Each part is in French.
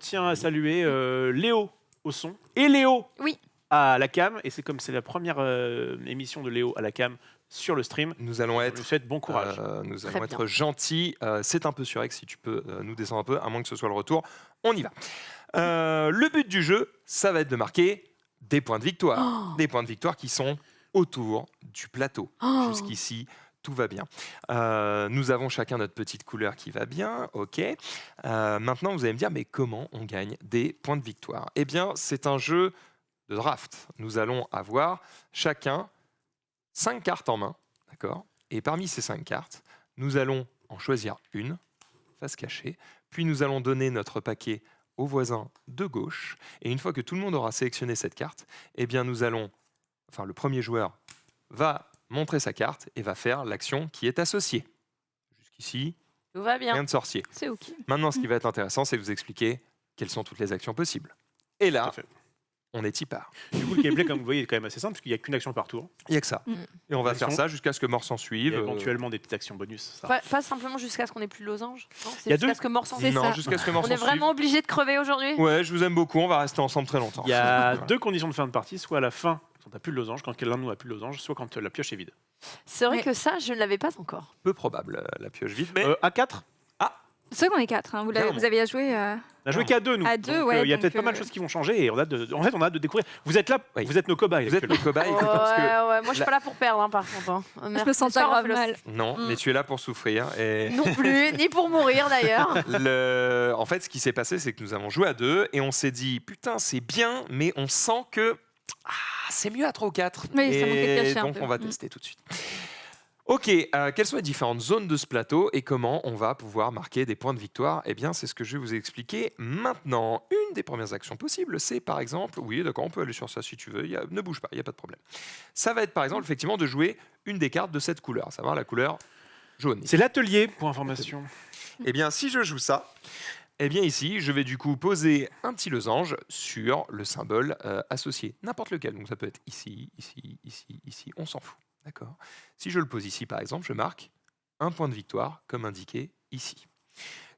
tient à saluer Léo au son et Léo à la cam. Et c'est comme c'est la première émission de Léo à la cam sur le stream. Nous allons être, je lui souhaite bon courage. nous allons être gentils. C'est un peu surex, si tu peux nous descendre un peu, à moins que ce soit le retour. On y va. Le but du jeu, ça va être de marquer des points de victoire. Des points de victoire qui sont autour du plateau. Jusqu'ici, tout va bien. Nous avons chacun notre petite couleur qui va bien. OK. Maintenant, vous allez me dire, mais comment on gagne des points de victoire? Eh bien, c'est un jeu de draft. Nous allons avoir chacun 5 cartes en main. D'accord. Et parmi ces 5 cartes, nous allons en choisir une, face cachée. Puis nous allons donner notre paquet au voisin de gauche. Et une fois que tout le monde aura sélectionné cette carte, eh bien nous allons, enfin le premier joueur va montrer sa carte et va faire l'action qui est associée. Jusqu'ici, tout va bien. Rien de sorcier. C'est OK. Maintenant, ce qui va être intéressant, c'est de vous expliquer quelles sont toutes les actions possibles. Et là, on est tipard. Du coup, le gameplay, comme vous voyez, est quand même assez simple, parce qu'il n'y a qu'une action par tour. Il n'y a que ça. Et on va faire ça jusqu'à ce que mort s'en suive. Et éventuellement des petites actions bonus. Ça. Pas simplement jusqu'à ce qu'on ait plus de losange. Il y a jusqu'à ce que mort s'en suive. Non, jusqu'à ce que mort s'en On est suive. vraiment obligé de crever aujourd'hui. Ouais, je vous aime beaucoup. On va rester ensemble très longtemps. Il y a 2 conditions de fin de partie, soit à la fin, quand tu n'as plus de losange, quand l'un de nous n'a plus de losange, soit quand la pioche est vide. C'est vrai que ça, je ne l'avais pas encore. Peu probable, la pioche vide. Mais à 4 C'est vrai qu'on est 4. Hein. Vous avez à jouer. On a joué qu'à 2, nous. À 2, donc, ouais. Il y a peut-être pas mal de choses qui vont changer. Et en fait, on a hâte de découvrir. Vous êtes là, vous êtes nos cobayes. Vous êtes nos cobayes. Ouais, moi, je suis pas là pour perdre, par contre. Je me sens pas grave mal. Non, mais tu es là pour souffrir. Et... Non plus, ni pour mourir d'ailleurs. En fait, ce qui s'est passé, c'est que nous avons joué à 2 et on s'est dit, putain, c'est bien, mais on sent que c'est mieux à 3 ou 4. Oui, ça manquait de et cacher un donc, peu. on va tester tout de suite. Ok, quelles sont les différentes zones de ce plateau et comment on va pouvoir marquer des points de victoire? Eh bien, c'est ce que je vais vous expliquer maintenant. Une des premières actions possibles, c'est par exemple, oui, d'accord, on peut aller sur ça si tu veux, ne bouge pas, il n'y a pas de problème. Ça va être par exemple, effectivement, de jouer une des cartes de cette couleur, à savoir la couleur jaune. C'est l'atelier, pour information. Eh bien, si je joue ça, eh bien ici, je vais du coup poser un petit losange sur le symbole associé, n'importe lequel. Donc ça peut être ici, ici, ici, ici, on s'en fout. D'accord. Si je le pose ici, par exemple, je marque un point de victoire, comme indiqué ici.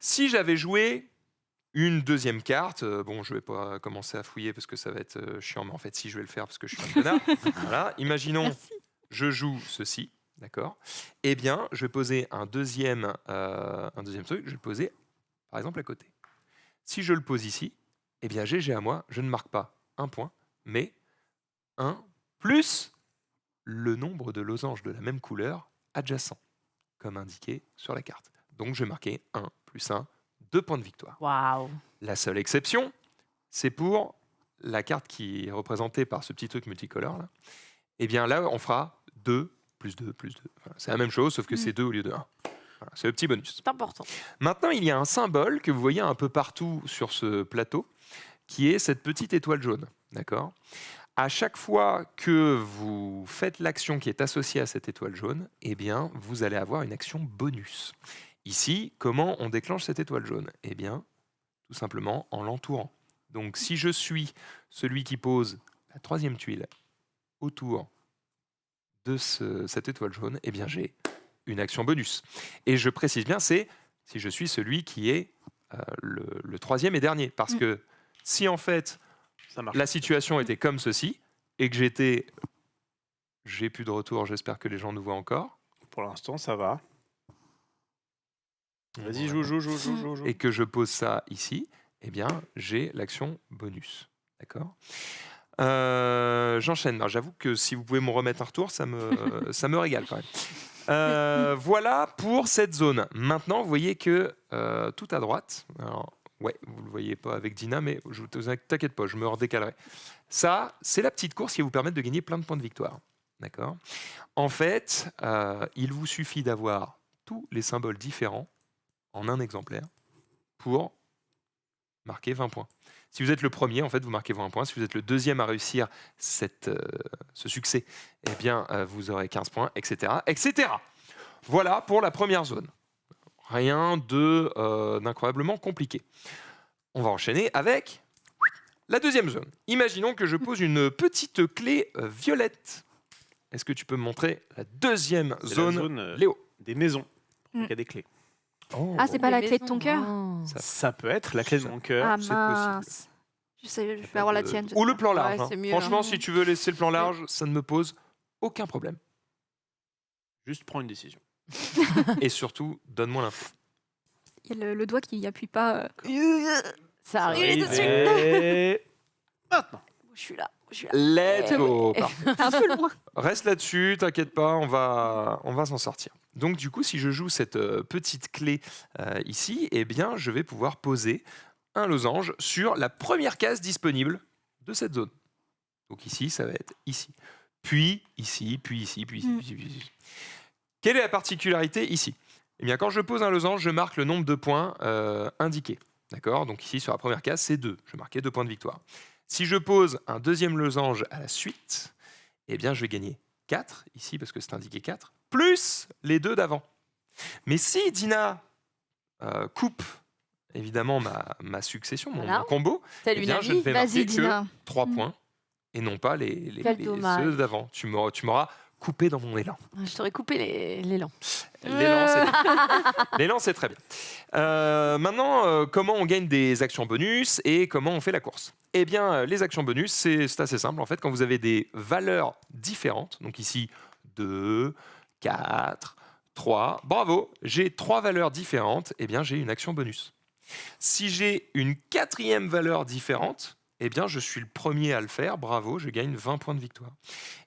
Si j'avais joué une deuxième carte, bon, je ne vais pas commencer à fouiller parce que ça va être chiant, mais en fait, si je vais le faire parce que je suis un connard. Voilà. Imaginons, je joue ceci, d'accord. Eh bien, je vais poser un deuxième truc, je vais le poser, par exemple, à côté. Si je le pose ici, eh bien, GG à moi, je ne marque pas un point, mais 1 plus le nombre de losanges de la même couleur adjacent, comme indiqué sur la carte. Donc, je vais marquer 1 plus 1, 2 points de victoire. Waouh. La seule exception, c'est pour la carte qui est représentée par ce petit truc multicolore. Là. Eh bien, là, on fera 2 plus 2 plus 2. Voilà, c'est la même chose, sauf que c'est 2 au lieu de 1. Voilà, c'est le petit bonus. C'est important. Maintenant, il y a un symbole que vous voyez un peu partout sur ce plateau, qui est cette petite étoile jaune. D'accord ? À chaque fois que vous faites l'action qui est associée à cette étoile jaune, eh bien, vous allez avoir une action bonus. Ici, comment on déclenche cette étoile jaune? Eh bien, tout simplement en l'entourant. Donc, si je suis celui qui pose la 3e tuile autour de cette étoile jaune, eh bien, j'ai une action bonus. Et je précise bien, c'est si je suis celui qui est le 3e et dernier. Parce que si, en fait, la situation était comme ceci, et que j'ai plus de retour, j'espère que les gens nous voient encore. Pour l'instant, ça va. Vas-y, joue. Et que je pose ça ici, eh bien, j'ai l'action bonus. D'accord. J'enchaîne. Alors, j'avoue que si vous pouvez me remettre un retour, ça me régale quand même. Voilà pour cette zone. Maintenant, vous voyez que tout à droite... Alors, ouais, vous ne le voyez pas avec Dina, mais t'inquiète pas, je me redécalerai. Ça, c'est la petite course qui va vous permettre de gagner plein de points de victoire. D'accord ? En fait, il vous suffit d'avoir tous les symboles différents en un exemplaire pour marquer 20 points. Si vous êtes le premier, en fait, vous marquez 20 points. Si vous êtes le deuxième à réussir ce succès, eh bien, vous aurez 15 points, etc., etc. Voilà pour la première zone. Rien d'incroyablement compliqué. On va enchaîner avec la deuxième zone. Imaginons que je pose une petite clé violette. Est-ce que tu peux me montrer la deuxième zone, la zone Léo? Des maisons. Il y a des clés. Oh. Ah, c'est pas la Les clé de ton maisons. cœur Oh. Ça peut être la clé de mon cœur. Ah c'est possible. mince. Je vais avoir la tienne. Ou le plan large. Ouais, hein. c'est mieux, Franchement, hein. si tu veux laisser le plan large, ça ne me pose aucun problème. Juste prends une décision. Et surtout, donne-moi l'info. Il y a le doigt qui appuie pas. Ça arrive. Il est dessus. Et maintenant. Je suis là. Let's go. Parfait. Un peu loin. Reste là-dessus, t'inquiète pas, on va s'en sortir. Donc du coup, si je joue cette petite clé ici, eh bien, je vais pouvoir poser un losange sur la première case disponible de cette zone. Donc ici, ça va être ici. Puis ici, puis ici, puis ici, puis ici, puis ici. Quelle est la particularité ici? Eh bien, quand je pose un losange, je marque le nombre de points indiqués. D'accord? Donc ici, sur la première case, c'est 2. Je marquais 2 points de victoire. Si je pose un deuxième losange à la suite, eh bien, je vais gagner 4, ici, parce que c'est indiqué 4, plus les 2 d'avant. Mais si Dina coupe, évidemment, ma succession, mon Voilà. combo, Tel eh une bien, je ne amie. vais Vas-y, marquer que Dina. 3 points, et non pas Quel dommage. ceux d'avant. Tu m'auras coupé dans mon élan. Je t'aurais coupé l'élan. L'élan, c'est très bien. Maintenant, comment on gagne des actions bonus et comment on fait la course? Eh bien, les actions bonus, c'est assez simple. En fait, quand vous avez des valeurs différentes, donc ici 2, 4, 3, bravo, j'ai 3 valeurs différentes, eh bien, j'ai une action bonus. Si j'ai une 4e valeur différente, eh bien, je suis le premier à le faire, bravo, je gagne 20 points de victoire.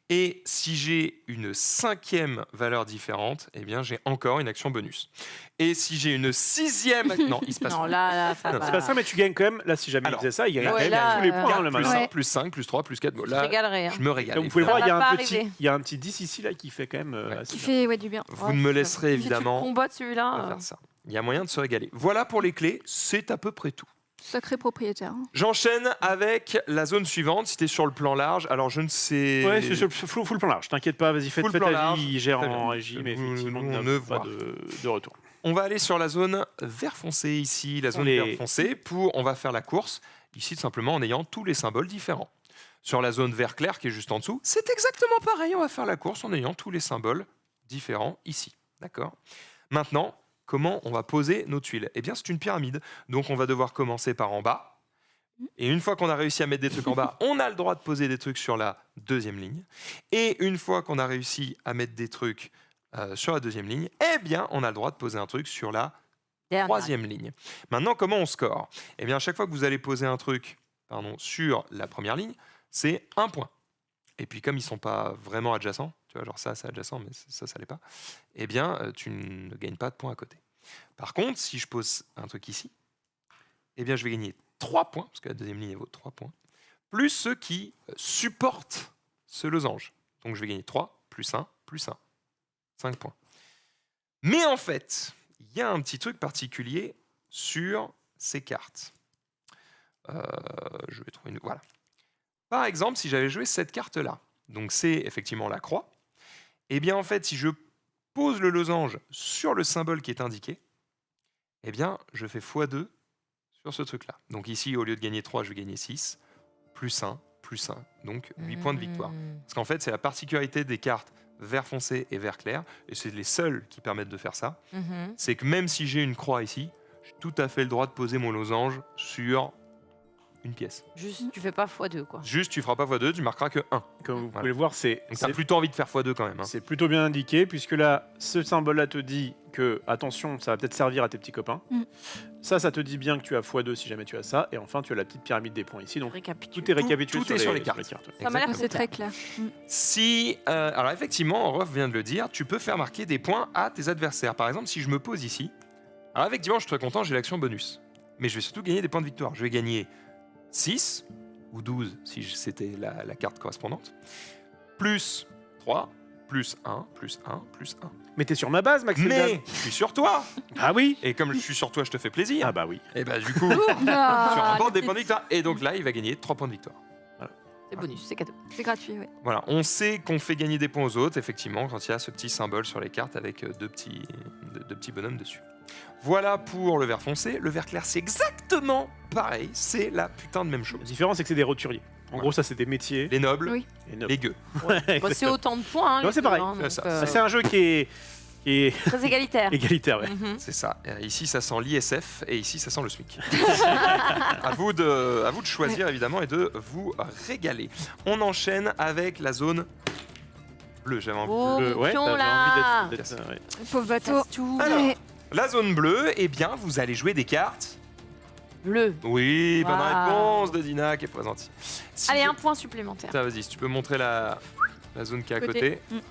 Et si j'ai une 5e valeur différente, eh bien, j'ai encore une action bonus. Et si j'ai une 6e... Non, il se passe Non, rien. là, ça Non, va. C'est pas ça, mais tu gagnes quand même. Là, si jamais Alors, il faisait ça, il gagne là, quand même là, tous les points. le plus malin. 1, plus 5, plus 3, plus 4. Bon, Je là, régalerai. hein. je me régale. Comme vous pouvez le Ça voir, il y, a va un pas petit, arriver. il y a un petit 10 ici là, qui fait quand même assez Qui bien. fait du bien. Vous ne me laisserez Si tu évidemment combattes pas celui-là. faire ça. Il y a moyen de se régaler. Voilà pour les clés, c'est à peu près tout. Sacré propriétaire. hein. J'enchaîne avec la zone suivante. Si tu es sur le plan large, alors je ne sais... Ouais, c'est sur le plan large. T'inquiète pas, vas-y, faites Full ta plan vie, large. il gère Très bien. en régie, mais Nous, effectivement, nous, il on n'a ne pas voit. de retour. On va aller sur la zone vert foncé ici, la zone vert foncé, on va faire la course, ici tout simplement en ayant tous les symboles différents. Sur la zone vert clair qui est juste en dessous, c'est exactement pareil, on va faire la course en ayant tous les symboles différents ici. D'accord? Maintenant, comment on va poser nos tuiles? Eh bien, c'est une pyramide, donc on va devoir commencer par en bas. Et une fois qu'on a réussi à mettre des trucs en bas, on a le droit de poser des trucs sur la 2e ligne. Et une fois qu'on a réussi à mettre des trucs sur la 2e ligne, eh bien, on a le droit de poser un truc sur la Dernière. 3e ligne. Maintenant, comment on score? Eh bien, à chaque fois que vous allez poser un truc sur la première ligne, c'est 1 point. Et puis, comme ils ne sont pas vraiment adjacents, tu vois, genre ça, c'est adjacent, mais ça l'est pas, eh bien, tu ne gagnes pas de points à côté. Par contre, si je pose un truc ici, eh bien, je vais gagner 3 points, parce que la 2e ligne elle vaut 3 points, plus ceux qui supportent ce losange. Donc, je vais gagner 3, plus 1, plus 1. 5 points. Mais en fait, il y a un petit truc particulier sur ces cartes. Je vais trouver une... Voilà. Par exemple, si j'avais joué cette carte-là, donc c'est effectivement la croix, eh bien en fait, si je pose le losange sur le symbole qui est indiqué, eh bien, je fais x2 sur ce truc-là. Donc ici, au lieu de gagner 3, je vais gagner 6, plus 1, plus 1, donc 8 points de victoire. Parce qu'en fait, c'est la particularité des cartes vert foncé et vert clair, et c'est les seuls qui permettent de faire ça, c'est que même si j'ai une croix ici, j'ai tout à fait le droit de poser mon losange sur une pièce. Juste, tu fais pas x2, quoi. Juste, tu feras pas x2, tu marqueras que 1. Comme vous Voilà. pouvez le voir, c'est Donc t'as plutôt envie de faire x2 quand même. Hein. c'est plutôt bien indiqué, puisque là, ce symbole-là te dit que, attention, ça va peut-être servir à tes petits copains. Ça te dit bien que tu as x2 si jamais tu as ça. Et enfin, tu as la petite pyramide des points ici. Donc, Récapitule. tout est récapitulé tout est sur les cartes. Ça m'a l'air Exactement. C'est très clair. Si, alors effectivement, Orof vient de le dire, tu peux faire marquer des points à tes adversaires. Par exemple, si je me pose ici, alors effectivement, je suis très content, j'ai l'action bonus. Mais je vais surtout gagner des points de victoire. Je vais gagner 6 ou 12 si c'était la carte correspondante, plus 3, plus 1, plus 1, plus 1. Mais t'es sur ma base, Max. Mais je suis sur toi. Ah oui. Et comme je suis sur toi, je te fais plaisir. Ah bah oui. Et bah du coup, tu Ah, remportes des points de victoire. Et donc là, il va gagner 3 points de victoire. C'est bonus, c'est cadeau. c'est gratuit, oui. Voilà, on sait qu'on fait gagner des points aux autres, effectivement, quand il y a ce petit symbole sur les cartes avec deux petits bonhommes dessus. Voilà pour le vert foncé. Le vert clair, c'est exactement pareil. C'est la putain de même chose. La différence, c'est que c'est des roturiers. En Ouais. gros, ça, c'est des métiers. Les nobles, Oui. Et nobles. les gueux. Ouais, Bah, c'est exactement. autant de points. Hein, Non, les c'est deux, pareil. hein, C'est donc, ça. Bah, c'est un jeu qui Et Très égalitaire. égalitaire, ouais. Mhm. C'est ça. Ici, ça sent l'ISF et ici, ça sent le SMIC. à vous de choisir, évidemment, et de vous régaler. On enchaîne avec la zone bleue. J'avais envie Oh, Le- mon ouais, pion, t'avais là. envie d'être. Ouais. Pauvre bateau. Casse tout. Alors, Ouais. la zone bleue, eh bien, vous allez jouer des cartes. Bleu. Oui, bonne Waouh. réponse de Dina qui est présente ici. Si Allez, je- un point supplémentaire. Ça, vas-y, si tu peux montrer la zone qui est à Côté. côté.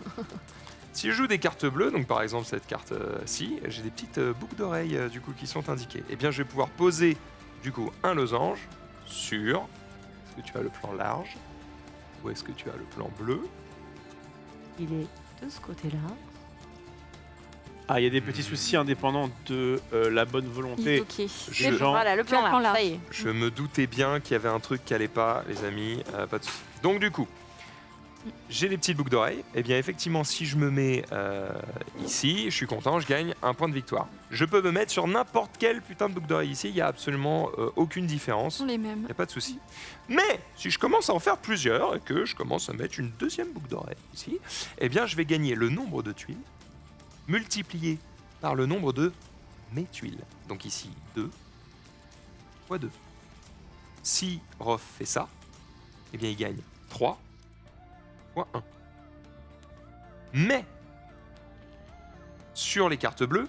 Si je joue des cartes bleues, donc par exemple cette carte-ci, j'ai des petites boucles d'oreilles du coup qui sont indiquées. Eh bien, je vais pouvoir poser du coup un losange sur. Est-ce que tu as le plan large ou est-ce que tu as le plan bleu? Il est de ce côté-là. Ah, il y a des petits soucis indépendants de la bonne volonté Ok. des gens. Voilà, le plan Le plan là. là. Ça y est. Je me doutais bien qu'il y avait un truc qui allait pas, les amis, pas de souci. Donc du coup, j'ai les petites boucles d'oreilles. Eh bien effectivement, si je me mets ici, je suis content, je gagne un point de victoire. Je peux me mettre sur n'importe quelle putain de boucle d'oreille ici, il n'y a absolument aucune différence. Ce sont les mêmes. Il n'y a pas de souci. Mais si je commence à en faire plusieurs et que je commence à mettre une deuxième boucle d'oreille ici, eh bien je vais gagner le nombre de tuiles multiplié par le nombre de mes tuiles. Donc ici 2 fois 2. Si Rof fait ça, eh bien il gagne 3 fois 1. Mais sur les cartes bleues,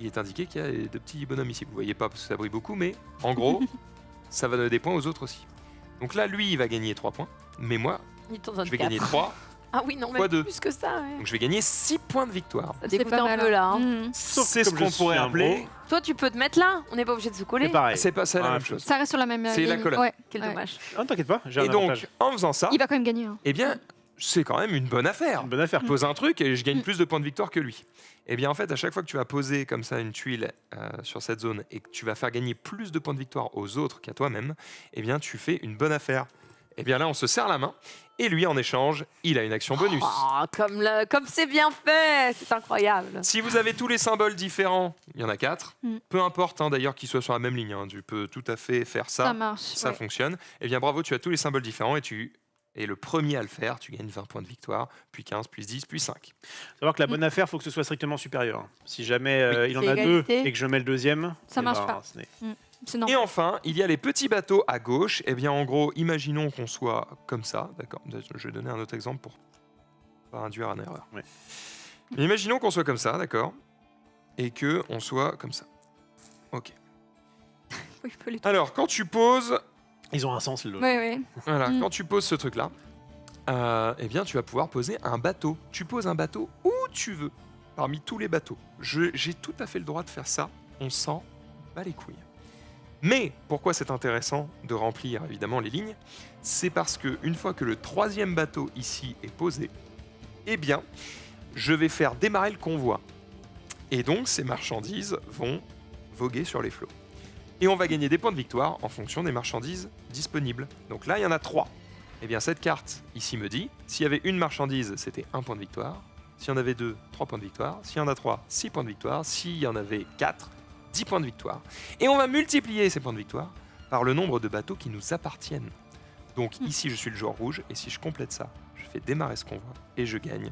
il est indiqué qu'il y a de petits bonhommes ici. Vous voyez pas parce que ça brille beaucoup, mais en gros, ça va donner des points aux autres aussi. Donc là, lui, il va gagner 3 points, mais moi, Il t'en donne je vais quatre. gagner 3, Ah oui, non, fois mais deux. plus que ça. Ouais. donc je vais gagner 6 points de victoire. Ça C'est dégoûte pas un mal, peu là. hein. Mhm. Sauf C'est que ce comme qu'on je pourrait suis un appeler. bro, Toi, tu peux te mettre là. On n'est pas obligé de se coller. c'est pareil. C'est pas ça la Ah, même même chose. Ça reste sur la même C'est la ligne. colonne. Ouais. Quel Ouais. dommage. Ah, t'inquiète pas, j'ai un Et donc, avantage. en faisant ça, Il va quand même gagner. Hein. eh bien, c'est quand même une bonne affaire. Une bonne affaire. Je pose un truc et je gagne plus de points de victoire que lui. Eh bien, en fait, à chaque fois que tu vas poser comme ça une tuile sur cette zone et que tu vas faire gagner plus de points de victoire aux autres qu'à toi-même, eh bien, tu fais une bonne affaire. Eh bien, là, on se serre la main et lui, en échange, il a une action bonus. Oh, comme c'est bien fait. C'est incroyable. Si vous avez tous les symboles différents, il y en a 4. Mm. Peu importe hein, d'ailleurs qu'ils soient sur la même ligne, hein, tu peux tout à fait faire Ça ça. marche. Ça ouais. fonctionne. Eh bien, bravo, tu as tous les symboles différents et tu es le premier à le faire. Tu gagnes 20 points de victoire, puis 15, puis 10, puis 5. Savoir que la bonne affaire, faut que ce soit strictement supérieur. hein. Si jamais il en C'est a égalité. deux et que je mets le deuxième, Ça eh marche ben, pas. ce n'est- C'est Et normal. enfin, il y a les petits bateaux à gauche. Eh bien, en gros, imaginons qu'on soit comme ça. D'accord. Je vais donner un autre exemple pour pas induire en erreur. Ouais. Mais imaginons qu'on soit comme ça, d'accord, et que on soit comme ça. Ok. Oui, il faut les- Alors, quand tu poses, Ils ont un sens, le. Ouais, ouais. voilà, Mm. quand tu poses ce truc-là, eh bien, tu vas pouvoir poser un bateau. Tu poses un bateau où tu veux, parmi tous les bateaux. J'ai tout à fait le droit de faire ça. On s'en bat les couilles. Mais pourquoi c'est intéressant de remplir évidemment les lignes? C'est parce que une fois que le troisième bateau ici est posé, eh bien, je vais faire démarrer le convoi. Et donc, ces marchandises vont voguer sur les flots. Et on va gagner des points de victoire en fonction des marchandises disponibles. Donc là, il y en a 3. Eh bien, cette carte ici me dit, s'il y avait une marchandise, c'était 1 point de victoire. S'il y en avait 2, 3 points de victoire. S'il y en a 3, 6 points de victoire. S'il y en avait 4, 10 points de victoire. Et on va multiplier ces points de victoire par le nombre de bateaux qui nous appartiennent. Donc ici, je suis le joueur rouge, et si je complète ça, je fais démarrer ce convoi, et je gagne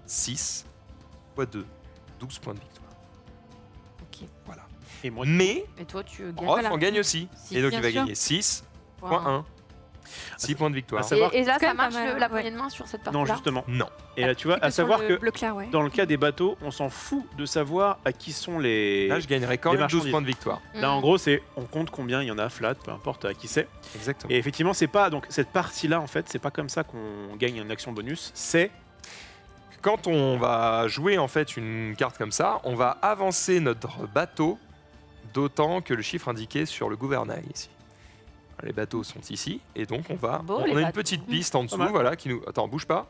6 fois 2, 12 points de victoire. Ok. Voilà. Et moi, Mais Et toi, tu gagnes. Rof Voilà. en gagne aussi. Six, Et donc bien il va sûr. gagner 6 Point. fois 1. 6 points de victoire. à savoir- Et là, C'est quand ça même pas marche mal, la ouais. poignée de main sur cette non, partie-là. justement. Non. Et là, tu vois, C'est que à sur savoir le que bleu clair, ouais. dans le cas des bateaux, on s'en fout de savoir à qui sont les. Là, je gagnerai quand les même 12 marchandises. points de victoire. Là, en gros, c'est on compte combien il y en a flat, peu importe à qui c'est. Exactement. Et effectivement, c'est pas donc cette partie-là en fait, c'est pas comme ça qu'on gagne une action bonus. C'est Quand on va jouer en fait une carte comme ça, on va avancer notre bateau d'autant que le chiffre indiqué sur le gouvernail ici. Les bateaux sont ici et donc on va. Beau, on les a une bateaux. petite piste en dessous, mal. voilà, qui nous. Attends, bouge pas.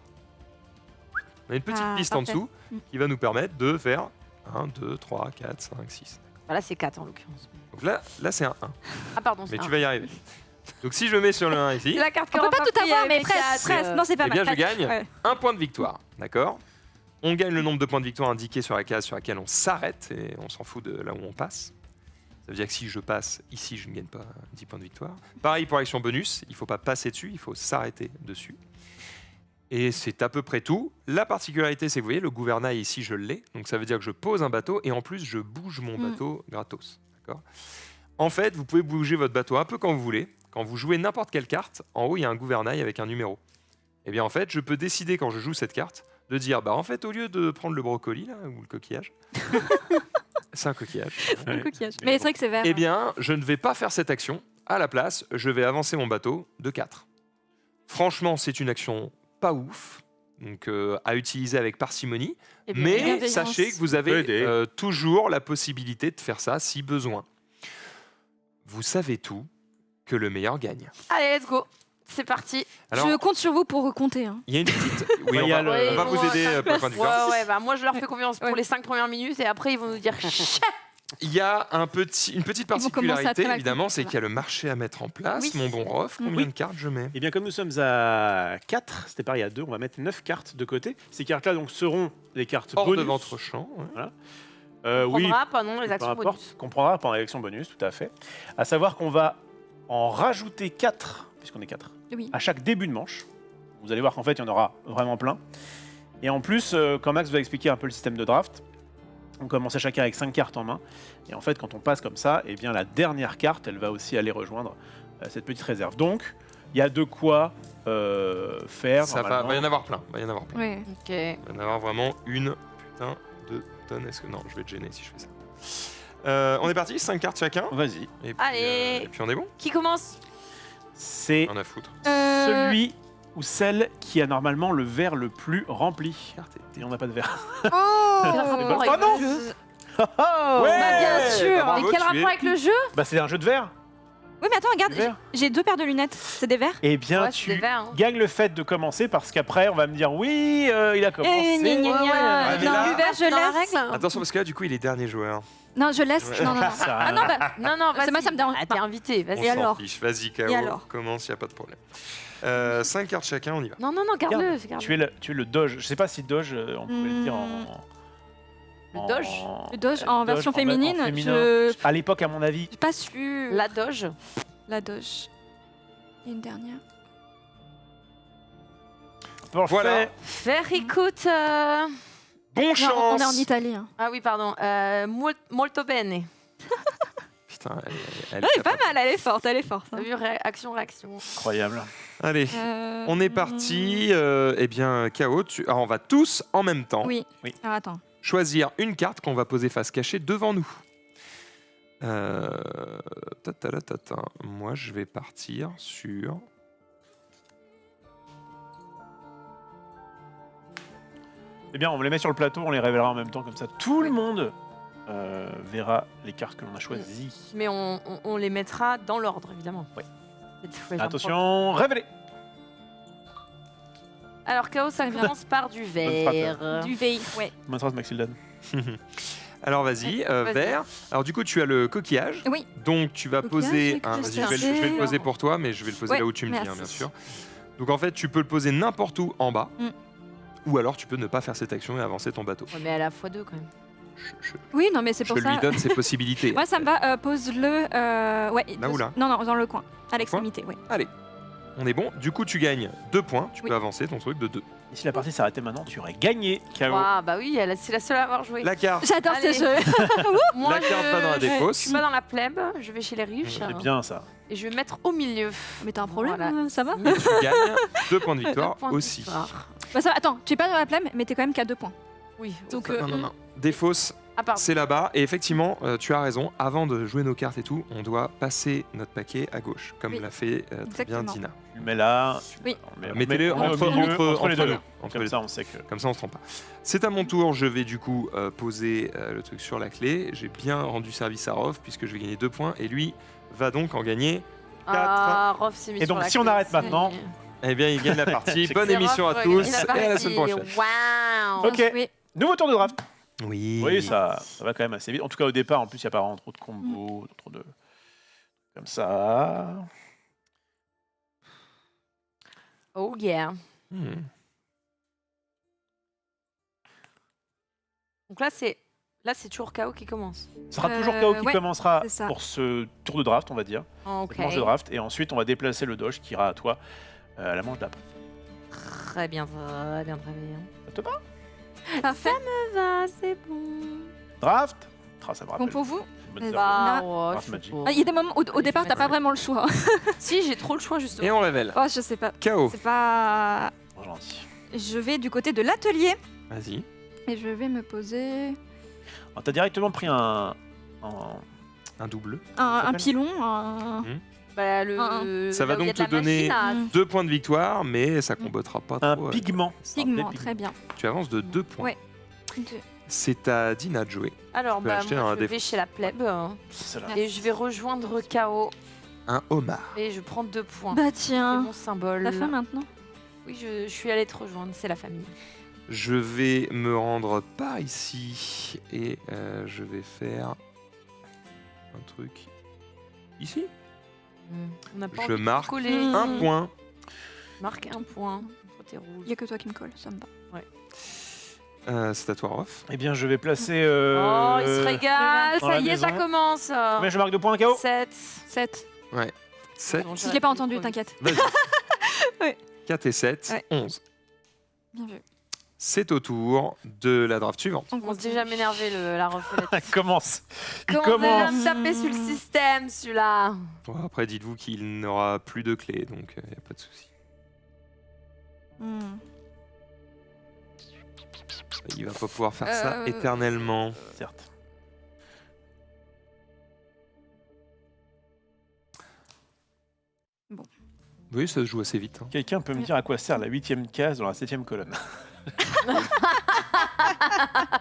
On a une petite Ah, piste en parfait. dessous qui va nous permettre de faire 1, 2, 3, 4, 5, 6. Voilà, c'est 4 en l'occurrence. Donc là c'est un 1. Ah, pardon. Mais c'est tu un. vas y arriver. Donc si je me mets sur le 1 ici, C'est la carte On peut pas tout avoir, mais presque. Non, c'est pas Eh bien, mal. je gagne. Ouais. un point de victoire, d'accord? On gagne le nombre de points de victoire indiqué sur la case sur laquelle on s'arrête et on s'en fout de là où on passe. Ça veut dire que si je passe ici, je ne gagne pas 10 points de victoire. Pareil pour l'action bonus, il ne faut pas passer dessus, il faut s'arrêter dessus. Et c'est à peu près tout. La particularité, c'est que vous voyez, le gouvernail ici, je l'ai. Donc ça veut dire que je pose un bateau et en plus, je bouge mon bateau gratos. D'accord ? En fait, vous pouvez bouger votre bateau un peu quand vous voulez. Quand vous jouez n'importe quelle carte, en haut, il y a un gouvernail avec un numéro. Et bien en fait, je peux décider quand je joue cette carte de dire, bah en fait, au lieu de prendre le brocoli là, ou le coquillage, c'est un coquillage. Un coquillage. Mais c'est vrai que c'est vert. Eh bien, je ne vais pas faire cette action. À la place, je vais avancer mon bateau de 4. Franchement, c'est une action pas ouf, donc à utiliser avec parcimonie. Eh bien, Mais bienveillance. sachez que vous Peut avez aider. toujours la possibilité de faire ça si besoin. Vous savez tout, que le meilleur gagne. Allez, let's go. C'est parti. Alors, Je compte sur vous pour compter. Hein. il y a une petite... Oui, Il y a le- on va vous aider pour le point de vue. Ouais, bah moi je leur fais confiance pour Ouais. les 5 premières minutes et après ils vont nous dire Il y a une petite Ils vont commencer à particularité, très mal évidemment, comprendre, c'est qu'il y a le marché à mettre en place. Oui. Mon bon Rof, combien Oui. de cartes je mets? Et bien comme nous sommes à 4, c'était pareil à 2, on va mettre 9 cartes de côté. Ces cartes-là donc seront les cartes Hors bonus. de votre champ. Ouais. on Oui, prendra pendant les peu actions importe, bonus. qu'on prendra pendant l'élection bonus, tout à fait. À savoir qu'on va en rajouter 4, puisqu'on est 4, Oui. à chaque début de manche. Vous allez voir qu'en fait, il y en aura vraiment plein. Et en plus, quand Max va expliquer un peu le système de draft, on commence à chacun avec 5 cartes en main. Et en fait, quand on passe comme ça, eh bien, la dernière carte, elle va aussi aller rejoindre cette petite réserve. Donc, il y a de quoi faire. Ça va y en avoir plein. Va y en avoir plein. Ouais. Ok. Il va y en avoir vraiment une putain de tonne. Est-ce que non, je vais te gêner si je fais ça. On est parti, 5 cartes chacun. Vas-y. Et puis, Allez. et puis on est bon. Qui commence? C'est On a foutre. celui ou celle qui a normalement le verre le plus rempli. Et on n'a pas de verre. Oh Oh non Bah, bien sûr. bravo, Mais quel tu rapport es- avec le jeu? Bah, c'est un jeu de verre. Oui, mais attends, regarde, Du verre. j'ai 2 paires de lunettes. C'est des verres Eh bien, Ouais, c'est des tu verres, hein. gagnes le fait de commencer parce qu'après, on va me dire oui, il a commencé. gna, gna, gna. Ah, mais Non, là- le verre, je Dans la laisse. règle. Attention, parce que là, du coup, il est dernier joueur. Non, je laisse. Ouais. Non, non, non. Ça sert à Ah rien. non, bah, Non, non, vas-y. moi, ça me dérange Ah, pas. t'es invité, On vas-y. s'en alors fiche. Vas-y, Et KO. alors Commence, y a pas de problème. 5 cartes chacun, on y va. Non, non, non, garde-le. garde-le. Tu es le Doge. Je sais pas si Doge, on pouvait le dire en. Le Doge Le Doge en version féminine, féminin. je À l'époque, à mon avis. suis pas sûre. La Doge. La Doge. Il y a une dernière. Voilà. Very good. Bon Non, chance. on est en Italie. Hein. Ah oui, pardon. Molto bene. Putain, elle Elle est est pas mal, elle est forte, elle est forte. hein. T'as vu, action-réaction. Incroyable. Allez. On est parti. Eh bien, KO, alors on va tous en même temps Oui. Oui. Alors attends. choisir une carte qu'on va poser face cachée devant nous. Tata. Moi, je vais partir sur... Eh bien, on les met sur le plateau, on les révélera en même temps, comme ça tout le monde verra les cartes que l'on a choisies. Mais on les mettra dans l'ordre, évidemment. Oui. Ouais, Attention, révélez. Alors, Chaos, ça commence par du vert. Du VI, ouais. Bonne chance, Maxildan. Alors vas-y, Vas-y. vert. Alors du coup, tu as le coquillage. Oui. Donc tu vas Coquillage, poser que un... je Vas-y, sais. je vais le poser pour toi, mais je vais le poser Ouais, là où tu me dis, merci. bien sûr. Donc en fait, tu peux le poser n'importe où en bas. Mm. Ou alors tu peux ne pas faire cette action et avancer ton bateau. Ouais, mais elle a x2 quand même. Je Oui, non, mais c'est pour lui ça. donne ses possibilités. Moi, ça me va. Pose-le. Ouais. Là ou là Non, non, dans le coin. À l'extrémité, oui. On est bon. Du coup, tu gagnes 2 points. Tu Oui. peux avancer ton truc de 2. Et si la partie s'arrêtait maintenant, tu aurais gagné, KO. Ah, bah oui, c'est la seule à avoir joué. La carte. J'adore Allez. ces jeux. Moi, La carte va dans la je défausse. suis pas dans la plèbe, je vais chez les riches. C'est bien ça. Et je vais mettre au milieu. Mais t'as un problème, Voilà. ça va Tu gagnes 2 points de victoire Deux points de aussi. victoire. Bah ça va. Attends, tu es pas dans la plème, mais t'es quand même qu'à 2 points. Oui. Donc, Non. Défausse, Ah, pardon. c'est là-bas. Et effectivement, tu as raison. Avant de jouer nos cartes et tout, on doit passer notre paquet à gauche, comme Oui. l'a fait très bien Exactement. Dina. Tu le mets là. Oui. Mettez-les on met au entre milieu, entre les deux. les deux. Entre Comme les ça, on sait que. Comme ça, on se trompe pas. C'est à mon tour. Je vais du coup poser le truc sur la clé. J'ai bien rendu service à Rof puisque je vais gagner 2 points. Et lui va donc en gagner 4. Ah, Rof s'est mis Et sur donc, la si on clé. arrête maintenant, Eh bien, il gagne la partie. C'est Bonne C'est émission Rof à qui gagne tous la et à la partie. semaine prochaine. Waouh. Ok. Oui. Nouveau tour de draft. Oui. Oui, ça va quand même assez vite. En tout cas, au départ, en plus, il n'y a pas vraiment trop de combos, trop de. Comme ça. Oh yeah. Hmm. Donc là, c'est toujours KO qui commence. Ce sera toujours KO qui ouais, commencera c'est ça. pour ce tour de draft, on va dire. Ok. Cette manche de draft. Et ensuite, on va déplacer le Doge qui ira à toi à la manche d'après. Très bien, très bien, très bien. Ça te va? Parfait. Va, c'est bon. Draft. Ah, ça me Bon rappelle. pour vous. Bonne heure. Bah, ouais, Draft je sais Magic. pas. Ah, il y a des moments où, au Oui, départ, je t'as pas vais- vraiment le choix. Si, j'ai trop le choix, Et justement. on révèle. Oh, je sais pas. KO. C'est pas. Oh, gentil. Je vais du côté de l'atelier Vas-y. et je vais me poser Alors, t'as directement pris un Un double. un s'appelle pilon. un- Bah, Ça va là où il y a donc de la te donner magie, là. 2 points de victoire, mais ça combattera pas un trop. pigment. Pigment, Des très bien. Tu avances de 2 points. Ouais. C'est à Dina de jouer. Alors, peux bah, acheter moi, un je des- vais chez la plèbe C'est là. et je vais rejoindre KO Un homard. et je prends 2 points. Bah C'est tiens, mon symbole. la fin maintenant. Oui, je suis allée te rejoindre, c'est la famille. Je vais me rendre par ici et je vais faire un truc ici. On n'a pas Je envie de marque coller. Un point. Marque un point. Côté rouge. Il y a que toi qui me colle, ça me va. C'est à toi, Rof. Eh bien, je vais placer. Oh, il se régale. dans Ça la y est, ça maison. commence. Mais je marque 2 points, KO. 7. 7. 7, Non, Je l'ai pas entendu, t'inquiète. vas-y. Ouais. 4 et 7, Ouais. 11. Bien vu. C'est au tour de la draft suivante. On On s'est continue. déjà m'énerver la refolette. Commence. Il Comment on va commence. me taper sur le système, celui-là. Bon, après, dites-vous qu'il n'aura plus de clés, donc il n'y a pas de souci. Hmm. Il va pas pouvoir faire ça éternellement. Certes. Oui, ça se joue assez vite. hein. Quelqu'un peut me dire à quoi sert la 8e case dans la 7e colonne?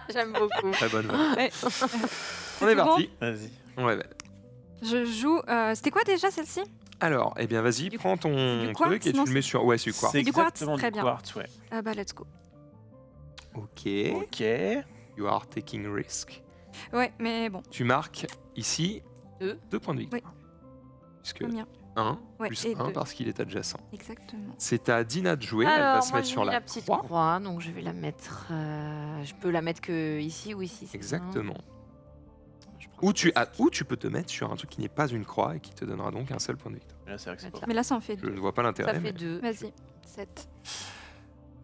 J'aime beaucoup. Très bonne vanne. Ouais. On est tout bon parti. Vas-y. On révèle. Je joue. C'était quoi déjà celle-ci? Alors, eh bien, vas-y, Du- prends ton du quartz, truc et tu non, le mets sur. Ouais, c'est quoi C'est du quartz, exactement très du bien. quartz, ouais. Ah bah let's go. Ok. Ok. You are taking risk. Ouais, mais bon. Tu marques ici Deux. 2 points de victoire. Puisque Combien 1 Ouais, plus et 1 deux. parce qu'il est adjacent. Exactement. C'est à Dina de jouer. Elle va Alors, se moi, mettre j'ai sur mis la la petite croix. croix, donc je vais la mettre. Je peux la mettre que ici ou ici. c'est Exactement. ça Je prends Ou la tu peux te mettre sur un truc qui n'est pas une croix et qui te donnera donc un seul point de victoire. Là, c'est vrai que c'est pas Là. Mais là, ça en fait Je ne 2. vois pas l'intérêt. Ça mais- fait 2. Vas-y. 7.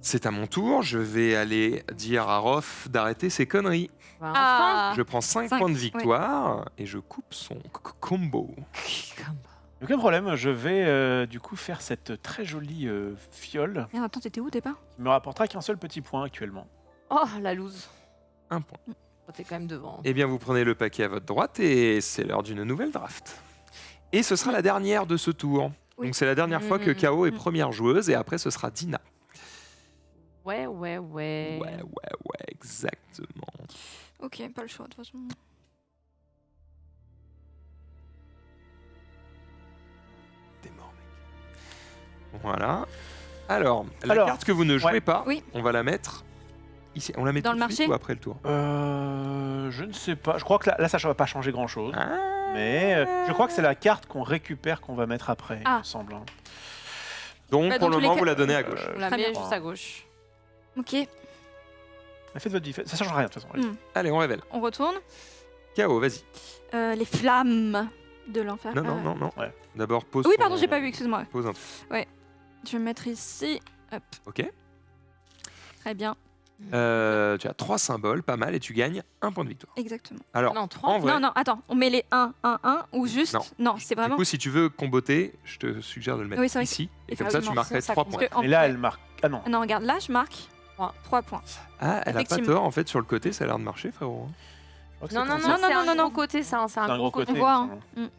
C'est à mon tour. Je vais aller dire à Rof d'arrêter ses conneries. Enfin, Ah Je prends 5 Cinq, points de ouais. victoire et je coupe son combo. Aucun problème, je vais du coup faire cette très jolie fiole Merde, attends, t'étais où au départ? qui me rapportera qu'un seul petit point actuellement. Oh, la loose. 1 point. Oh, t'es quand même devant. Eh bien, vous prenez le paquet à votre droite et c'est l'heure d'une nouvelle draft. Et ce sera la dernière de ce tour. Oui. Donc c'est la dernière fois que KO est première joueuse et après ce sera Dina. Ouais. Ouais, exactement. Ok, pas le choix de toute façon. T'es mort, mec. Voilà. Alors, la Alors, carte que vous ne jouez ouais. pas, Oui. on va la mettre ici. On la met Dans tout le de suite marché ou après le tour Je ne sais pas. Je crois que là, ça va pas changer grand chose. Ah. Mais je crois que c'est la carte qu'on récupère qu'on va mettre après, il Ah. me semble. hein. Donc Bah, pour dans le tous les moment, cas- vous la donnez à gauche. On la Très met bien. juste à gauche. Ok, Mais faites votre différence. Ça change rien de toute façon. allez. Allez, on révèle. on retourne. KO, vas-y. Les flammes de l'enfer. Non, non, non, non. Ouais. D'abord, pose. Oui, ton- pardon, j'ai pas vu, excuse-moi. Pose un truc. Je vais me mettre ici. Hop, Ok. très bien. Tu as 3 symboles, pas mal, et tu gagnes 1 point de victoire. Exactement. Alors, Non, 3. en vrai, Non, non, attends, on met les 1, 1, 1 ou juste. Non. Non, c'est du vraiment. coup, si tu veux comboter, je te suggère de le mettre Oui, c'est vrai ici. Et que- comme ça, tu effectivement, marquerais ça 3 compte. points. Parce que en Mais là, fait- elle marque. Ah non. Non, regarde, là, je marque 3 points. Ah, elle a pas Effectivement. tort, en fait, sur le côté, ça a l'air de marcher, frérot. Je crois que Non, c'est non, comme non, ça. c'est un non, gros côté, ça. C'est C'est un gros côté. On voit, il me hein. semble.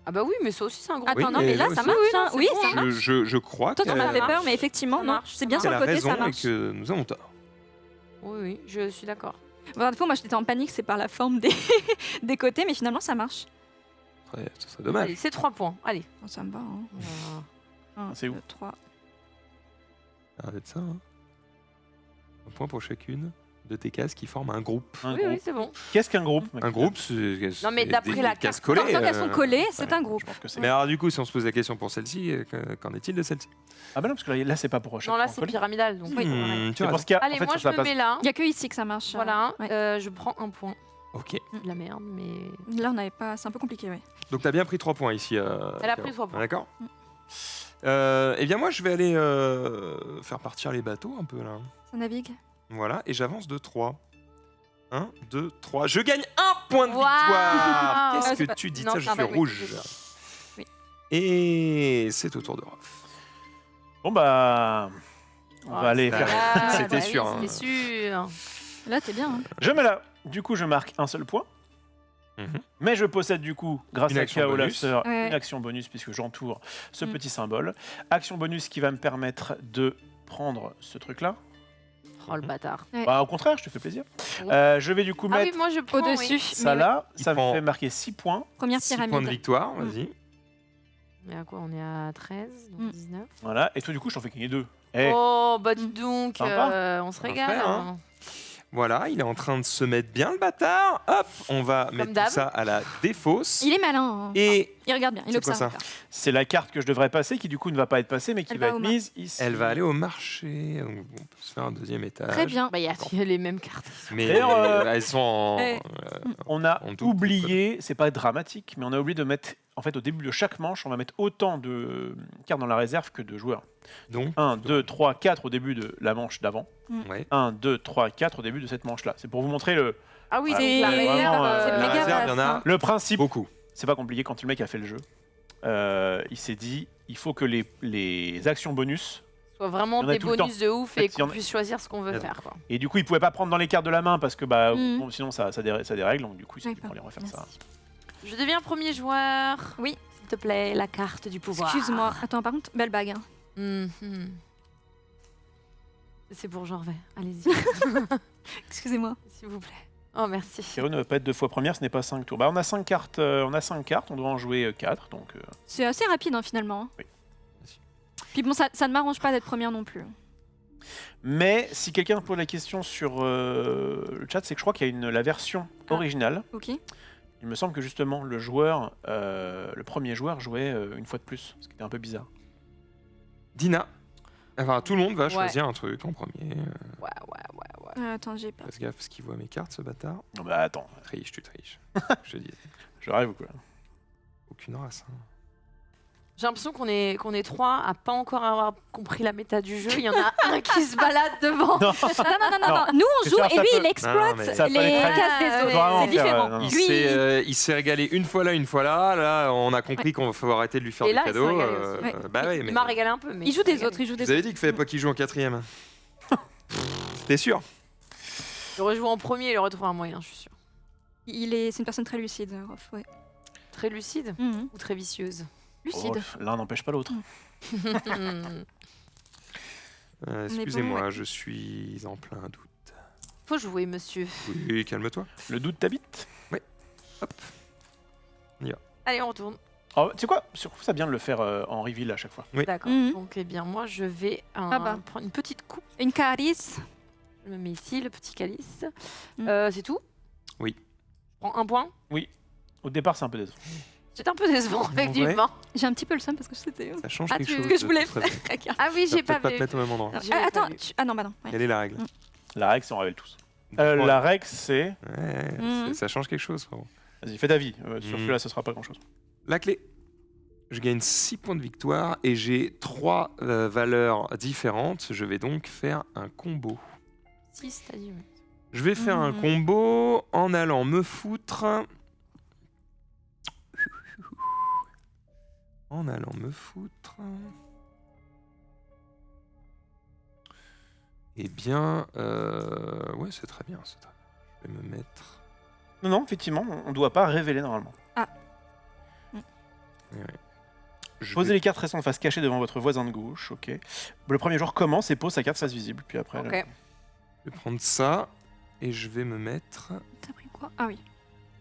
Ah bah oui, mais ça aussi, c'est un gros Attends, Oui, non, mais mais là, là ça aussi. marche. Oui, hein. non, c'est Oui, bon. ça marche. Je crois Toi, t'en qu'elle as fait marche. peur, mais effectivement, Ça non. marche, C'est bien ça sur a le côté, raison ça et marche. que nous avons tort. Oui, je suis d'accord. Bon, des fois, moi, j'étais en panique, c'est par la forme des, des côtés, mais finalement, ça marche. Ce serait dommage. Allez, c'est 3 points. Allez. Bon, ça me va. Hein. C'est où 3. Regardez de ça. Hein. Un point pour chacune de tes cases qui forment un groupe. Un Oui, groupe. oui, c'est bon. Qu'est-ce qu'un groupe Un groupe, c'est Non, mais c'est d'après des la cases carte. collées. Tant qu'elles sont collées, c'est Ouais, un groupe. Je pense que c'est. Mais alors, du coup, si on se pose la question pour celle-ci, qu'en est-il de celle-ci Ah bah non, parce que là, c'est pas pour chaque Non, là, point c'est collé. pyramidal. Donc Oui. Tu C'est as pour raison. ce qu'il y a. Allez, en fait, moi, sur je la me place- mets là. Il n'y a que ici que ça marche. Voilà. Ouais. Je prends un point. Ok. De la merde, mais. Là, on n'avait pas. C'est un peu compliqué, ouais. Donc, tu as bien pris 3 points ici. Elle a Caro. pris 3 points. D'accord Eh bien, moi, je vais aller faire partir les bateaux un peu, là. Ça navigue. Voilà, et j'avance de 3. 1, 2, 3. Je gagne 1 point de Waouh. victoire. Qu'est-ce Ah, c'est que pas- tu dis? non, Ça, c'est je un suis bug, oui, rouge. oui. Et c'est au tour de Ruff. Bon bah, on va aller ça- faire. Ah, C'était bah sûr, oui, hein. C'était sûr. Là, t'es bien. Hein. Je mets là. Du coup, je marque un seul point. Mhm. Mais je possède du coup, grâce Une à action Chaos bonus. Laser, Ouais. une action bonus puisque j'entoure ce Mm. petit symbole. Action bonus qui va me permettre de prendre ce truc-là. Oh le bâtard. Ouais. Bah, au contraire, je te fais plaisir. Bon. Je vais du coup Ah mettre oui, moi je prends. Au-dessus. ça mais là. Il Ça me prend- fait marquer 6 points. Première 6 points de pyramide. victoire, vas-y. On est à quoi? On est à 13, donc Mm. 19. Voilà. Et toi, du coup, je t'en fais gagner 2. Eh, Oh, bah dis donc, Sympa. on se Parfait, régale. hein. Voilà, il est en train de se mettre bien, le bâtard. Hop, on va mettre d'hab. tout ça à la défausse. Il est malin. Hein. Et Il regarde bien. Il C'est quoi observe. ça c'est la carte que je devrais passer qui, du coup, ne va pas être passée, mais qui Elle va va être au mar- mise ici. elle va aller au marché. Donc, on peut se faire un deuxième étage. Très bien. Bah, il y a les mêmes cartes. Mais D'ailleurs, elles sont en... Eh. On a En tout, oublié, c'est pas dramatique, mais on a oublié de mettre, en fait, au début de chaque manche, on va mettre autant de cartes dans la réserve que de joueurs. Donc, 1, 2, 3, 4 au début de la manche d'avant. ouais. 1, 2, 3, 4 au début de cette manche-là. C'est pour vous montrer le, Ah oui, C'est donc la vraiment, réserve. c'est La méga réserve, il y en vaste, a hein. le principe. beaucoup. C'est pas compliqué quand le mec a fait le jeu. Il s'est dit, il faut que les actions bonus. soit vraiment Il y en a des tout le bonus de ouf et fait, il y en qu'on a- puisse choisir ce qu'on veut Il y en a- faire. Quoi. Et du coup, il pouvait pas prendre dans les cartes de la main parce que bah, Mhm. bon, sinon ça dérègle. Donc du coup, il s'est dit, D'accord. bon, allez, on va faire ça. Merci. Je deviens premier joueur. Oui. S'il te plaît, la carte du pouvoir. Excuse-moi. Attends, par contre, belle bague. Hein. Mhm. C'est pour Jorvet. Allez-y, Excusez-moi. s'il vous plaît. Oh, merci. Kéro ne va pas être 2 fois première, ce n'est pas 5 tours. Bah, on a 5 cartes, on doit en jouer 4. Donc, C'est assez rapide hein, finalement. hein. Oui. Puis bon, ça ne m'arrange pas d'être première non plus. Mais si quelqu'un pose la question sur le chat, c'est que je crois qu'il y a la version Ah. originale. Ok. Il me semble que justement le joueur, le premier joueur jouait une fois de plus, ce qui était un peu bizarre. Dina. Enfin, tout le monde va Ouais. choisir un truc en premier. Ouais. Attends, j'ai pas. Fais gaffe parce qu'il voit mes cartes, ce bâtard. Non, bah attends, Triche, tu triches. Je te dis. je rêve ou quoi. Aucune race. hein. J'ai l'impression qu'on est trois à pas encore avoir compris la méta du jeu. Il y en a un qui se balade devant. Non, Non. Nous on C'est joue ça, et ça lui peut- il exploite mais ça peut aller les très vite. cases des Ah, autres. Vraiment C'est faire, différent. non, non. Il s'est régalé une fois là, une fois là. Là, on a compris qu'on faut arrêter de lui faire Et des là, il s'est cadeaux. régalé aussi. Ouais. Bah ouais, Il mais m'a régalé un peu. Mais Il joue s'est des régalé. autres, il joue des vous avez autres. dit qu'il fallait pas qu'il joue en quatrième. T'es sûr? Il aurait joué en premier, il aurait trouvé un moyen, je suis sûre. C'est une personne très lucide, Rof, ouais. Très lucide Mhm. ou très vicieuse. Lucide. Oh, l'un n'empêche pas l'autre. Excusez-moi, je suis en plein doute. Faut jouer, monsieur. Oui, calme-toi. Le doute t'habite. Allez, on retourne. Oh, tu sais quoi, surtout ça bien de le faire en reveal à chaque fois. Oui. D'accord. Mhm. Donc, eh bien, moi, je vais Ah bah. prendre une petite coupe. Une calice. Je me mets ici, le petit calice. Mm. C'est tout? Oui. Je prends un point. Au départ, c'est un peu décevant. C'est un peu décevant, effectivement. J'ai un petit peu le seum parce que c'était Ça change Ah, quelque tu- chose. que je voulais de très faire. bien. Ah oui, Ça j'ai va pas peut-être pas vu. te mettre au même endroit. J'ai pas Attends, vu. ah non, bah non. ouais. Quelle est la règle? La règle, c'est on révèle tous. Ouais. La règle, c'est. Ouais, Mhm. ça change quelque chose, frérot. Vas-y, fais ta vie. Sur Mm. celui-là, ce sera pas grand-chose. La clé. Je gagne 6 points de victoire et j'ai 3 valeurs différentes. Je vais donc faire un combo. 6, t'as dit. Ouais. Je vais faire un Mhm. combo en allant me foutre. En allant me foutre. Eh bien, ouais, c'est très bien. C'est très bien. Je vais me mettre. Non, effectivement, on ne doit pas révéler normalement. Je Posez vais- les cartes restantes face cachée devant votre voisin de gauche, ok. Le premier joueur commence et pose sa carte face visible, puis après... Ok. je vais prendre ça et je vais me mettre. T'as pris quoi? Ah oui.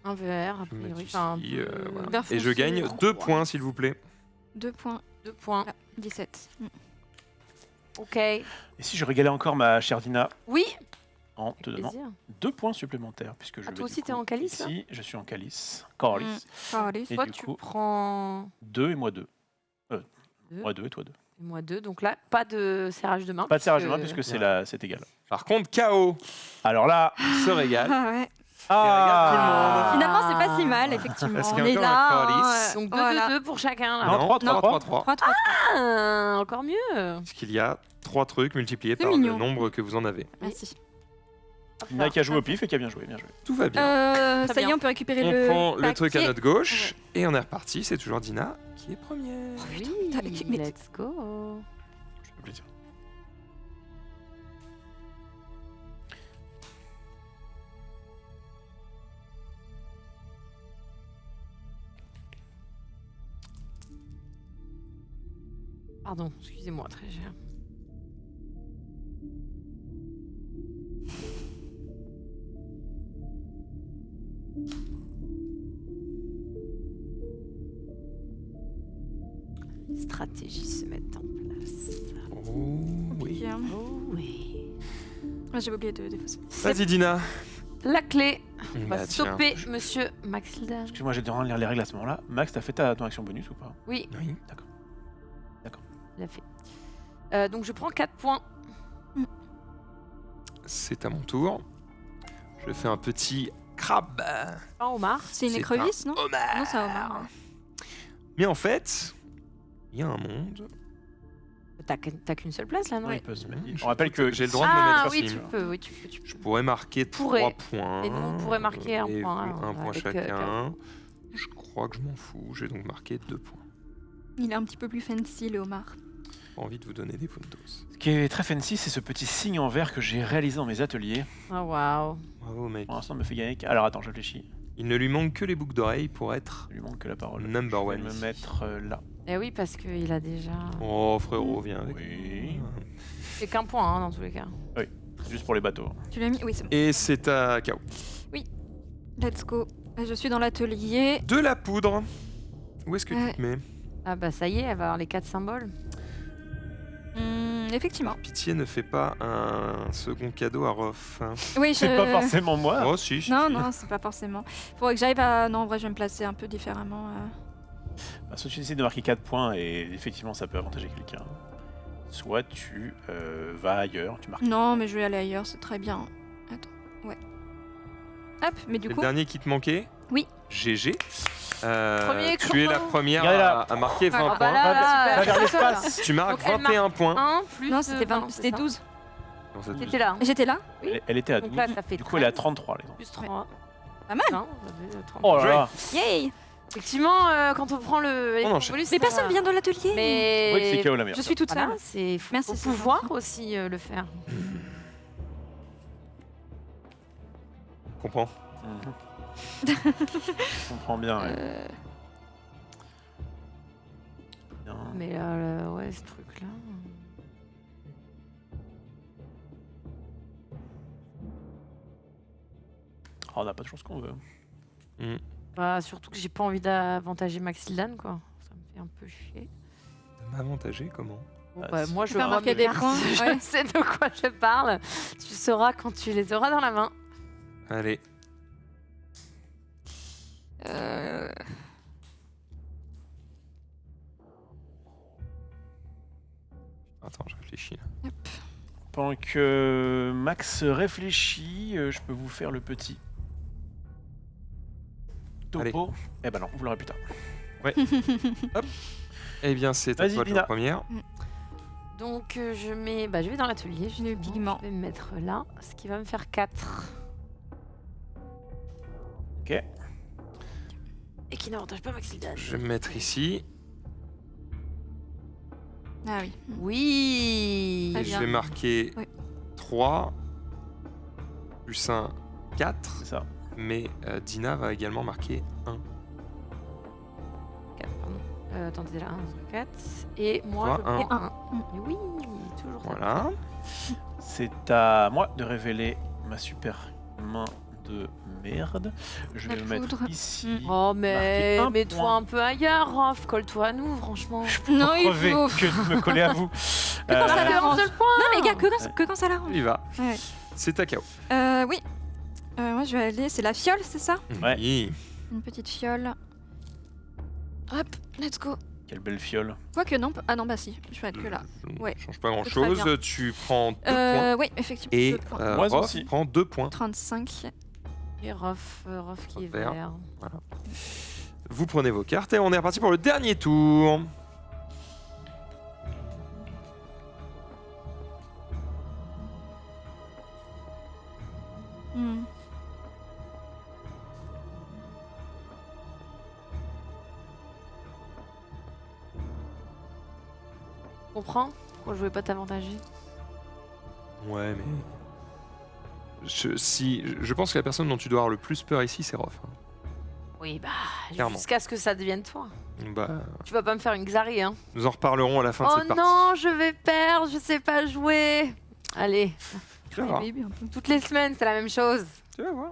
Un VR, a Je vais me priori. mettre Enfin, un ici, peu- voilà. Vert Et je foncé, gagne roi. 2 points, s'il vous plaît. 2 points. 2 points. Ah, 17. Ok. Et si je régalais encore ma chère Dina Oui. en te donnant Plaisir. 2 points supplémentaires, puisque je Ah, vais toi du aussi, t'es coup en calice, là ici, je suis en calice. Calice. Calice. Et Toi, du tu coup- prends 2 et moi 2. Deux. Moi 2 et toi 2. et moi 2. Donc là, pas de serrage de main. Pas de serrage de main puisque- puisque Voilà. c'est égal. Par contre, KO Alors là, se régale. Ah ouais. Ah Finalement, c'est pas si mal, effectivement. Parce qu'il y On a est encore un là. Corlys. Donc 2, Voilà. 2, 2 pour chacun. Là. Non, 3, 3. 3. Ah, encore mieux. Parce qu'il y a 3 trucs multipliés C'est par mignon. le nombre que vous en avez. Merci. Il y en a qui a joué au pif et qui a bien joué, bien joué. Tout va bien. Ça y est, bien. on peut récupérer On le prend le truc à paquet. notre gauche et on est reparti. C'est toujours Dina qui est première. Oui, mais- let's go. Je fais plaisir. Pardon, excusez-moi, très cher. Les stratégies se mettent en place. Oh oui. Bien. Oh oui. Ah, j'ai oublié de défausser. Vas-y Dina. La clé. On va Bah, tiens. stopper monsieur Maxildan. Excuse-moi, j'ai dû lire les règles à ce moment-là. Max, t'as fait ton action bonus ou pas? Oui, Oui. il a fait. Donc je prends 4 points. C'est à mon tour. Je fais un petit crabe. Un homard. C'est une C'est écrevisse, non Homard. Non, c'est un homard. Mais en fait, il y a un monde. T'as qu'une seule place là, non? Oui, il peut se mettre. Je- On rappelle que j'ai le droit de me Ah mettre oui, facile. tu peux, oui, tu peux. Je pourrais marquer Pourrais. 3 points. Et nous, on pourrait marquer un Et point, un point avec, chacun. Je crois que je m'en fous. J'ai donc marqué 2 points. Il est un petit peu plus fancy, le homard. Pas envie de vous donner des puntos. Ce qui est très fancy, c'est ce petit signe en verre que j'ai réalisé dans mes ateliers. Ah waouh. Bravo mec. Pour l'instant, me fait gagner. Alors attends, je réfléchis. Il ne lui manque que les boucles d'oreilles pour être Il lui manque que la parole. number Je vais one. me ici. mettre là. Eh oui, parce qu'il a déjà. Oh frérot, viens avec Oui. moi. C'est qu'un point hein, dans tous les cas. Juste pour les bateaux. Tu l'as mis Oui, c'est bon. Et c'est à KO. Let's go. Je suis dans l'atelier. De la poudre. Où est-ce que Ouais. tu te mets? Ah bah ça y est, elle va avoir les 4 symboles. Effectivement. Pitié, ne fais pas un second cadeau à Rof. hein. Oui, C'est pas forcément moi. Oh si. Non, non, c'est pas forcément. Faudrait que j'arrive à. Non, en vrai, je vais me placer un peu différemment. Bah, soit tu décides de marquer 4 points et effectivement ça peut avantager quelqu'un. Soit tu vas ailleurs, tu marques. Non, mais je vais aller ailleurs, c'est très bien. Attends, ouais. Hop, mais du C'est le coup. dernier qui te manquait? Oui. GG. Premier Tu es la chrono. première Regardez-là. à marquer 20 Ah points. bah là, Va super. vers l'espace. Tu marques Donc, elle 21 points. 1 plus. Non, c'était 20, c'était 12. Non, ça te- T'étais là. hein. J'étais là Elle était à Donc 12. là, ça fait Du coup, elle est à 13. 33, les gens. Plus 3. Pas mal. Non, ça fait 30. Oh là là. Yay Effectivement, quand on prend le. On enchaîne. bonus, Mais ça personne va. vient dans l'atelier. Mais. Oui, c'est KO la meilleure. Je suis toute Voilà, seule. c'est faut, Merci, faut c'est pouvoir gentil. aussi le faire. Comprends. Je comprends bien. Ouais. Bien. Mais ouais, ce truc-là. Oh, on n'a pas toujours ce qu'on veut. Bah, surtout que j'ai pas envie d'avantager Maxildan, quoi. Ça me fait un peu chier. De m'avantager comment? Bon, Ah, bah, c'est- moi, je Faire vois marquer mes des cartes, points, je ouais. sais de quoi je parle. Tu sauras quand tu les auras dans la main. Allez. Attends, je réfléchis là. Pendant que Max réfléchit, je peux vous faire le petit topo. Eh ben non, vous l'aurez plus tard. Eh bien, c'est à Vas-y, toi de Dina. la première. Donc, je vais dans l'atelier. Le justement. pigment. Je vais me mettre là, ce qui va me faire 4. Ok. Et qui n'avantage pas Maxildan. Je vais me mettre ici. Ah oui. Oui. Et Très je bien. vais marquer Oui. 3 plus 1, 4. C'est ça. Mais Dina va également marquer 1. 4, pardon. Attendez, là, 1, 4. Et moi, Toi, je prends un. 1. Oui, toujours ça. Voilà. C'est à moi de révéler ma super main de merde. Je vais La me mettre poudre. ici. Oh, mais Marquer un mets-toi point. un peu ailleurs, Rof. Colle-toi à nous, franchement. Non, il Crever faut. que de me coller à vous. Que quand ça Parce que l'arrange. un seul point. Non, mais gars, que quand ça l'arrange. On y va. Ouais. C'est à KO. Oui. Moi, je vais aller. C'est la fiole, c'est ça Ouais. Oui. Une petite fiole. Hop, let's go. Quelle belle fiole. Quoique non. Ah non, bah si. Je vais être que là. Je Ouais. change pas grand Très chose. bien. Tu prends 2 points. Oui, effectivement. Et 2 points. Rof Moi aussi. prend 2 points. 35. Et Rof qui est Vert. vert. Vous prenez vos cartes et on est reparti pour le dernier tour. Hmm. Tu comprends pourquoi je voulais pas t'avantager? Ouais, mais... Je pense que la personne dont tu dois avoir le plus peur ici, c'est Rof. Oui, bah, Clairement. jusqu'à ce que ça devienne toi. Bah, Tu vas pas me faire une Xari, hein. nous en reparlerons à la fin de Oh cette partie. non, je vais perdre, je sais pas jouer. Allez, Tu vas voir. Baby, un peu. toutes les semaines, c'est la même chose. Tu vas voir.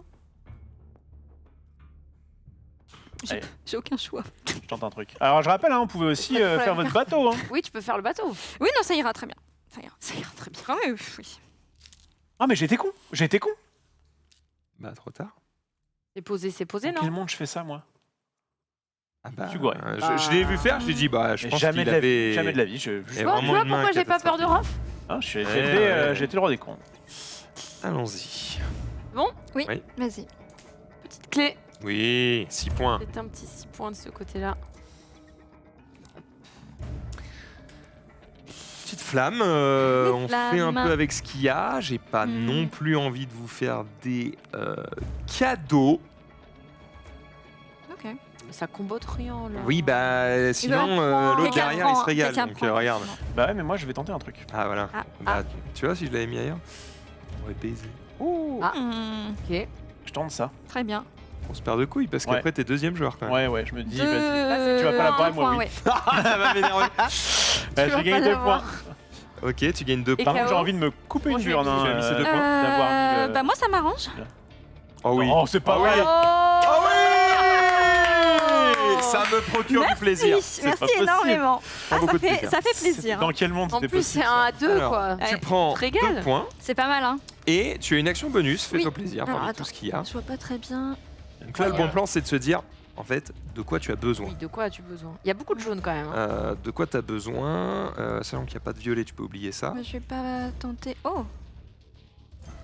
J'ai aucun choix. Je tente un truc. Alors je rappelle, hein, on pouvait aussi Pas de problème. faire votre bateau. Hein. Oui, tu peux faire le bateau. Oui, non, ça ira très bien. Ça ira. Ça ira très bien. Ah oui, oui. Ah mais j'étais con. Bah, trop tard. C'est posé, Dans non? quel monde je fais ça moi? Ah bah, Je suis gouré. je l'ai vu faire, je lui ai dit, bah, je Mais pense jamais qu'il de la vie. avait... Jamais de la vie. Et Tu vois, vraiment une main pourquoi j'ai pas peur de Rof? Hein, j'ai Ouais. été le roi des cons. Allons-y. Vas-y. Petite clé. Oui, 6 points. C'est un petit 6 points de ce côté-là. Petite flamme, Des on fait un flammes. peu avec ce qu'il y a. J'ai pas Mhm. non plus envie de vous faire des cadeaux. Ok. Ça combote rien, là. Oui, bah sinon l'autre Quelqu'un derrière il prend, se régale. quelqu'un Donc prend. regarde. Bah ouais mais moi je vais tenter un truc. Ah voilà. Ah, Bah, tu vois, si je l'avais mis ailleurs, on aurait baisé. Oh, Ah. Hmm, Ok. Je tente ça. très bien. on se perd de couilles parce Ouais. qu'après t'es deuxième joueur quand même. Ouais je me dis Deux- vas-y. Tu vas pas la un prendre, moi, point, oui. ouais. Ça va m'énerver. Bah, vas je vais gagner pas 2 l'avoir. points. Ok, tu gagnes 2 Et points. Par contre j'ai KO. envie de me couper Moi, une je vais burne. miser. Tu as mis ces 2 points d'avoir mis le- Bah moi ça m'arrange. Oh oui. Oh c'est pas Ah vrai. oui. Oh Oh oui. Ça me procure du plaisir. Merci, pas merci possible. énormément. Ah, beaucoup de ça, fait, plaisir. ça fait plaisir. Dans quel monde En c'était plus, possible c'est ça un à 2, Alors, quoi. Tu Ouais. prends Tu te régales. 2 points C'est pas mal, hein. et tu as une action bonus, fais-toi Oui. plaisir Alors, parmi attends. tout ce qu'il y a. Je vois pas très bien. Donc là, le bon plan, c'est de se dire, en fait, de quoi tu as besoin. Oui, de quoi as-tu besoin? Il y a beaucoup de jaune quand même. Hein. De quoi tu as besoin, sachant qu'il n'y a pas de violet, tu peux oublier ça. Moi, je vais pas tenter. Oh.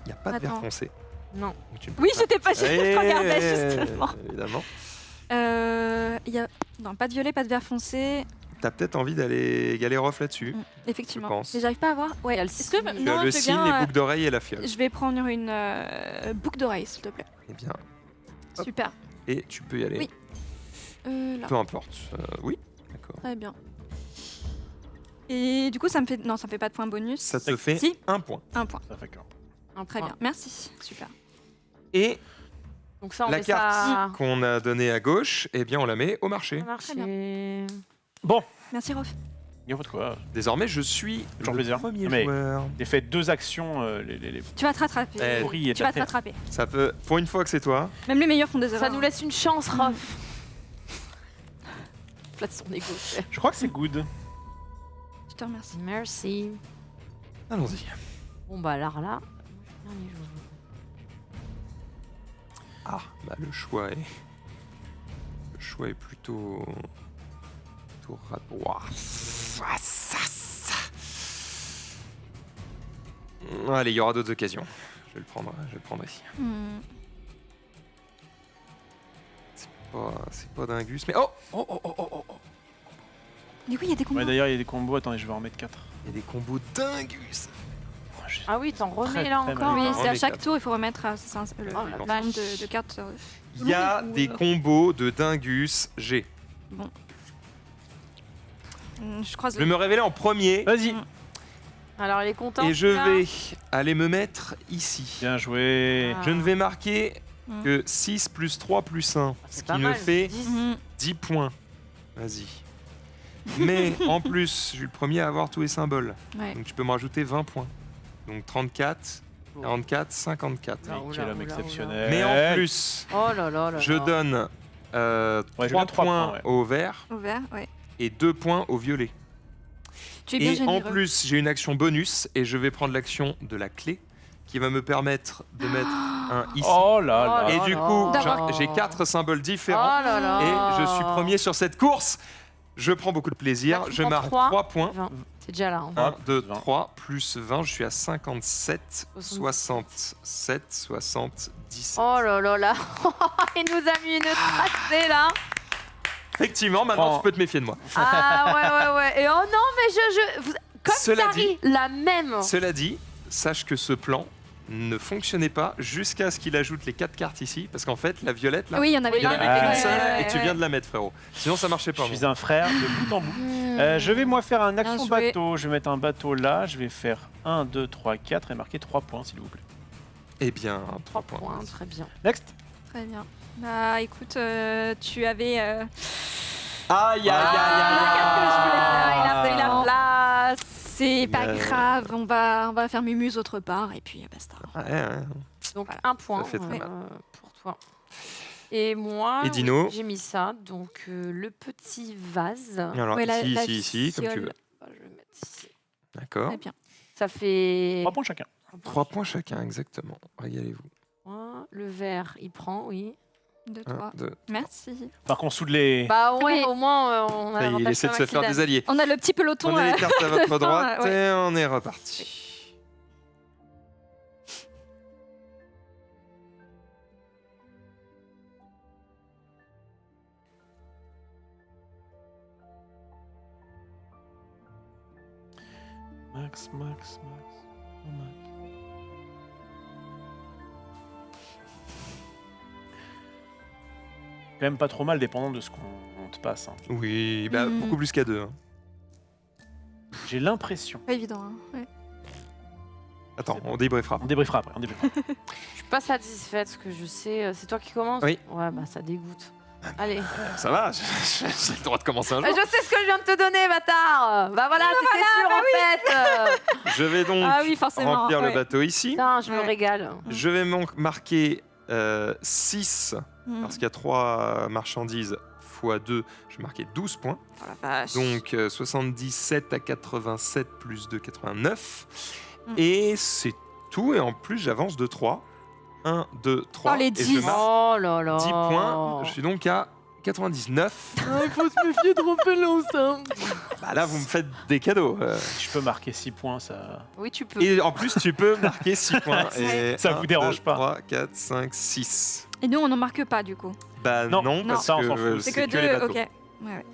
Il n'y a pas de vert Attends. foncé. Non. Donc tu ne peux Oui, pas- j'étais pas sûre. Je regardais Eh, justement. Évidemment. Il y a non pas de violet, pas de vert foncé. T'as peut-être envie d'aller égaler Rof là-dessus. Effectivement. Je pense. Mais j'arrive pas à voir. Ouais. Il y a le Est-ce que cygne. Tu as le je veux cygne, bien, les boucles d'oreilles et la fiole. je vais prendre une boucle d'oreille, s'il te plaît. Eh bien, Hop. Super. et tu peux y aller. Oui. Là. Peu importe. Oui, d'accord. Très bien. Et du coup, ça me fait non, ça me fait pas de point bonus. Ça te fait Si. 1 point. Un point. Ça fait que... Un Très point. bien. Merci. Super. Et Donc ça, on la met carte ça qu'on a donnée à gauche, eh bien, on la met au marché. au marché. Merci, Rof. Il y a de quoi. Désormais, je suis Toujours le plaisir. premier Mais- joueur. J'ai fait 2 actions, les Tu vas te rattraper. Eh, souris et Tu vas te terre. rattraper. Ça peut, pour une fois que c'est toi, Même les meilleurs font des erreurs. Ça nous laisse une chance, Rof. Flatte son égo. Je crois que c'est good. Je te remercie. Merci. allons-y. Bon bah alors là, moi, je viens les jouer. Ah, bah le choix est plutôt radoir. Allez, il y aura d'autres occasions. Je vais le prendre ici. Hmm. C'est pas dingus, mais oh. Du coup, il y a des combos. Ouais, d'ailleurs, il y a des combos. Attendez, je vais en mettre 4. Il y a des combos dingus. Ah oui, t'en remets Très, là très encore. mal. Oui, hein. c'est à les chaque quatre. tour, il faut remettre le Oh la volume de cartes. Il y a des combos de dingus G. Je croise Je vais me révéler en premier Vas-y. Alors il est content. et je celui-là vais aller me mettre ici. Bien joué. Ah. Je ne vais marquer Mm. que 6 plus 3 plus 1, ce C'est qui pas me mal, fait 10. 10 points. Vas-y. Mais en plus, je suis le premier à avoir tous les symboles. Ouais. Donc tu peux me rajouter 20 points. Donc 34, 44, 54. Ah, Oui, oula, quel homme oula, exceptionnel. Mais en plus, Oh là là là. je là. donne Ouais, je 3 donne 3 points points, ouais. au vert Au vert, ouais. et 2 points au violet. Tu es bien Et en généreux. plus, j'ai une action bonus et je vais prendre l'action de la clé qui va me permettre de mettre un ici. Oh là là. Oh Et là du là. coup, D'avoir- j'ai 4 symboles Oh différents là là. et je suis premier sur cette course. Je prends beaucoup de plaisir. Là, tu Je prends marque 3. 3 points. 20. C'est déjà là. hein. 1, 2, 20. 3, plus 20, je suis à 57, 77. 67, 77. Oh là là là. Il nous a mis une tracée là. Effectivement, maintenant Oh. tu peux te méfier de moi. Ah ouais. Et oh non, mais comme Cela Sari, la même. Cela dit, sache que ce plan ne fonctionnait pas jusqu'à ce qu'il ajoute les 4 cartes ici, parce qu'en fait, la violette, là, Oui, il y en avait il y en pas. avait qu'une Ouais, seule, ouais, et tu viens de la mettre, frérot. Sinon, ça marchait Je pas. suis moi. un frère de bout en bout. Hmm. Je vais moi faire un action joué. bateau. Je vais mettre un bateau là. Je vais faire 1, 2, 3, 4 et marquer 3 points, s'il vous plaît. Eh bien, 3 3 points. points, très bien. Next. Très bien. Bah écoute, tu avais. Aïe, aïe, Il a pris la place. C'est pas grave, on va faire mumuse autre part et puis basta. Ouais. Donc Voilà. 1 point Ça fait très mal. pour toi. Et moi, Et Dino j'ai mis ça. Donc le petit vase. Alors, Ouais, la ici, comme tu fiole. veux. Je vais le mettre ici. D'accord. Très bien. Ça fait 3 points chacun. 3 points chacun, exactement. Régalez-vous. Le vert, il prend, oui. 2, 1, 3. 2. Merci. Par contre, soude les. Bah ouais, Oui. au moins on a Il l'avantage essaie de sur se faire des Maxidane. alliés. On a le petit peloton. Prenez les cartes à votre droite ouais. et on est reparti. Max. Oh, Max. Quand même pas trop mal, dépendant de ce qu'on te passe. hein. Oui, bah, Mhm. beaucoup plus qu'à 2. J'ai l'impression. Pas évident. Hein. Ouais. Attends, on débriefera. On débriefera après. On débriefera. Je suis pas satisfaite parce que je sais. C'est toi qui commences. Oui. Ouais, bah ça dégoûte. Allez. Ça va, j'ai le droit de commencer un Je jour. sais ce que je viens de te donner, bâtard. Bah voilà, c'était sûr en fait. Je vais donc Ah oui, forcément. remplir le ouais. bateau ici. Putain, je me Ouais. régale. Je vais marquer 6, Mm. parce qu'il y a 3 marchandises x 2, je vais marquer 12 points. Oh la vache. Donc 77 à 87 plus 2, 89. Mm. Et c'est tout. Et en plus, j'avance de 3. 1, 2, 3. Oh, les et 10. je marque Oh là là. 10 points. Je suis donc à 99. Il faut se méfier de Rompelon, ça. Bah là, vous me faites des cadeaux. Je peux marquer 6 points, ça. Oui, tu peux. Et en plus, tu peux marquer 6 points. Et Ça vous dérange pas. 3, 4, 5, 6. Et nous, on n'en marque pas du coup. Bah Non, non, parce ça, on s'en que fout. C'est c'est que les 2, bateaux. ok. Ouais.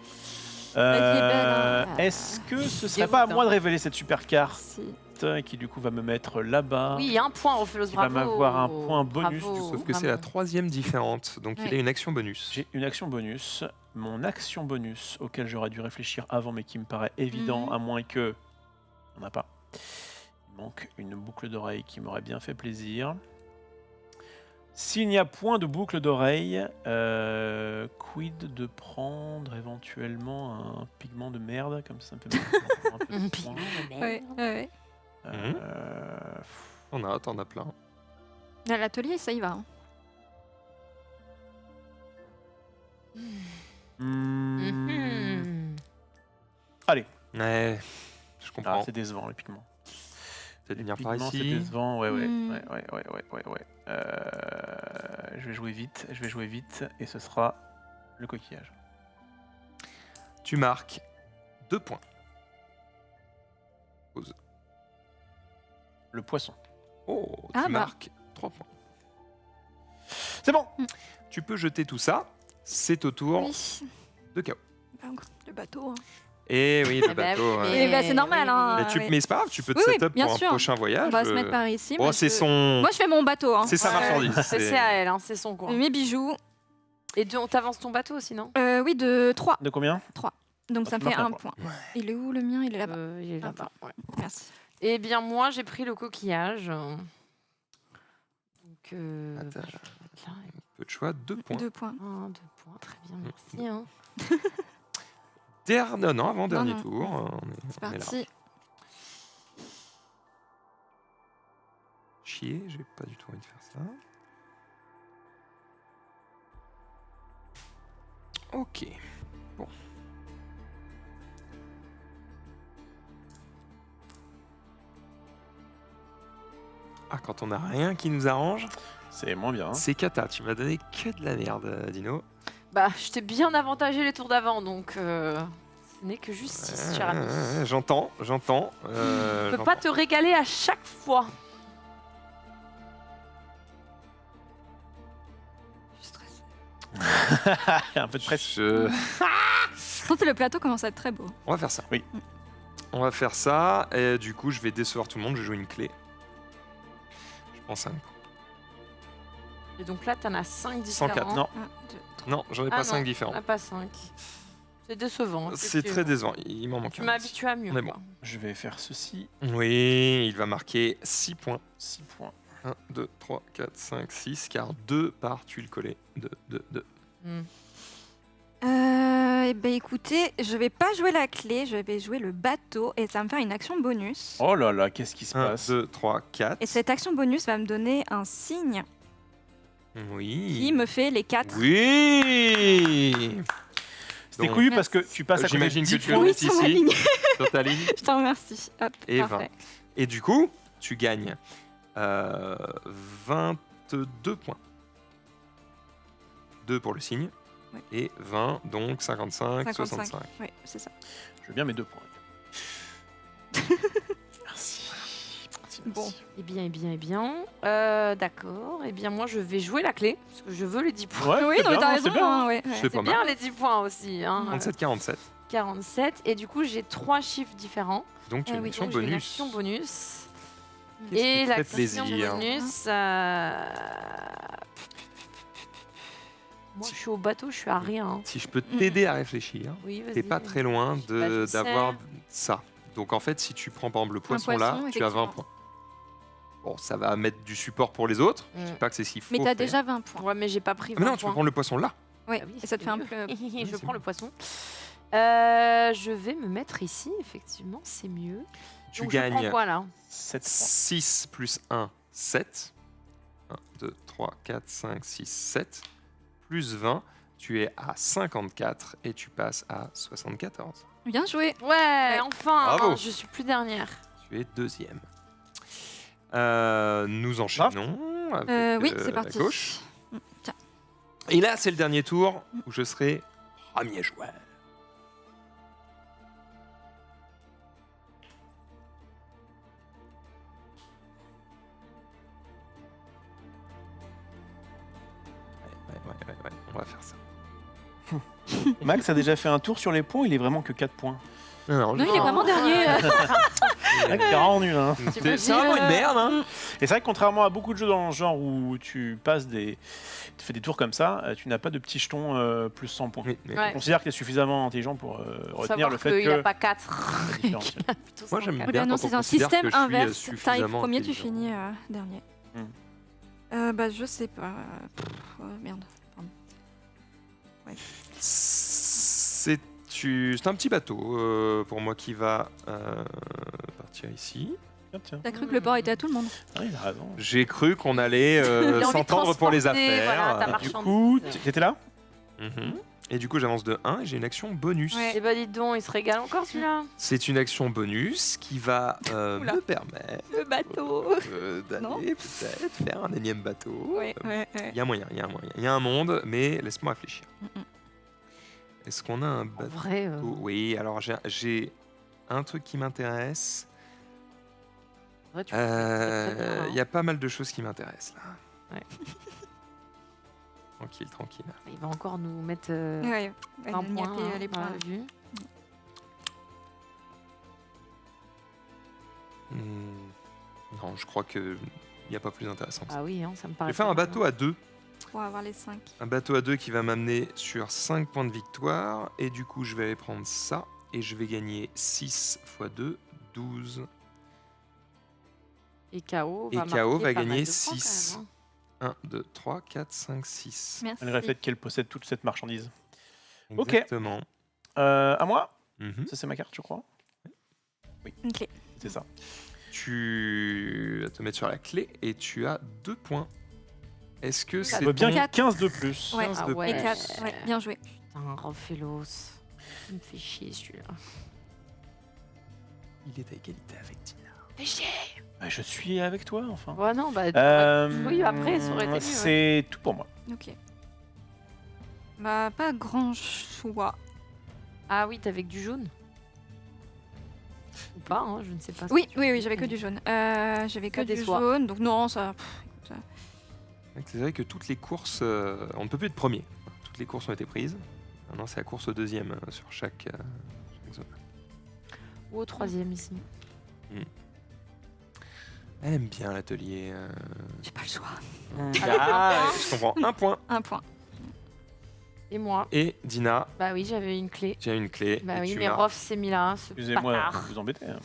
Vas-y, belle, hein. Est-ce que ce serait pas à moi de révéler cette super carte Si. qui du coup va me mettre là-bas? Oui, il y a un point au Félos, Qui va bravo. m'avoir un point bonus, Bravo, Sauf que c'est bravo. la 3e différente. Donc il Ouais. a une action bonus. J'ai une action bonus. Mon action bonus, auquel j'aurais dû réfléchir avant, mais qui me paraît évident, Mhm. à moins que... On n'a pas. Il manque une boucle d'oreille qui m'aurait bien fait plaisir. S'il n'y a point de boucle d'oreille, quid de prendre éventuellement un pigment de merde, comme ça me fait mal, un peu de points. Ouais, ouais. T'en as plein. À l'atelier, ça y va. Hein. Hmm. Mhm. Allez, Ouais, je ah, comprends. c'est décevant les pigments. Peut-être venir Les par pigments, c'est ici. décevant, ouais. Hmm. Ouais. Je vais jouer vite, et ce sera le coquillage. Tu marques 2 points. Le poisson. Oh, tu Ah bah. marques 3 points. C'est bon. Tu peux jeter tout ça. C'est au tour Oui. de chaos. Bah, le bateau. Hein. Et oui, le Eh ben bateau. oui, ouais. Eh ben, c'est normal, hein. Mais, ouais. mais c'est pas grave, tu peux te Oui, oui, set up bien pour sûr. un prochain voyage. On va se mettre par ici. Oh, moi, c'est je- son. Moi, je fais mon bateau. Hein. C'est sa Ouais. marchandise. C'est à elle, hein, c'est son coin. Mes bijoux. Et on t'avance ton bateau aussi, non Oui, de 3. De combien? Donc Ah, ça tu me fait marques un 1 point. Il est où le mien? Il est là-bas. Il est là-bas. Ouais. Merci. Eh bien, moi, j'ai pris le coquillage. Donc, Attends, bah, je vais mettre là. peu de choix, 2 points. 2 points. 2 points, très bien, merci. Hein. Non, avant dernier non. tour. C'est On est là. parti. Chier, j'ai pas du tout envie de faire ça. Ok. Bon. Ah, quand on n'a rien qui nous arrange, C'est moins bien. Hein. c'est cata. Tu m'as donné que de la merde, Dino. Bah, je t'ai bien avantagé les tours d'avant, donc Ce n'est que justice, cher ami. J'entends. Tu peux pas te régaler à chaque fois. Je suis stressée. Un peu de presse. Je pense que le plateau commence à être très beau. On va faire ça. Oui. On va faire ça. Et du coup, je vais décevoir tout le monde. Je joue une clé. Je prends 5. Et donc là, t'en as 5 différents. 104, non. 1, 2, 3. Non, j'en ai Ah pas non, 5 différents. t'en as pas 5. C'est décevant. C'est très effectivement. décevant. Il m'en manque Tu un. m'as habitué à mieux. On est bon. quoi. Je vais faire ceci. Oui, il va marquer 6 points. 6 points. 1, 2, 3, 4, 5, 6, car 2 par tuile collée. 2, 2, 2. Hmm. Eh ben écoutez, je vais pas jouer la clé, je vais jouer le bateau et ça va me faire une action bonus. Oh là là, qu'est-ce qui se 1, passe? 2, 3, 4. Et cette action bonus va me donner un signe Oui. qui me fait les 4. Oui. C'était Donc, couillu parce que tu passes à côté de j'imagine que 10 tu points. le Oui, mets sur ma ici, ligne. sur ta ligne, Je t'en remercie. Hop, et 20. parfait. Et du coup, tu gagnes 22 points. 2 pour le signe. Oui. Et 20, donc 55, 65. Oui, c'est ça. Je veux bien mes 2 points. Merci. Merci, Bon. merci. Eh bien, eh bien, eh bien. D'accord. Eh bien, moi, je vais jouer la clé parce que je veux les 10 points. Ouais, Oui, c'est non, mais bien, t'as c'est raison. bien. hein, ouais, ouais. C'est C'est pas bien mal. les 10 points aussi. Hein. 37, 47. 47. Et du coup, j'ai 3 chiffres différents. Donc tu as une oui, action Donc, j'ai une bonus. action bonus. Qu'est-ce qui Et te fait l'action plaisir bonus. Moi, je suis au bateau, je suis à rien. hein. Si je peux t'aider à réfléchir, Oui, vas-y. t'es pas très loin Bah, je sais. d'avoir ça. Donc en fait, si tu prends par exemple le poisson là, poisson, tu as 20 effectivement. points. Bon, ça va mettre du support pour les autres. Je dis Mm. pas que c'est ce qu'il faut Mais t'as faire. déjà 20 points. Ouais, mais j'ai pas pris Ah, mais 20 non, tu peux points. prendre le poisson là. Oui, Ah oui, et ça te fait un mieux. peu. Je c'est prends mieux. le poisson. Je vais me mettre ici, effectivement, c'est mieux. Tu Donc, je prends gagnes quoi là 7 points. 6 plus 1, 7. 1, 2, 3, 4, 5, 6, 7. Plus 20, tu es à 54 et tu passes à 74. Bien joué. Ouais, enfin, Bravo. je suis plus dernière. Tu es deuxième. Nous enchaînons avec Oui, c'est la parti. gauche. Tiens. Et là, c'est le dernier tour où je serai premier joueur. Ouais, on va faire ça. Max a déjà fait un tour sur les points, il est vraiment que 4 points. Non, il est Non. vraiment dernier. Mec, t'es vraiment nul, hein. C'est vraiment une merde, hein. Et c'est vrai que contrairement à beaucoup de jeux dans le genre où tu passes tu fais des tours comme ça, tu n'as pas de petits jetons plus 100 points. Mais- Ouais. Je considère que tu es suffisamment intelligent pour retenir Savoir le fait qu'il que n'a pas 4. la différence. Moi, j'aime Eh bien ben non, quand on c'est un considère système que je suis, inverse. T'arrives suffisamment premier, tu intelligent. finis dernier. Bah, je sais pas. Oh, merde. Pardon. C'est un petit bateau pour moi qui va partir ici. Tiens, tiens. T'as cru que le port était à tout le monde. Ah, il a raison. J'ai cru qu'on allait Il a envie de s'entendre pour les transporter, affaires. voilà, ta Du marchandise. coup, t'étais là? Mhm. Et du coup, j'avance de 1 et j'ai une action bonus. Ouais. Eh bah, dites donc, il se régale encore celui-là. C'est une action bonus qui va Oula. me permettre Le bateau. Non. d'aller peut-être faire un énième bateau. Ouais, ouais, ouais. Il y a moyen, il y a un moyen. Il y a un monde, mais laisse-moi réfléchir. Mm-mm. Est-ce qu'on a un En bateau? vrai, Oui, alors j'ai un truc qui m'intéresse. en vrai, tu fais très, très bien, hein. Il y a pas mal de choses qui m'intéressent là. Ouais. Tranquille, tranquille. Il va encore nous mettre Ouais, ouais, un gnapper, point. hein, les on points. l'a vu. Non, je crois que il n'y a pas plus intéressant que ça. Ah oui, hein, ça me Je paraît. vais faire un bateau à 2. Pour avoir les 5. Un bateau à 2 qui va m'amener sur 5 points de victoire. Et du coup, je vais aller prendre ça. Et je vais gagner 6 x 2, 12. Et KO Et va, KO marquer va pas mal gagner de points, 6. quand même, hein. 1, 2, 3, 4, 5, 6. Merci. Malgré le fait qu'elle possède toute cette marchandise. Ok. Exactement. À moi? Mhm. Ça, c'est ma carte, je crois. Une clé. C'est ça. Tu vas te mettre sur la clé et tu as 2 points. Est-ce que Ça c'est veut bien ton- 15 de plus. Ouais. 15 Ah de ouais. Et 4. Ouais, bien joué. Putain, Rofelos. Il me fait chier celui-là. Il est à égalité avec Tina. Fais chier. Bah, je suis avec toi, enfin. Ouais, non, bah. oui, après, ça aurait été mieux. ouais. C'est tout pour moi. Ok. Bah, pas grand choix. Ah oui, t'avais que du jaune. Ou pas, hein, je ne sais pas. Oui, j'avais que du jaune. J'avais que Ça du déçoit. jaune, donc non, ça. C'est vrai que toutes les courses, on ne peut plus être premier. Toutes les courses ont été prises. Maintenant, c'est la course au deuxième sur chaque zone. Ou au troisième ici. Elle aime bien l'atelier. J'ai pas le choix. Ah, je comprends. Un point. Un point. Et moi? Et Dina, Bah oui, j'avais une clé. tu as une clé. Bah et oui, tu mais marques Rof s'est mis là, ce Excusez-moi, bâtard. vous embêtez. Hein.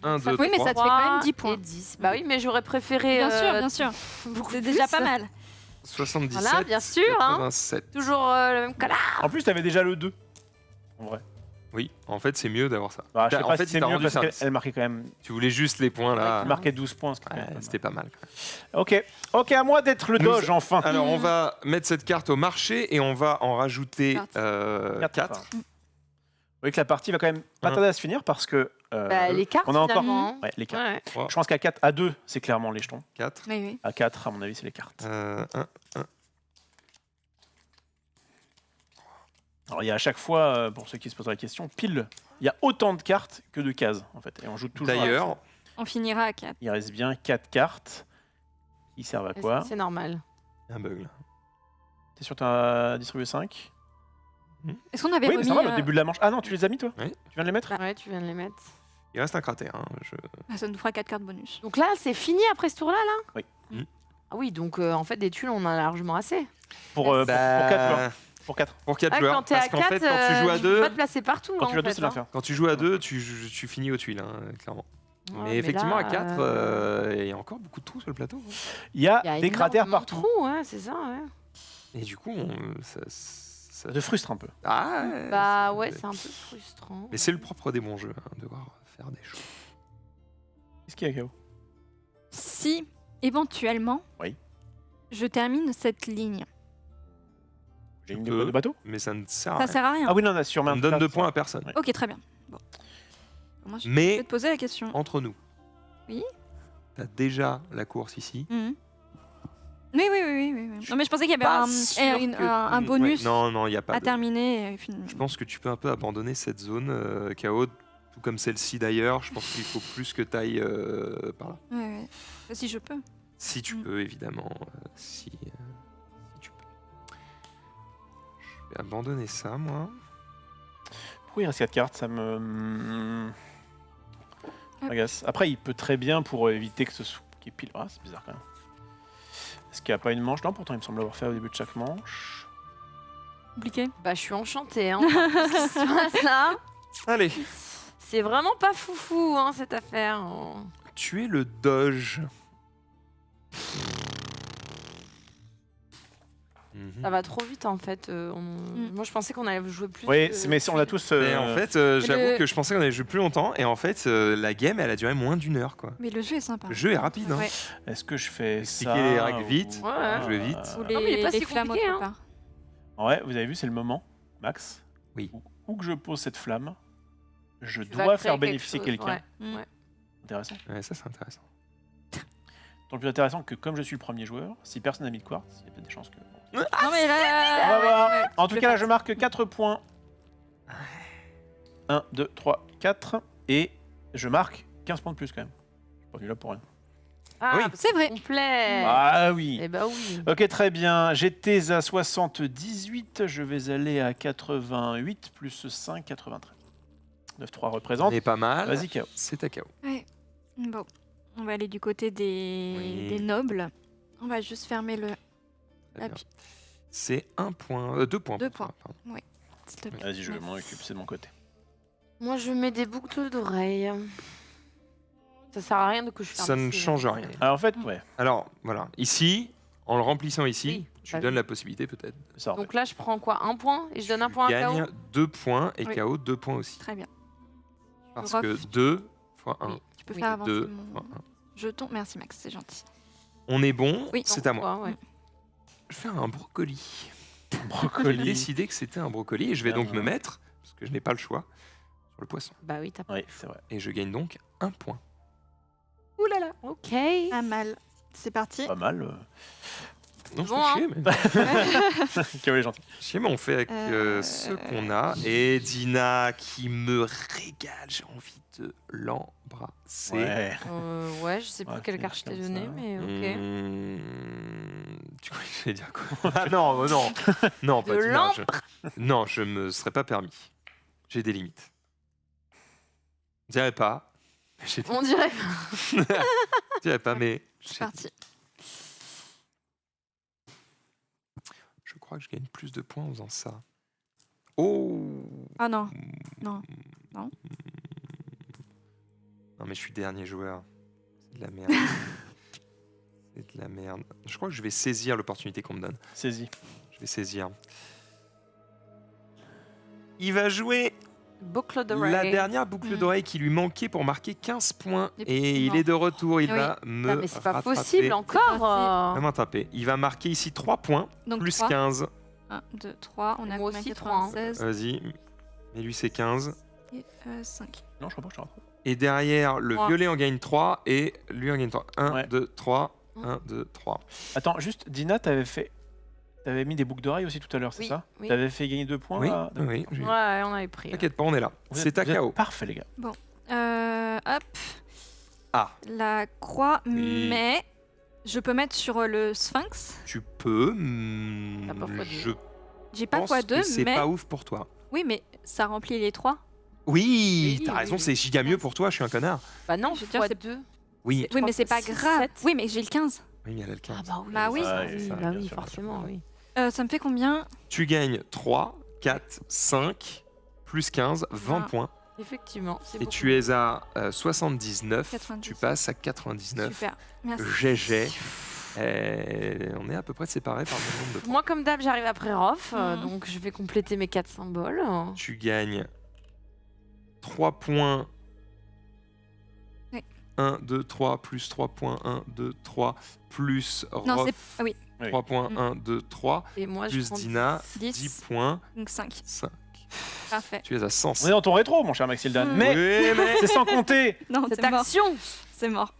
1, Ça 2, Oui, mais ça te fait quand même 10 points. Et 10. Bah oui, mais j'aurais préféré. Bien sûr. Beaucoup C'est plus. déjà pas mal. 77. Voilà, bien sûr, hein. 87. Toujours le même connard. En plus, t'avais déjà le 2. En vrai. Oui, en fait, c'est mieux d'avoir ça. Bah, je sais En pas fait, si il c'est t'a mieux rendu parce service. qu'elle marquait quand même. Tu voulais juste les points là. Elle marquait 12 points. Ouais, c'était pas mal. Ok, à moi d'être le Nous- doge enfin. Alors, on va mettre cette carte au marché et on va en rajouter Quatre. 4. Vous voyez que la partie va quand même pas Hein. tarder à se finir parce que. Bah, les cartes, on a encore. finalement. Ouais, les cartes. Ouais. Je pense qu'à 4, à 2, c'est clairement les jetons. 4. Oui. À 4, à mon avis, c'est les cartes. 1. Alors, il y a à chaque fois, pour ceux qui se posent la question, pile, il y a autant de cartes que de cases, en fait. Et on joue toujours. D'ailleurs, On finira à 4. Il reste bien 4 cartes. Qui servent à quoi? C'est normal. il y a un bug là. T'es sûr que t'as distribué 5? Est-ce qu'on avait Oui, mais ça remis va, le début de la manche. Ah non, tu les as mis, toi? Oui. Tu viens de les mettre? Ouais, tu viens de les mettre. Il reste un cratère. Hein. Ça nous fera 4 cartes bonus. Donc là, c'est fini après ce tour-là, là? Oui. Ah oui, donc en fait, des tuiles, on en a largement assez. Pour 4 joueurs. Pour 4. Pour 4 Ah, joueurs. quand t'es Parce à qu'en 4, fait, quand tu joues à tu peux 2, pas te placer partout. Quand hein, tu joues à en 2, fait, c'est l'affaire. quand tu joues à 2, tu finis aux tuiles, hein, clairement. Ouais, mais effectivement, là, à 4, il y a encore beaucoup de trous sur le plateau. hein. Il y a, il y a des cratères énormément de partout. trous, ouais, c'est ça, ouais. Et du coup, ça Ça te frustre un peu. Ah, Bah ouais, c'est un peu frustrant. Mais c'est le propre des bons jeux, hein, de devoir faire des choses. Qu'est-ce qu'il y a, Kao? Si, éventuellement, Oui. je termine cette ligne, J'ai une peux. de bateau? Mais ça ne sert à ça rien. sert à rien. Ah oui, non, on a sur Ça ne donne 2 points à personne. Ouais. Ok, très bien. Bon. Moi, je Mais vais te poser la question. entre nous, Oui. t'as déjà la course ici. Mhm. Oui. Non, mais je pensais qu'il y avait Pas un, sûr que- un bonus Ouais, non, il n'y a pas. à de- terminer. Je pense que tu peux un peu abandonner cette zone KO, tout comme celle-ci d'ailleurs. Je pense qu'il faut plus que tu ailles par là. Ouais. Si je peux. Si tu Mm. peux, évidemment. Si tu peux. Je vais abandonner ça, moi. Pourquoi il reste 4 cartes? Ça me. Hop. agace. Après, il peut très bien pour éviter que ce soit. Qui est pile. Ah, c'est bizarre quand même. Est-ce qu'il n'y a pas une manche? Non, pourtant, il me semble avoir fait au début de chaque manche. Compliqué. Bah, je suis enchantée, hein. Ce qui se passe là, Allez, c'est vraiment pas foufou, hein, cette affaire. Oh. tu es le doge. Mhm. Ça va trop vite, en fait. Moi, je pensais qu'on allait jouer plus. Oui, de mais on a tuiles. tous. Et en fait, j'avoue le- que je pensais qu'on allait jouer plus longtemps. Et en fait, la game, elle a duré moins d'1 heure, quoi. Mais le jeu est sympa. Le jeu est rapide, hein. Ouais. Est-ce que je fais Expliquer ça les règles vite. Ouais. Jouer vite. Ou Non, mais il est pas les si flammes compliqué, autre hein. part. Ouais, vous avez vu, c'est le moment, Max. Oui. Où que je pose cette flamme, je Tu vas dois créer faire quelque bénéficier chose, quelqu'un. ouais. Mm. Intéressant. Ouais, ça, c'est intéressant. Tant plus intéressant que comme je suis le premier joueur, si personne n'a mis de quartz, il y a peut-être des chances que. Non, mais là. On va voir. ouais, En tu tout peux cas, là, faire je marque 4 points. 1, 2, 3, 4. Et je marque 15 points de plus quand même. Je suis pas venu là pour rien. Ah, Oui. parce C'est vrai. que complet. Ah oui. Eh bah oui. Ok, très bien. J'étais à 78. Je vais aller à 88 plus 5, 93. 9-3 On représente. est pas mal. Vas-y, KO. C'est ta KO. Bon, on va aller du côté Oui. des nobles. On va juste fermer le. Très bien. Hop. C'est 1 point. 2 points. 2 pour toi, points. pardon. S'il te plaît. Vas-y, je m'en occupe, c'est de mon côté. Moi, je mets des boucles d'oreilles. Ça sert à rien de que je ferme Ça ne ici, change hein. rien. Alors en fait, ouais, Alors, voilà. Ici, en le remplissant ici, Oui, tu bah donnes oui. la possibilité peut-être. c'est ça. en Donc là, je prends quoi? Un point? Et je donne un point à Gagne KO? 2 points et Oui. KO 2 points aussi. Très bien. Parce Rof. que 2 fois 1, Oui. Tu peux Oui, faire avancer 2 mon fois 1. jeton. Merci Max, c'est gentil. On est bon, Oui. c'est à moi. Ouais. Je vais faire un brocoli. J'ai Brocoli. décidé que c'était un brocoli et je vais donc Bien. me mettre, parce que je n'ai pas le choix, sur le poisson. Bah oui, t'as pas. Oui, c'est vrai. Et je gagne donc 1 point. Ouh là là. Ok. Pas mal. C'est parti. Pas mal. Non, je Bon, fais chier, mais... K.O. est gentil. chier, mais on fait avec ce qu'on a. Et Dina qui me régale, j'ai envie de l'embrasser. Ouais. Ouais, je sais plus Ouais, quelle c'est carte je t'ai comme donnée, ça. mais ok. Tu crois que j'allais dire quoi? Ah non, non. Non, pas De Dina. Non, je me serais pas permis. J'ai des limites. Je dirais pas. Mais j'ai des... On dirait. Je dirais pas, mais... C'est parti. Je crois que je gagne plus de points en faisant ça. Oh! Ah non. Non. Non, mais je suis dernier joueur. C'est de la merde. C'est de la merde. Je crois que je vais saisir l'opportunité qu'on me donne. Saisis. Je vais saisir. Il va jouer Boucle la d'oreille. dernière boucle d'oreille qui lui manquait pour marquer 15 points. Et Effectivement. il est de retour. Il Oui. va me Non, mais c'est pas rattraper. possible encore. Il va m'attraper. Il va marquer ici 3 points. Donc Plus 3. 15. 1, 2, 3. On a Moi combien, aussi, 96 Vas-y. Mais lui, c'est 15. et 5. Non, je crois pas que je te rattrape. Et derrière, le Trois. violet en gagne 3 et lui en gagne 3. 1, Ouais. 2, 3. 1, 2, 3. Attends, juste, Dina, t'avais mis des boucles d'oreilles aussi tout à l'heure, c'est Oui, ça oui. T'avais fait gagner 2 points Oui, là oui. Ouais, on avait pris. T'inquiète pas, on est là. Vous C'est êtes- à vous êtes KO. Parfait, les gars. Hop. Ah. La croix, Oui. mais je peux mettre sur le sphinx. Tu peux. T'as pas fois deux. Je J'ai pas pense x2, que c'est mais. pas ouf pour toi. Oui, mais ça remplit les 3. Oui, Oui, t'as oui, raison, oui. c'est giga mieux pour toi, je suis un connard. Bah non, Je veux dire, c'est- 2. Oui, Oui, mais c'est pas six, grave. sept. Oui, mais j'ai le 15. oui, mais elle a le 15. Ah bah oui. Bah oui. ça, Ouais, ça, bah bien oui, sûr, forcément, bien oui. Ça me fait combien? Tu gagnes 3, 4, 5, plus 15, 20 Ah. points. Effectivement. c'est Et beaucoup. tu es à 79, 99. tu passes à 99. Super. Merci. GG. On est à peu près séparés par le nombre de points. Moi, comme d'hab, j'arrive après Rof, Mhm. donc je vais compléter mes 4 symboles. Tu gagnes 3 points. Oui. 1, 2, 3, plus 3 points. 1, 2, 3, plus Non, Rof, c'est. Ah oui, 3 points. Mm. 1, 2, 3, Et moi, je plus prends Dina, 10. 10 points. donc 5. 5. Parfait. Tu es à 100. On est dans ton rétro, mon cher Maxildan. Mm. Mais Oui, mais c'est sans compter. Non, cette c'est mort. action. C'est mort.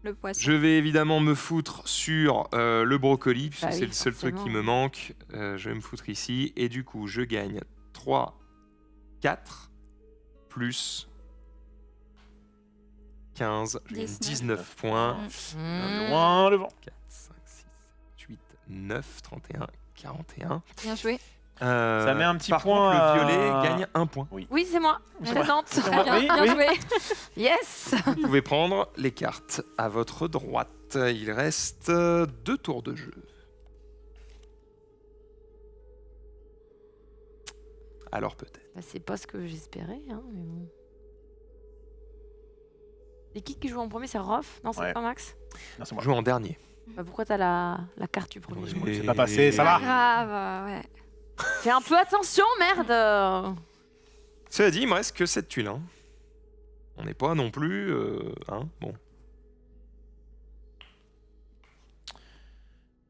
Le poisson. je vais évidemment me foutre sur le brocoli, puisque Bah c'est oui, le seul truc qui me forcément. manque. Je vais me foutre ici. Et du coup, je gagne 3, 4, plus 15. Je gagne 19. 19 points. Mmh. Loin devant. 4, 5, 6, 7, 8, 9, 31, 41. Bien joué. Ça met un petit par point contre, à- le violet gagne 1 point. Oui, c'est moi. C'est moi. Présente. C'est moi. Oui, Bien oui. joué. Yes. Vous pouvez prendre les cartes à votre droite. Il reste 2 tours de jeu. Alors peut-être. Bah, c'est pas ce que j'espérais, hein, mais bon. Et qui joue en premier? C'est Rof? Non, c'est Ouais. pas Max? Non, c'est moi. Joue en dernier. Bah, pourquoi t'as la carte du premier? Oui. C'est pas passé, ça Pas va. grave, ouais. Fais un peu attention, merde. Cela dit, il me reste que 7 tuiles. Hein. On n'est pas non plus... hein, bon.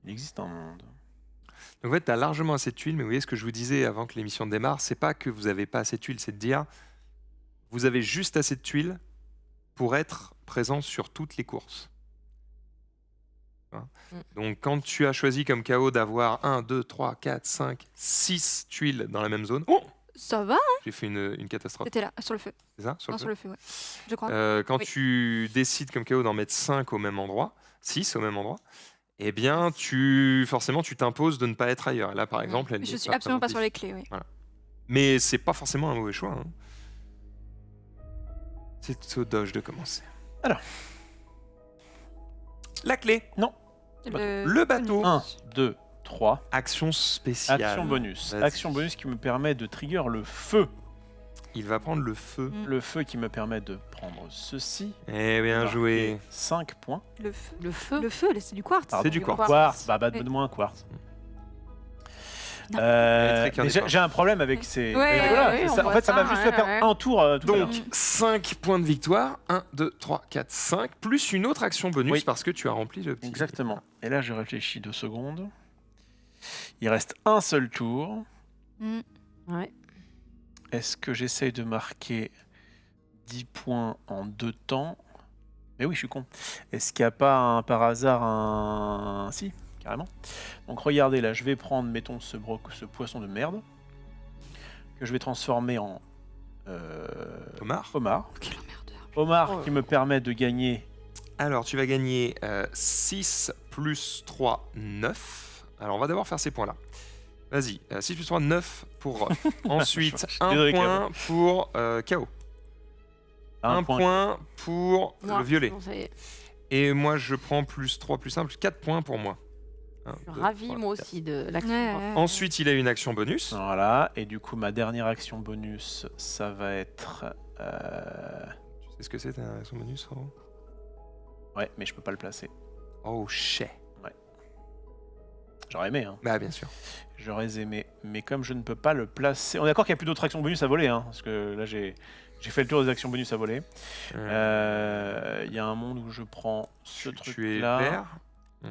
Il existe un monde. Donc en fait, tu as largement assez de tuiles, mais vous voyez ce que je vous disais avant que l'émission démarre, c'est pas que vous n'avez pas assez de tuiles, c'est de dire vous avez juste assez de tuiles pour être présent sur toutes les courses. Hein. Donc quand tu as choisi comme KO d'avoir 1, 2, 3, 4, 5, 6 tuiles dans la même zone, oh, Ça va, hein? j'ai fait une catastrophe, C'était là, sur le feu. c'est ça sur le Non, feu sur le feu, ouais. Je crois. Quand Oui. tu décides comme KO d'en mettre 5 au même endroit, 6 au même endroit, eh bien, forcément, tu t'imposes de ne pas être ailleurs. Et là, par exemple, elle Mais je n'est suis absolument pas sur présente les clés, oui. ici. Mais c'est pas forcément un mauvais choix. Hein. C'est au doge de commencer. Alors. La clé. Le bateau. 1, 2, 3. Action spéciale. Action bonus. Vas-y. Action bonus qui me permet de trigger le feu. Il va prendre le feu. Mm. Le feu qui me permet de prendre ceci. Eh bien joué. 5 points. Le feu. Le feu. Le feu, là, c'est du quartz. Pardon. C'est du quartz. Quartz. Bah, Oui. donne-moi un quartz. Non. très clair Mais des j'ai quartz. j'ai un problème avec ces. Ouais, Mais voilà, ouais, c'est on ça. En voit fait, ça m'a ça, juste ouais, fait perdre ouais. un tour tout à l'heure. Donc 5 points de victoire. 1, 2, 3, 4, 5. Plus une autre action bonus Oui. parce que tu as rempli le petit. Exactement. Et là, je réfléchis 2 secondes. Il reste un seul tour. Mm. Ouais. Est-ce que j'essaye de marquer 10 points en 2 temps? Mais oui, je suis con. Est-ce qu'il n'y a pas par hasard un... Si, carrément. Donc regardez là, je vais prendre, mettons, ce poisson de merde, que je vais transformer en Omar. homard. Quel emmerdeur. Homard Oh. qui me permet de gagner... Alors, tu vas gagner 6 plus 3, 9. Alors, on va d'abord faire ces points-là. Vas-y, 6 plus 3, 9 pour Rof. Ensuite, Je suis 1 désolé, point pour KO. Un point pour Moi, le violet. bon, ça y est. Et moi, je prends plus 3, plus 1, plus 4 points pour moi. Un, Je suis deux, ravie, trois, moi quatre. aussi, de l'action. Ouais. Ensuite, il a une action bonus. Voilà, et du coup, ma dernière action bonus, ça va être... Tu sais ce que c'est ta action bonus, Roro? Ouais, mais je peux pas le placer. Oh, shit. J'aurais aimé, hein. Bah, bien sûr. J'aurais aimé, mais comme je ne peux pas le placer... On est d'accord qu'il n'y a plus d'autres actions bonus à voler, hein, parce que là, j'ai fait le tour des actions bonus à voler. Il y a un monde où je prends ce Tu es truc-là. vert?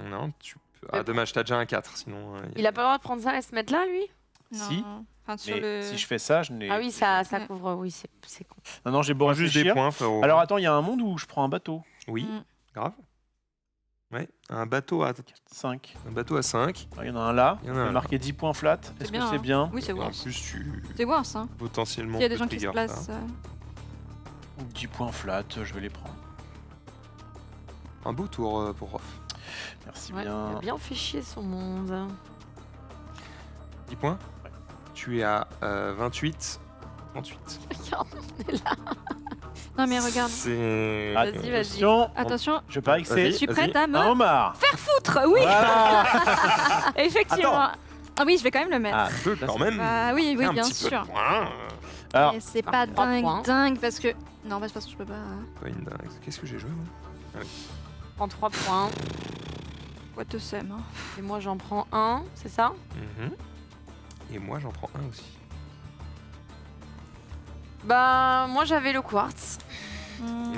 Non, tu peux... Ah, dommage, t'as déjà un 4, sinon... Il a pas le droit de prendre ça et se mettre là, lui? Si. Non. Enfin, sur Mais le... si je fais ça, je n'ai... Ah oui, ça Ouais. couvre, oui, c'est con. Non, j'ai beau Prends juste des réfléchir. points, frérot. Alors attends, il y a un monde où je prends un bateau. Oui, Mm. grave. Ouais, un bateau à 5. 5. Il y en a un là. Il y en a un Il est marqué 10 points flat. Est-ce que bien, c'est hein. bien? Oui, c'est Et en worse. plus, tu C'est worse, hein. potentiellement Il y a des peux gens qui se trigger ça. placent. 10 points flat, je vais les prendre. Un beau tour pour Rof. Merci Ouais, il bien. a bien fait chier son monde. 10 points. Ouais. Tu es à 28. 38. Regarde, on est là. Non, mais regarde. C'est... Ah, Vas-y, vas-y. attention, Attention, je parie que Vas-y. c'est je suis prête vas-y. à me un homard. foutre. Oui, Voilà. effectivement. Ah oui, je vais quand même le mettre. Ah, Peu quand même. Bah oui, Fais oui, un bien petit peu de sûr. points. alors, Mais c'est par pas 3 points. dingue parce que... Non, bah, de toute façon, je peux pas... Pas une dingue. Qu'est-ce que j'ai joué, moi? Prends 3 points. What the sum, hein. Et moi, j'en prends 1, c'est ça? Mhm. Et moi, j'en prends un aussi. Bah, moi, j'avais le quartz.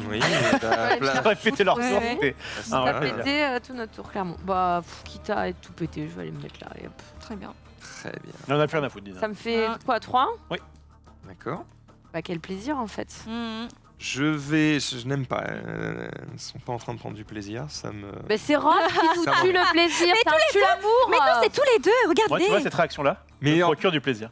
Oui, mais t'as Ouais, pla- ça aurait pété leur Ouais, sort. ouais. c'était- Ah, Ça a ouais, pété tout notre tour, clairement. Bah, quitte à être tout pété, je vais aller me mettre là. Et hop. Très bien. Très bien. Il en a plus rien à foutre, Dina. Ça me fait Ah. quoi, 3? D'accord. Bah, quel plaisir, en fait. Je n'aime pas. Ils ne sont pas en train de prendre du plaisir. Ça me. Bah, c'est Rof qui nous Ça tue le plaisir, ça me tue l'amour. Mais non, c'est tous les deux, Moi, regardez. tu vois, cette réaction-là Mais me en- procure du plaisir.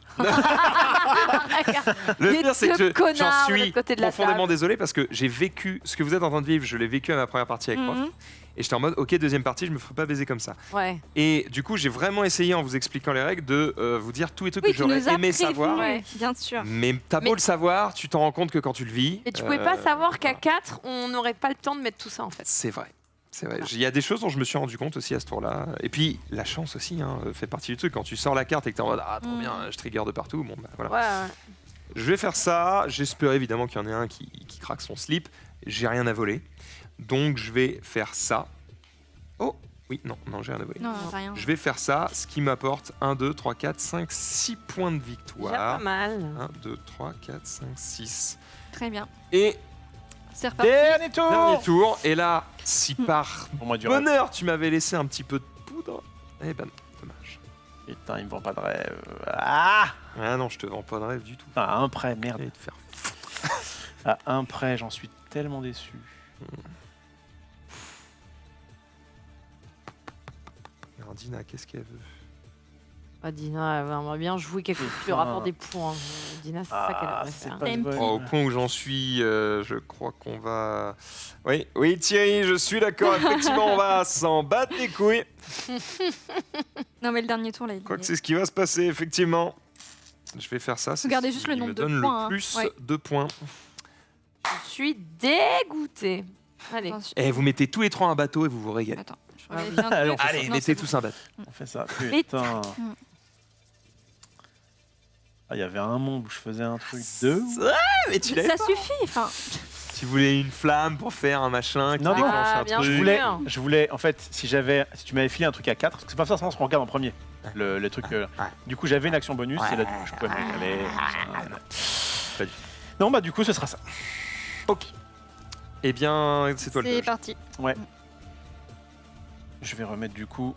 Le Les pire, c'est que deux j'en connards de suis l'autre côté de la profondément table. désolé parce que j'ai vécu ce que vous êtes en train de vivre. Je l'ai vécu à ma première partie avec Rof. Mhm. Et j'étais en mode, ok, deuxième partie, je me ferai pas baiser comme ça. Ouais. Et du coup, j'ai vraiment essayé en vous expliquant les règles de vous dire tous les trucs Oui, que tu j'aurais nous as aimé prévenu, savoir. Ouais. bien sûr. Mais t'as beau Mais- le savoir, tu t'en rends compte que quand tu le vis. Et tu pouvais pas savoir qu'à voilà. 4, on n'aurait pas le temps de mettre tout ça, en fait. C'est vrai. C'est vrai. Voilà. Il y a des choses dont je me suis rendu compte aussi à ce tour-là. Et puis, la chance aussi fait partie du truc. Quand tu sors la carte et que t'es en mode, ah, trop Mm. bien, je trigger de partout. Bon, bah voilà. Ouais, Je vais faire ça. J'espère évidemment qu'il y en ait un qui craque son slip. J'ai rien à voler. Donc, je vais faire ça. Oh, oui, non, j'ai rien à voler. Non, rien. Je vais faire ça, ce qui m'apporte 1, 2, 3, 4, 5, 6 points de déjà pas victoire. mal. 1, 2, 3, 4, 5, 6. Très bien. Et C'est reparti. Dernier tour. dernier tour. Et là, si par Pour moi, du rêve. bonheur, tu m'avais laissé un petit peu de poudre, eh ben, dommage. Putain, il me vend pas de rêve. Ah, Ah non, je te vends pas de rêve du tout. à un prêt, merde. Allez te faire. À un prêt, j'en suis tellement déçu. Alors, Dina, qu'est-ce qu'elle veut? Ah, Dina, elle aimerait bien jouer quelque chose qui lui rapporte des points. Dina, c'est ça qu'elle Ah, aimerait c'est faire. pas T'aimes bonne. Oh, au point où j'en suis, je crois qu'on va. Oui, Thierry, je suis d'accord. Effectivement, on va s'en battre les couilles. Non, mais le dernier tour, là, il Je crois que est- c'est ce qui va se passer, effectivement. Je vais faire ça. c'est Regardez ce juste qui le nombre me de donne points, hein. le plus Ouais. de points. Je suis dégoûtée. Allez. Attends, Et vous mettez tous les trois un bateau et vous vous régalez. Attends, je Ah, vérifie un truc. Allez, on fait Allez, Non, mettez c'est bon. tous un bateau. On fait ça. Vite. Putain. Ah, il y avait un monde où je faisais un truc de... Mais tu Ça suffit, enfin. Tu voulais une flamme pour faire un machin qui Non, non. déclenche Ah, un bien truc. joué. Je voulais, en fait, si tu m'avais filé un truc à 4, parce que c'est pas forcément ce qu'on regarde en premier, le truc. Ouais. Du coup, j'avais une action bonus, et là, du coup, je pouvais me régaler. Pas du Non, bah, du coup, ce sera ça. Ok. Eh bien, c'est toi le C'est juge. parti. Je vais remettre, du coup,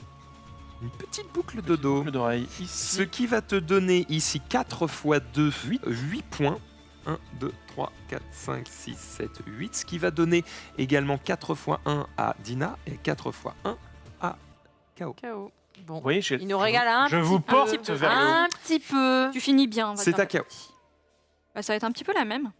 Une petite boucle de dos. boucle d'oreille Ce ici. qui va te donner ici 4 x 2, 8 points. 1, 2, 3, 4, 5, 6, 7, 8. Ce qui va donner également 4 x 1 à Dina et 4 x 1 à KO. KO. Bon, Vous voyez, il nous régale je vous porte vers le haut. un petit peu. Tu finis bien. on va C'est dire. ta KO. Bah, ça va être un petit peu la même.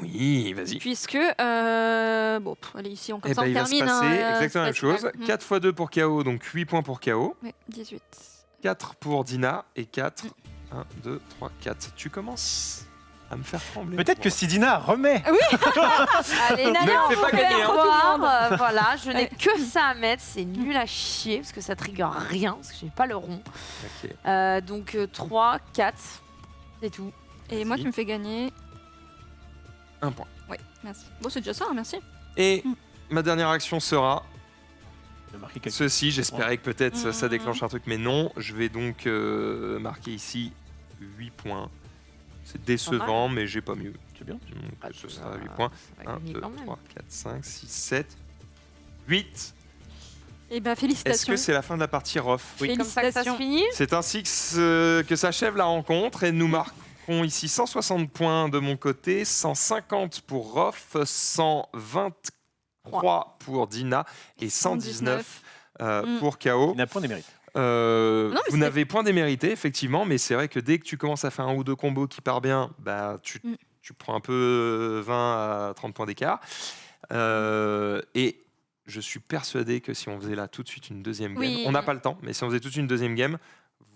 Oui, vas-y. Puisque, bon, allez, ici, on, comme Eh ça, ben, on il va se termine. passer hein, exactement la même chose. facile. 4 x 2 pour KO, donc 8 points pour KO. Ouais, 18. 4 pour Dina et 4. 1, 2, 3, 4. Tu commences à me faire trembler. Peut-être que si Dina remet. Allez, Ne on fais pas peut gagner, hein. voir, voilà, je n'ai Ouais. que ça à mettre. C'est nul à chier parce que ça trigger rien, parce que j'ai pas le rond. Ok. Donc 3, 4, c'est tout. Et moi, Merci. tu me fais gagner. 1 point. Ouais, merci. Bon, c'est déjà ça, hein, merci. Et Mm. ma dernière action sera De marquer quelque- ceci. J'espérais que peut-être ça Mm. déclenche un truc, mais non. Je vais donc marquer ici 8 points. C'est décevant, mais j'ai pas mieux. C'est bien. Donc, ce sera 8 points. Ça va 1, gagner 2, quand même. 3, 4, 5, 6, 7, 8. Et bah, Est-ce félicitations. que c'est la fin de la partie Rof? Oui, comme ça que ça se Félicitations. finit. C'est ainsi que s'achève la rencontre et nous marquons ici 160 points de mon côté, 150 pour Rof, 123 pour Dina et 119 pour KO. Il n'a point des mérites. Non, mais Vous c'est- n'avez point démérité, effectivement, mais c'est vrai que dès que tu commences à faire un ou deux combos qui part bien, bah, tu prends un peu 20 à 30 points d'écart. Et je suis persuadé que si on faisait là tout de suite une deuxième game, Oui. on n'a pas le temps, mais si on faisait toute une deuxième game,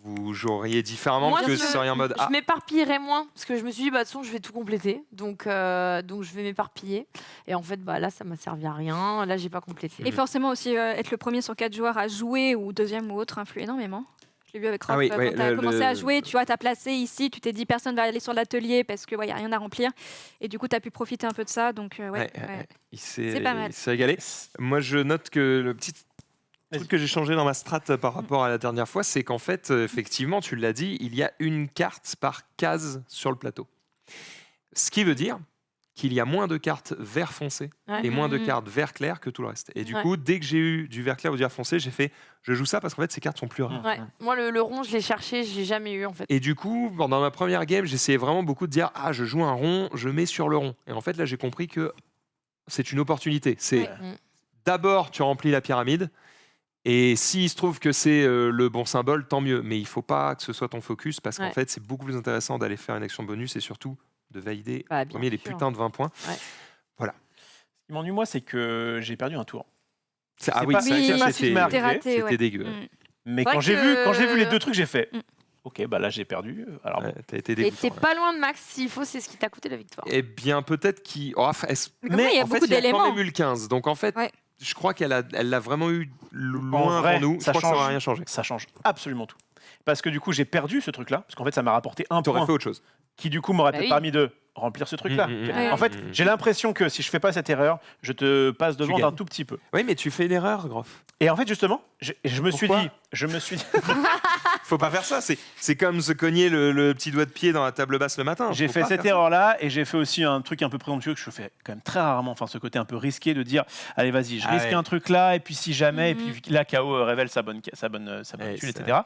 vous joueriez différemment Moi, parce que je- ce serait en mode Je m'éparpillerai moins parce que je me suis dit, bah, de toute façon, je vais tout compléter. Donc je vais m'éparpiller. Et en fait, bah, là, ça m'a servi à rien. Là, j'ai pas complété. Et forcément aussi, être le premier sur 4 joueurs à jouer ou deuxième ou autre influe énormément. Je l'ai vu avec Rof, Ah oui, quand ouais, tu as le- commencé à jouer, tu vois, tu as placé ici, tu t'es dit personne va aller sur l'atelier parce qu'il n'y a rien à remplir. Et du coup, tu as pu profiter un peu de ça. Donc, ouais. il C'est pas mal. s'est régalé. Moi, je note que le petit truc que j'ai changé dans ma strat par rapport à la dernière fois, c'est qu'en fait, effectivement, tu l'as dit, il y a une carte par case sur le plateau. Ce qui veut dire qu'il y a moins de cartes vert foncé Ouais. et moins de Mhm. cartes vert clair que tout le reste. Et du Ouais. coup, dès que j'ai eu du vert clair ou du vert foncé, j'ai fait je joue ça parce qu'en fait, ces cartes sont plus rares. Ouais. Moi, le rond, je l'ai cherché, je l'ai jamais eu en fait. Et du coup, pendant ma première game, j'essayais vraiment beaucoup de dire ah, je joue un rond, je mets sur le rond. Et en fait, là, j'ai compris que c'est une opportunité. C'est Ouais. d'abord, tu remplis la pyramide. Et s'il se trouve que c'est le bon symbole, tant mieux. Mais il faut pas que ce soit ton focus parce qu'en Ouais. fait, c'est beaucoup plus intéressant d'aller faire une action bonus et surtout de valider Bah, en bien premier les sûr. putains de 20 points. Ce qui m'ennuie, moi, c'est que j'ai perdu un tour. Ah C'est oui, pas- c'est vrai que c'est ça, pas ce qui m'est c'était T'es arrivé, raté, c'était ouais. dégueu. Mais vrai quand j'ai que- vu les deux trucs, j'ai fait Mm. ok, bah là j'ai perdu. Alors Ouais, t'as été Et dégoûtant. t'es pas loin de Max, s'il faut, c'est ce qui t'a coûté la victoire. Eh bien, peut-être qu'il. Oh, enfin, Mais comme ça, il y a en fait, beaucoup il y a quand d'éléments. même eu le 15. Donc en fait, Ouais. je crois qu'elle l'a vraiment eu loin vrai, pour nous. Je ça crois que ça change. n'aura rien changé. ça change absolument tout. Parce que du coup, j'ai perdu ce truc-là, parce qu'en fait, ça m'a rapporté un Tu aurais point fait autre chose. qui du coup m'aurait Bah peut-être oui. permis de remplir ce truc-là. Ouais. En fait, j'ai l'impression que si je fais pas cette erreur, je te passe devant gagnes. d'un tout petit peu. Oui, mais tu fais une erreur, Groff. Et en fait, justement, je me suis Pourquoi dit, Faut pas faire ça. C'est comme se cogner le petit doigt de pied dans la table basse le matin. j'ai Faut fait pas cette faire ça. erreur-là et j'ai fait aussi un truc un peu présomptueux que je fais quand même très rarement. Enfin, ce côté un peu risqué de dire, allez, vas-y, je Ah risque ouais. un truc là et puis si jamais, Mhm. et puis là, KO révèle sa bonne Ouais, thune, c'est etc.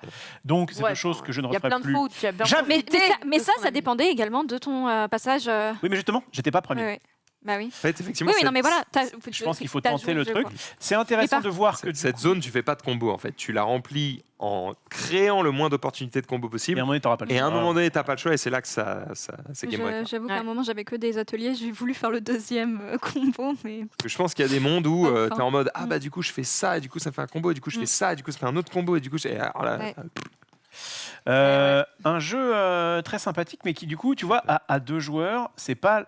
Donc, c'est Ouais, des choses que je ne Il y a referai plein de plus. fois où tu as bien Jamais. profité Mais de ça, ton ça ami. dépendait également de ton passage. Oui, mais justement, j'étais pas premier. Ouais. Bah oui. En fait, effectivement, Oui, oui, non, cette- mais voilà. Je pense qu'il faut t'as tenter joué le jeu, truc. quoi. C'est intéressant Mais de voir que cette zone, tu fais pas de combo en fait. Tu la remplis en créant le moins d'opportunités de combo Et possible. à un moment donné, t'auras pas le Et à un choix. moment donné, t'as pas le choix et c'est là que c'est game breaker. J'avoue qu'à Ouais. un moment, j'avais que des ateliers. J'ai voulu faire le deuxième combo, mais Parce que je pense qu'il y a des mondes où Enfin. t'es en mode ah bah du coup je fais ça et du coup ça fait un combo et du coup je fais ça et du coup ça fait un autre combo et du coup alors là, Ouais. Un jeu très sympathique, mais qui du coup, tu vois, à deux joueurs, c'est pas.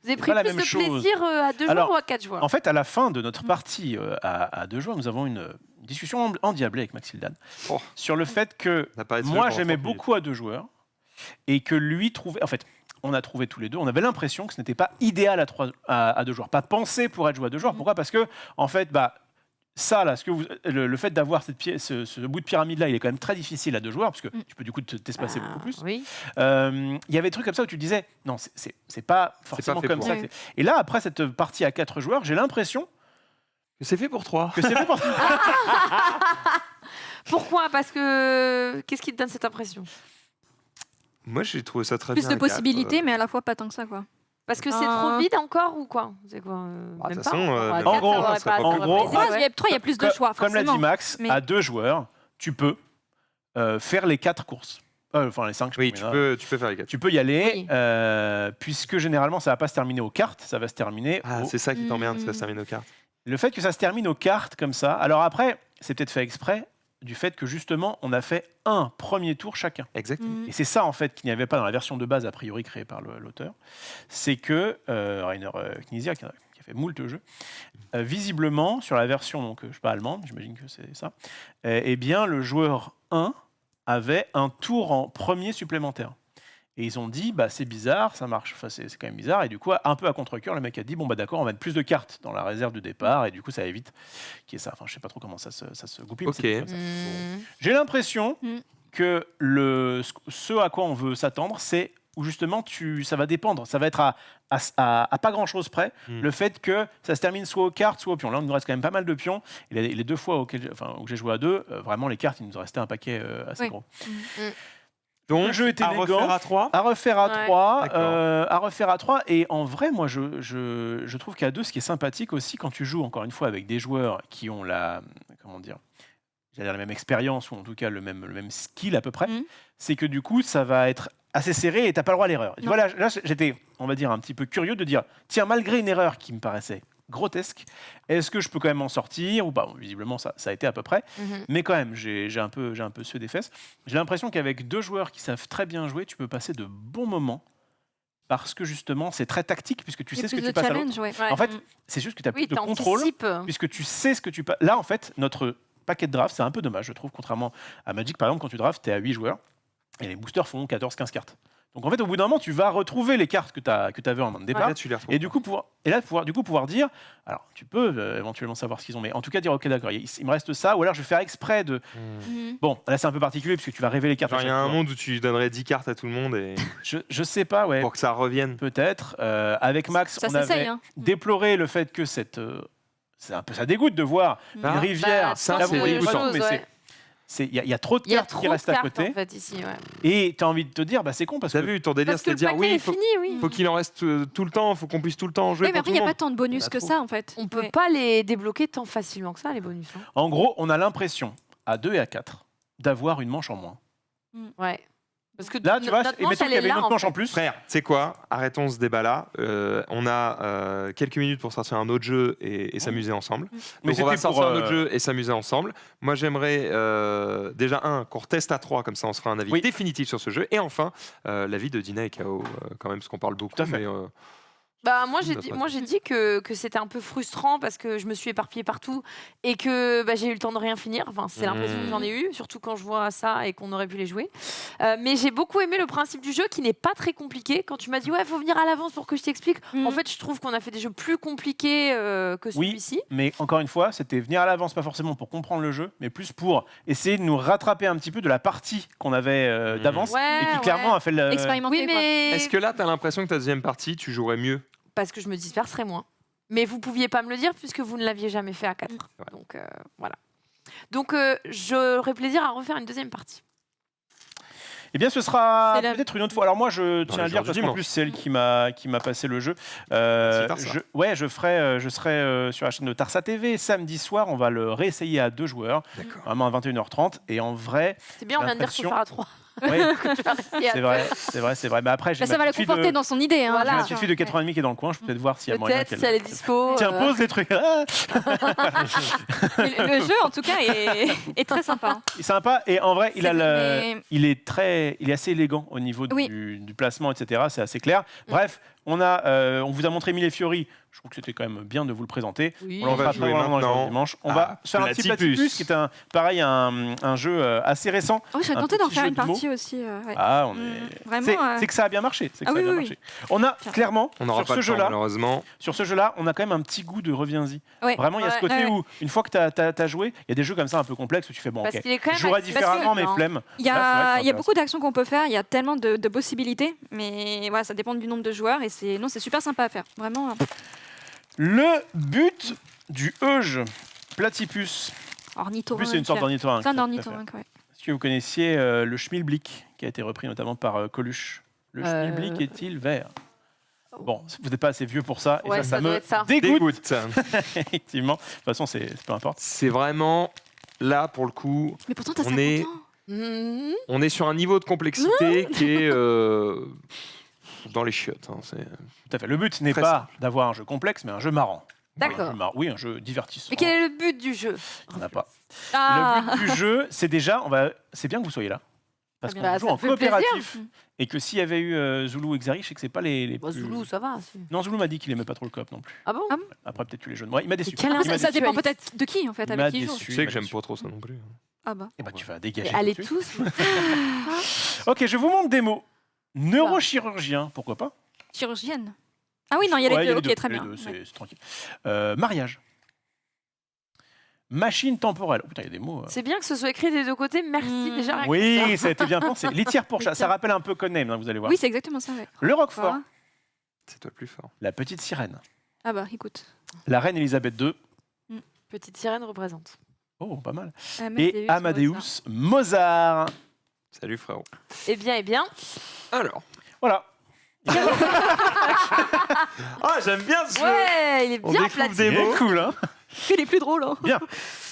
Vous avez C'est pris pas la plus même de chose. plaisir à 2 Alors, joueurs ou à 4 joueurs En fait, à la fin de notre partie à deux joueurs, nous avons une discussion endiablée avec Maxildan Oh. sur le fait que on a parlé de ce moi jeu pendant j'aimais 30 minutes. beaucoup à deux joueurs et que lui trouvait. En fait, on a trouvé tous les deux, on avait l'impression que ce n'était pas idéal à deux joueurs, pas pensé pour être joué à deux joueurs. Pourquoi ? Parce que, en fait, ça, là, le fait d'avoir ce bout de pyramide-là, il est quand même très difficile à deux joueurs, parce que tu peux du coup t'espacer Ah, beaucoup plus. Oui. Il y avait des trucs comme ça où tu te disais, non, c'est pas forcément fait comme pour. ça. Ouais. Et là, après cette partie à 4 joueurs, j'ai l'impression C'est fait pour 3. que c'est fait pour. Pourquoi ? Parce que. Qu'est-ce qui te donne cette impression ? Moi j'ai trouvé ça très plus bien. de à quatre. possibilités, mais à la fois pas tant que ça, quoi. Parce que c'est trop vide encore ou quoi ? C'est quoi Bah, de même toute pas, façon, encore, à en quatre, gros, ça aurait ça serait pas- pas ça en aurait gros, pas été, ouais. Il y a 3, il y a plus de choix, Comme l'a forcément. dit Max, Mais- à deux joueurs, tu peux faire les 4 courses. Enfin, les 5, je Oui, sais pas, tu peux faire les 4. tu peux y aller, Oui. puisque généralement, ça va pas se terminer aux cartes, ça va se terminer Ah, au... c'est ça qui t'emmerde, ça Mm. se termine aux cartes. Le fait que ça se termine aux cartes comme ça, alors après, c'est peut-être fait exprès, du fait que justement, on a fait un premier tour chacun. Exactement. Mm. Et c'est ça, en fait, qu'il n'y avait pas dans la version de base, a priori, créée par l'auteur. C'est que Rainer Knizia, qui a fait moult jeux, visiblement, sur la version, donc, je sais pas, allemande, j'imagine que c'est ça, eh bien, le joueur 1 avait un tour en premier supplémentaire. Et ils ont dit, bah, c'est bizarre, ça marche, enfin, c'est quand même bizarre. Et du coup, un peu à contre-cœur, le mec a dit, bon, bah d'accord, on va mettre plus de cartes dans la réserve de départ. Et du coup, ça évite qu'il y ait ça. Enfin, je sais pas trop comment ça se goupille. mais Ok. c'est comme ça. Mm. J'ai l'impression Mm. que ce à quoi on veut s'attendre, c'est où justement ça va dépendre. Ça va être à pas grand-chose près. Mm. Le fait que ça se termine soit aux cartes, soit aux pions. Là, il nous reste quand même pas mal de pions. Et les 2 fois où j'ai joué à 2, vraiment, les cartes, il nous restait un paquet assez Oui. gros. Donc, Le jeu est à élégant. refaire à 3. À refaire à Ouais. 3, D'accord. à refaire à 3. Et en vrai, moi, je trouve qu'à 2, ce qui est sympathique aussi, quand tu joues, encore une fois, avec des joueurs qui ont comment dire, j'allais dire la même expérience, ou en tout cas le même skill à peu près, Mhm. c'est que du coup, ça va être assez serré et t'as pas le droit à l'erreur. Et tu Non. vois, là, j'étais, on va dire, un petit peu curieux de dire, tiens, malgré une erreur qui me paraissait grotesque, est-ce que je peux quand même m'en sortir ou pas? Bon, visiblement, ça a été à peu près. Mhm. Mais quand même, j'ai un peu sué des fesses. J'ai l'impression qu'avec 2 joueurs qui savent très bien jouer, tu peux passer de bons moments parce que justement, c'est très tactique puisque tu Il y a sais ce que plus tu de passes à l'autre. challenge, ouais. Ouais. En fait, Mm. c'est juste que tu as Oui, plus de contrôle t'anticipes. puisque tu sais ce que tu passes. Là, en fait, notre paquet de draft, c'est un peu dommage, je trouve, contrairement à Magic, par exemple, quand tu drafts, tu es à 8 joueurs et les boosters font 14-15 cartes. Donc en fait, au bout d'un moment, tu vas retrouver les cartes que tu avais en main de départ. Là, tu les retrouves. Et du coup, pouvoir dire, alors tu peux éventuellement savoir ce qu'ils ont, mais en tout cas dire, ok, d'accord, il me reste ça, ou alors je vais faire exprès de. Mhm. Bon, là c'est un peu particulier puisque tu vas révéler les cartes. Genre, à il y a chaque un fois. monde où tu donnerais 10 cartes à tout le monde et Je sais pas, ouais, pour que ça revienne. peut-être. Avec Max, Ça on s'essaye, avait hein. déploré le fait que c'est un peu ça dégoûte de voir Ah, une rivière. Bah, ça, Là, c'est vous voyez pas dégoûtant. tout, mais il y a trop de Il y a cartes trop qui de restent à cartes côté, en fait ici. Ouais. et tu as envie de te dire, bah c'est con parce T'as que vu, ton délire, Parce que c'était de le dire paquet oui, est fini, oui. faut qu'il en reste tout le temps, faut qu'on puisse tout le temps jouer Oui, mais pour après, tout il n'y le a monde. pas tant de bonus Il y en a que trop. ça, en fait. On peut Ouais. pas les débloquer tant facilement que ça, les bonus. Hein. en gros, on a l'impression à 2 et à 4 d'avoir une manche en moins. Ouais. Parce que Là, tu vois, notre et manche, mettons elle qu'il y avait est une là, autre manche fait. en plus. Frère, tu sais quoi? Arrêtons ce débat-là. On a quelques minutes pour sortir un autre jeu et s'amuser ensemble. Mais Donc on va c'était pour, sortir un autre jeu et s'amuser ensemble. Moi, j'aimerais déjà qu'on reteste à 3, comme ça on se fera un avis Oui. définitif sur ce jeu. Et enfin, l'avis de Dina et K.O. Quand même, parce qu'on parle beaucoup. Tout à fait. Mais, Bah, moi, j'ai Notre dit, avis. moi, j'ai dit que c'était un peu frustrant parce que je me suis éparpillée partout et que bah, j'ai eu le temps de rien finir. Enfin, c'est l'impression que j'en ai eu, surtout quand je vois ça et qu'on aurait pu les jouer. Mais j'ai beaucoup aimé le principe du jeu qui n'est pas très compliqué. Quand tu m'as dit, ouais, faut venir à l'avance pour que je t'explique. Mhm. En fait, je trouve qu'on a fait des jeux plus compliqués que Oui, celui-ci. mais encore une fois, c'était venir à l'avance, pas forcément pour comprendre le jeu, mais plus pour essayer de nous rattraper un petit peu de la partie qu'on avait d'avance Ouais, et qui ouais. clairement a fait le. Expérimenter, Oui, quoi. mais est-ce que là, tu as l'impression que ta deuxième partie, tu jouerais mieux? parce que je me disperserais moins. Mais vous pouviez pas me le dire puisque vous ne l'aviez jamais fait à 4. Ouais. Donc voilà. Donc j'aurais plaisir à refaire une deuxième partie. Eh bien, ce sera C'est la- peut-être une autre fois. Alors moi, je tiens à les le dire jours du parce qu'en dimanche. plus, c'est elle qui m'a passé le jeu. C'est Tarsa. Je serai sur la chaîne de Tarsa TV samedi soir. On va le réessayer à 2 joueurs, D'accord. vraiment à 21h30. Et en vrai, C'est bien, on vient de dire qu'il faut L'impression- faire à 3. ouais, Tu vas rester à c'est vrai. Mais après, j'ai Bah, ça ma va le petite fille conforter de, dans son idée. Hein, Voilà. j'ai ma bien petite sûr. fille de 4 ans et demi qui est dans le coin. Je peux peut-être voir s'il y a moyen Peut-être qu'elle. si elle est dispo. Tiens, pose les trucs. Ah Mais le jeu, en tout cas, est très sympa. hein. Il est sympa et en vrai, Mais- il est assez élégant au niveau Oui. du placement, etc. C'est assez clair. Bref, on vous a montré Mille et Fiori. Je trouve que c'était quand même bien de vous le présenter. Oui. On le va fera jouer probablement dans les jours maintenant du dimanche. On à va faire un petit Platypus. Platypus, qui est un jeu assez récent. Oh, je serais Un tentée d'en petit faire jeu une de mots. partie aussi. Ouais. Ah, on Mm, est. Vraiment. C'est que ça a bien marché. C'est que Ah ça a oui, bien oui, marché. On a Tiens. clairement On n'aura sur pas ce le temps, jeu-là. malheureusement. Sur ce jeu-là, on a quand même un petit goût de reviens-y. Ouais. Vraiment, il y a ce Ouais. côté Ouais. où, une fois que tu as joué, il y a des jeux comme ça un peu complexes où tu fais bon, Parce ok, qu'il est quand même je jouerais accessible, différemment, mais hein. flemme. Il y Là, c'est vrai que a, c'est il y a intéressant. beaucoup d'actions qu'on peut faire, il y a tellement de possibilités, mais voilà, ça dépend du nombre de joueurs et c'est super sympa à faire. Vraiment. Le but du Euge Platypus. En Ornithorynque. plus, c'est une sorte d'ornithorynque. C'est un tout à fait. ornithorynque, ouais. Est-ce que vous connaissiez le Schmilblick, qui a été repris notamment par Coluche? Le Schmilblick est-il vert? Bon, vous n'êtes pas assez vieux pour ça, et Ouais, ça ça doit me être ça. dégoûte, Dégoûte. effectivement. De toute façon, c'est peu importe. C'est vraiment là, pour le coup, Mais pourtant, t'as On 50 est- ans. Mhm. on est sur un niveau de complexité qui est dans les chiottes. Hein. C'est- Tout à fait. Le but n'est Très pas d'avoir un jeu complexe, mais un jeu marrant. D'accord. Oui, un jeu divertissant. Mais quel est le but du jeu? On n'a pas. Ah. Le but du jeu, c'est déjà, c'est bien que vous soyez là. Parce Très qu'on bien. joue Ça en me fait plaisir. coopératif. Et que s'il y avait eu Zulu ou Xari, je sais que c'est pas les Bah, plus... Zulu, ça va. si. Non, Zulu m'a dit qu'il aimait pas trop le coop non plus. Ah bon? Ah Après, peut-être tu les jeunes. Ouais, il m'a déçu. quel Il Après, m'a ça déçu. dépend peut-être de qui, en fait, Il m'a avec qui il joue. déçu. Tu sais que j'aime pas trop ça non plus. Ah bah. Eh ben, tu vas dégager. Allez tout de suite. tous. Ok, je vous montre des mots. Neurochirurgien, pourquoi pas? Chirurgienne. Ah oui, non, il y a Ouais, les deux. deux. Ok, très Les bien. deux, c'est Ouais. c'est tranquille. Mariage. Machine temporelle. Oh, putain, il y a des mots. C'est bien que ce soit écrit des deux côtés. Merci Mm. déjà. rien que Oui, ça. ça a été bien pensé. Litière pour chat, ça rappelle un peu Codename, hein, vous allez voir. Oui, c'est exactement ça, ouais. Le Roquefort. Voilà. C'est toi le plus fort. La petite sirène. Ah bah, écoute. La reine Elisabeth II. Petite sirène représente. Oh, pas mal. Amadeus, Et Amadeus Mozart. Salut frérot. Eh bien. Alors. Voilà. Ah, j'aime bien ce jeu. Ouais, il est On bien découvre placé. des C'est mots. cool, hein. Il est plus drôle, hein. Bien.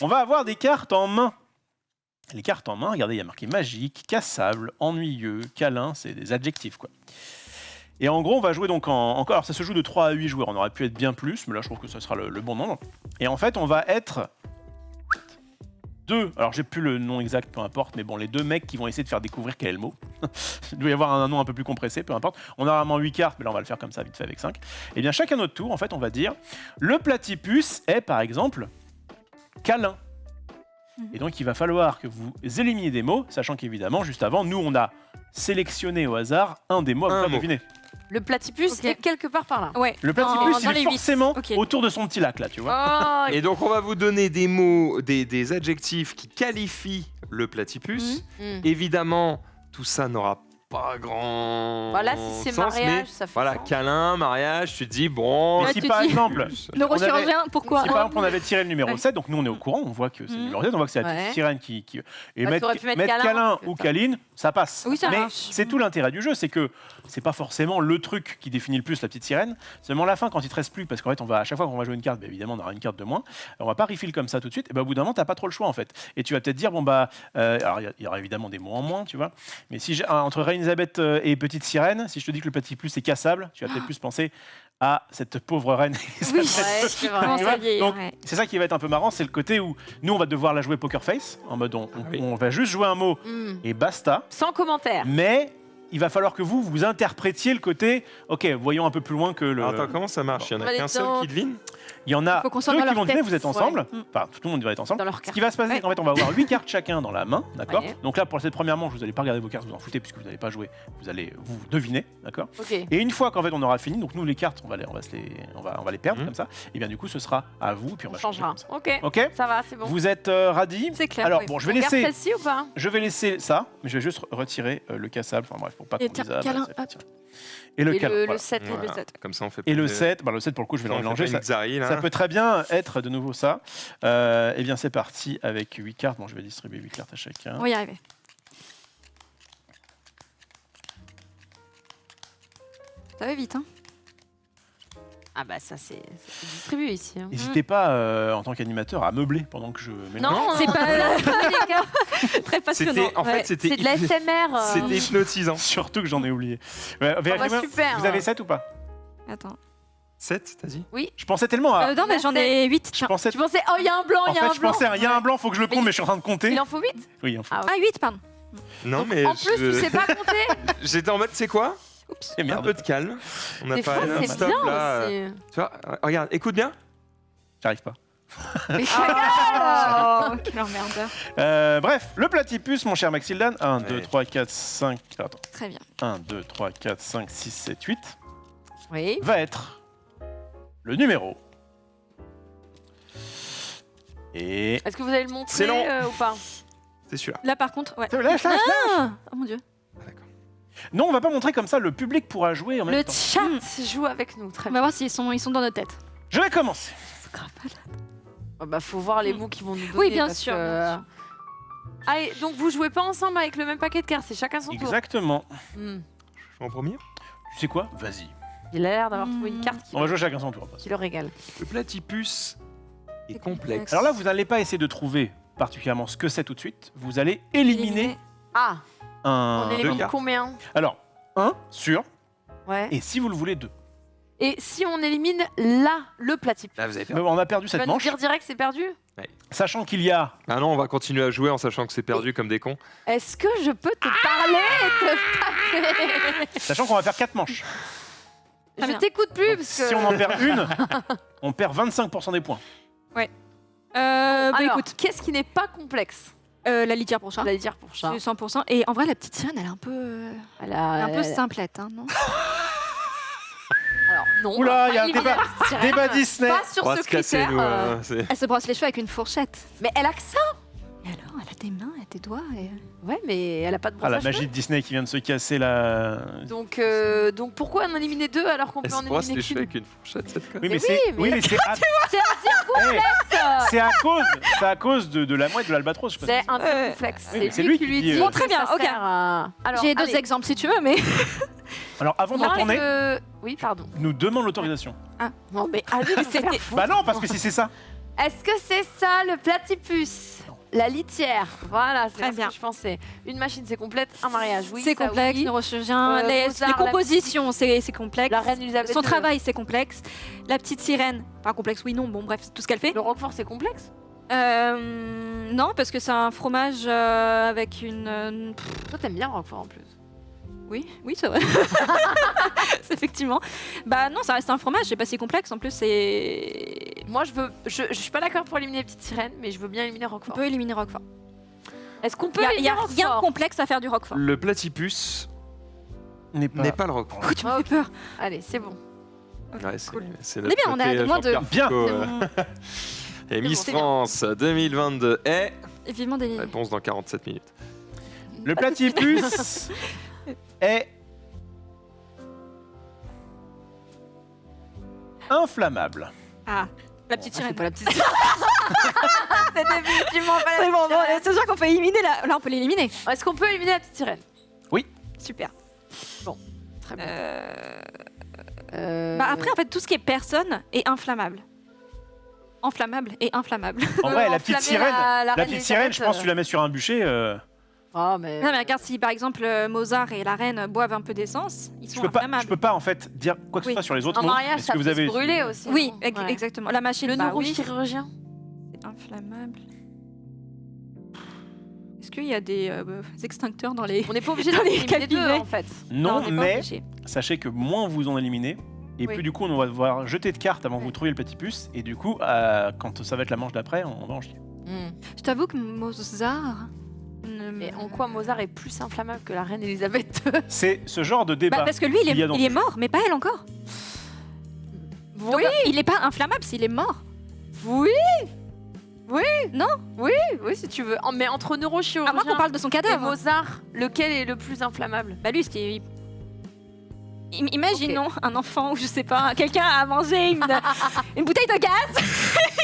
On va avoir des cartes en main. Les cartes en main, regardez, il y a marqué magique, cassable, ennuyeux, câlin, c'est des adjectifs, quoi. Et en gros, on va jouer donc encore. Alors, ça se joue de 3 à 8 joueurs. On aurait pu être bien plus, mais là, je trouve que ça sera le bon nombre. Et en fait, on va être deux. Alors, j'ai plus le nom exact, peu importe, mais bon, les deux mecs qui vont essayer de faire découvrir quel est le mot. Il doit y avoir un nom un peu plus compressé, peu importe. On a vraiment 8 cartes, mais là, on va le faire comme ça, vite fait, avec 5. Et bien, chacun notre tour, en fait, on va dire le platypus est, par exemple, câlin. Et donc, il va falloir que vous éliminiez des mots, sachant qu'évidemment, juste avant, nous, on a sélectionné au hasard un des mots à vous Un faire mot. deviner. Le platypus Ok. est quelque part par là. Ouais. Le platypus, dans il les est huit. forcément Ok. autour de son petit lac, là, tu vois. Oh, Et donc on va vous donner des mots, des adjectifs qui qualifient le platypus. Mm. Évidemment, tout ça n'aura pas grand Voilà, si c'est sens, mariage, mais ça fait voilà, sens. câlin, mariage, tu te dis bon. Mais Ouais, si tu par dis- exemple, Neurochirurgien, pourquoi si par exemple on avait tiré le numéro Ouais. 7, donc nous on est au courant, on voit que c'est le Mhm. numéro 7, on voit que c'est la petite Ouais. sirène qui... Et Bah, mettre, t'aurais pu mettre câlin, câlin parce que ou ça- câline, ça passe. Oui, ça Mais marche. c'est tout l'intérêt du jeu, c'est que c'est pas forcément le truc qui définit le plus la petite sirène, seulement à la fin quand il te reste plus, parce qu'en fait on va, à chaque fois qu'on va jouer une carte, bah, évidemment on aura une carte de moins, on va pas refill comme ça tout de suite, et bah, au bout d'un moment t'as pas trop le choix en fait. Et tu vas peut-être dire, bon bah, alors il y aura évidemment des mots en moins, tu vois, mais si entre Reine Elisabeth et petite sirène, si je te dis que le petit plus est cassable, tu vas peut-être plus penser à cette pauvre reine Oui, Ouais, c'est vrai. Comment Tu ça vois, vieillit, donc, ouais. c'est ça qui va être un peu marrant, c'est le côté où nous on va devoir la jouer poker face, en mode oui. on va juste jouer un mot Mm. et basta, Sans commentaire. mais il va falloir que vous interprétiez le côté, ok, voyons un peu plus loin que le... Alors, attends, comment ça marche Il y en On a va qu'un les seul temps. qui devine. Il y en a Faut qu'on deux soit dans qui leur vont deviner, tête. vous êtes ensemble, Ouais. enfin tout le monde va être ensemble. Dans leur Ce carte. qui va se passer, c'est qu'en fait on va avoir 8 cartes chacun dans la main, d'accord. Ouais. Donc là pour cette première manche, vous n'allez pas regarder vos cartes, vous en foutez puisque vous n'allez pas jouer, vous allez vous deviner, d'accord. Ok. Et une fois qu'en fait on aura fini, donc nous les cartes, on va les perdre Mhm. comme ça, et bien du coup ce sera à vous, puis on On va changer changera. comme Ok. ça. Ok. Ça va, c'est bon. Vous êtes radis. C'est clair. Alors oui. bon, je vais On garde laisser. celle-ci ou pas? Je vais laisser ça, mais je vais juste retirer le cassable. Enfin bref, pour pas Et qu'on tiens, dise, ah, bah, câlin, c'est- hop. tiens. Et le Et câlin. le voilà. 7. le Voilà. 7. Comme ça, on fait. Et le pas- 7, le 7 pour le coup, je vais le on fait mélanger. pas Ça, une Xari, là. ça peut très bien être de nouveau ça. Eh bien, c'est parti avec 8 cartes. Bon, je vais distribuer 8 cartes à chacun. On va y arriver. Ça va vite, hein. Ah bah ça c'est distribué ici. hein. N'hésitez pas, en tant qu'animateur, à meubler pendant que je mélange. Non, C'est pas les gars. Très passionnant. C'était, en Ouais. fait, c'était c'est de la SMR. c'était hypnotisant. Surtout que j'en ai oublié. Ouais, Ah bah, vérifiez-moi, super. vous avez 7 ou pas? Attends. 7, t'as dit Je pensais tellement à. Non, mais j'en ai 8. Je Tiens. pensais. Tu pensais, oh il y a un blanc, En il y a fait, un je blanc. pensais à il y a un blanc, faut que je le compte, mais je suis en train de compter. Il en faut 8. Oui, il en faut. Ah, Ah, 8, pardon. Non, mais En plus, tu sais pas compter. j'étais en mode, c'est quoi Et Un merde, peu de calme. On a Des pas fois un c'est stop bien là. aussi. Tu vois, regarde, écoute bien. j'arrive pas. Mais Oh, quel emmerdeur. Bref, le platypus, mon cher Maxildan. 1, 2, Ouais. 3, 4, 5. Attends. Très bien. 1, 2, 3, 4, 5, 6, 7, 8. Oui. Va être le numéro. Et. Est-ce que vous allez le montrer C'est long. ou pas? C'est celui-là. Là, par contre, ouais. Lâche. Ah, oh mon dieu. Ah, d'accord. Non, on va pas montrer comme ça, le public pourra jouer en même Le temps. chat joue avec nous. Très On bien. va voir s'ils sont dans notre tête. Je vais commencer. Oh, bah, faut voir les mots qu'ils vont nous donner. Oui, bien parce sûr, que- bien sûr. Allez, donc vous jouez pas ensemble avec le même paquet de cartes, c'est chacun son tour. Exactement. Hmm. Je suis en premier. Tu sais quoi? Vas-y. Il a l'air d'avoir trouvé une carte On va jouer chacun son tour. qui le régale. Le platypus est C'est complexe. Alors là, vous n'allez pas essayer de trouver particulièrement ce que c'est tout de suite, vous allez éliminer Ah, un... on deux élimine cartes. combien? Alors, 1 sûr, Ouais. et si vous le voulez, 2. Et si on élimine là, le platypus, Là, vous avez Mais perdu. bon, on a perdu tu vas cette nous manche, dire direct que c'est perdu? sachant qu'il y a... Ah non, on va continuer à jouer en sachant que c'est perdu comme des cons. Est-ce que je peux te parler et te taper? Sachant qu'on va faire 4 manches. Très Je bien. t'écoute plus Donc, parce que... si on en perd une, on perd 25% des points. Bah Alors, écoute, qu'est-ce qui n'est pas complexe? la litière pour chat. On va dire pour chat. C'est 100%. Et en vrai, la petite sirène, elle est un peu, Elle elle a- est un peu simplette, hein, non? Alors, non. Oula, on va il y a un éliminer débat- la petite sirène. Débat Disney. Pas sur On va ce se casser, critère. nous. C'est- Elle se brosse les cheveux avec une fourchette. Mais elle a que ça. Et alors, elle a des mains, elle a des doigts. Et... Ouais, mais elle a pas de brosse Ah, la à cheveux. magie de Disney qui vient de se casser la... Donc pourquoi en éliminer 2 alors qu'on Elle peut en se brosse éliminer les cheveux qu'une? avec une fourchette, cette conne. Oui, mais Mais c'est... oui, mais- Oui, mais c'est à... C'est un circonflexe. c'est à cause de la mouette de l'albatros. je sais pas C'est si- un circonflexe. Oui, mais c'est lui qui lui dit, dit. Bon, très que bien, ça ok. sert à- Alors, J'ai d'autres allez. exemples si tu veux, mais. Alors, avant de Moi, retourner, Oui, pardon. nous demande l'autorisation. Non, mais allez, vous faire foutre. Bah non, parce que si c'est ça... Est-ce que c'est ça le platypus? La litière. Voilà, c'est Très ce bien. que je pensais. Une machine, c'est complète. Un mariage, oui. C'est ça, complexe, oui. neurochirurgien. Les Mozart, la compositions, c'est complexe. La reine Elisabeth Son II. travail, c'est complexe. La petite sirène, pas complexe, oui, non, bon, bref, tout ce qu'elle fait. Le Roquefort, c'est complexe. Non, parce que c'est un fromage avec une. Toi, t'aimes bien le Roquefort en plus. Oui, oui, c'est vrai. C'est effectivement. Bah non, ça reste un fromage, c'est pas si complexe. En plus, c'est. Moi, je suis pas d'accord pour éliminer les petites sirènes, mais je veux bien éliminer On Roquefort. peut éliminer Roquefort. Est-ce qu'on peut Il y a éliminer rien de Roquefort? complexe à faire du Roquefort. Le platypus N'est n'est pas le roquefort. Oh, tu me fais peur. Allez, c'est bon. Ouais, c'est Cool. c'est On est bien, on est à notre deux mois de- Jean-Pierre Bien. Foucault, C'est bon. Et Miss c'est bien. France 2022 est... Et vivement des Réponse dans 47 minutes. Le platypus est inflammable. Ah, la petite Ah, sirène. c'est pas la petite sirène. C'est définitivement pas la C'est petite bon, sirène. c'est sûr qu'on peut éliminer la. Là, on peut l'éliminer. Est-ce qu'on peut éliminer la petite sirène? Super. Très bien. Bah après, en fait, tout ce qui est personne est inflammable. Enflammable et inflammable. En vrai, la petite enflammer sirène, la la reine petite sirène, je pense que Elisabeth, tu la mets sur un bûcher. Oh, mais... Non, mais regarde, si par exemple Mozart et la reine boivent un peu d'essence, ils Je sont peux inflammables. pas en fait dire quoi que ce Oui. soit sur les autres En mots. mariage, Est-ce ça que peut vous avez se brûler aussi. Oui, non Ouais. exactement. La machine, Le bah oui, neurochirurgien. c'est inflammable. Est-ce qu'il y a des extincteurs dans les. On n'est pas obligé Dans d'en les éliminer deux, cabinets. en fait. Non, on n'est pas mais obligé. sachez que moins vous en éliminez, et Oui. plus du coup on va devoir jeter de cartes avant que vous Ouais. trouviez le platypus, et du coup, quand ça va être la manche d'après, on va en chier. Je t'avoue que Mozart. Mais en quoi Mozart est plus inflammable que la reine Elisabeth II? C'est ce genre de débat. Bah, parce que lui, qu'il y a dans il est ce mort, mais pas elle encore. Oui, Il est pas inflammable s'il est mort. oui, Non oui, si tu veux. Mais entre À neurochirurgien moins qu'on parle de son et cadavre. Mozart, lequel est le plus inflammable? Bah lui, c'était. Imaginons un enfant ou je sais pas, quelqu'un a mangé une bouteille de gaz.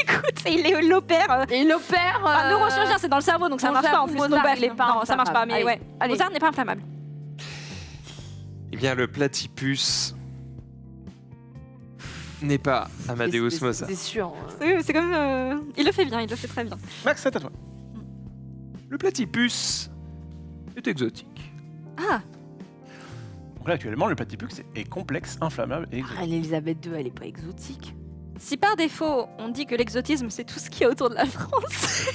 Écoute, il l'opère. Et il opère... Un neurochirurgien, c'est dans le cerveau, donc ça bon, marche pas en j'avoue, plus. Mozart, donc, il est pas non, ça marche pas, mais inflammable. ouais. Allez. Mozart n'est pas inflammable. Eh bien, le platypus n'est pas Amadeus Mozart. C'est sûr. C'est comme. Il le fait bien, il le fait très bien. Max, c'est à toi. Le platypus est exotique. Ah, Donc là, actuellement, le platypus est complexe, inflammable et exotique. Reine Elisabeth II, elle est pas exotique. si par défaut, on dit que l'exotisme, c'est tout ce qui est autour de la France.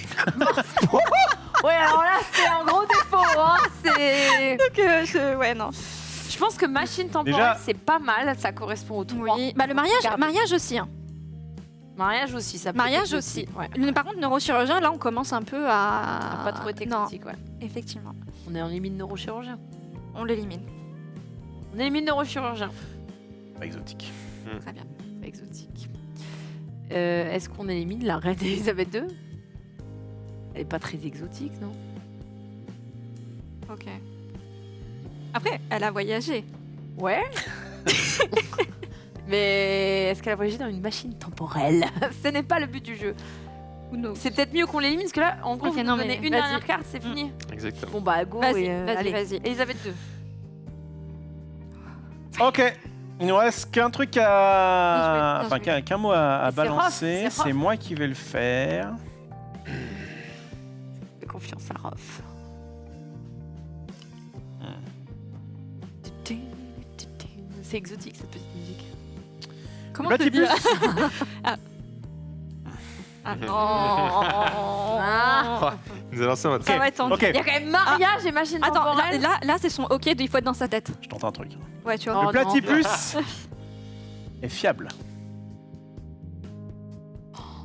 Ouais, alors là, c'est un gros défaut. Hein. C'est... Donc, ouais, non. Je pense que machine temporelle, Déjà- c'est pas mal. Ça correspond aux trois. Oui. Bah, le mariage, Regardez. mariage aussi. Hein. Mariage aussi, ça peut Mariage être aussi. Ouais. Par contre, neurochirurgien, là, on commence un peu à. Pas trop été Non, exotique, ouais. effectivement. On est en limite neurochirurgien. On l'élimine. On élimine neurochirurgien. Pas exotique. Très bien. Pas exotique. Est-ce qu'on élimine la reine Elisabeth II? Elle est pas très exotique, non? Ok. Après, elle a voyagé. Ouais. Mais est-ce qu'elle a voyagé dans une machine temporelle? Ce n'est pas le but du jeu. Ou non. C'est peut-être mieux qu'on l'élimine parce que là, en gros, Ok, vous non, nous donnez mais une vas-y. dernière carte, c'est fini. Exactement. Bon bah go. Vas-y, et, vas-y, allez. vas-y. Elisabeth II. Ok, il nous reste qu'un truc à. Bien Enfin, joué. qu'un mot à Et c'est balancer. rough, c'est rough. C'est moi qui vais le faire. confiance à Rof. C'est exotique cette petite musique. Comment te Platypus. dire Nous allons lancer un Ça va être tendu. Ok. Il y a quand même mariage et machine Attends, temporelle. là c'est son OK, il faut être dans sa tête. Je tente un truc. Ouais, tu vois. Oh, Le non. platypus est fiable.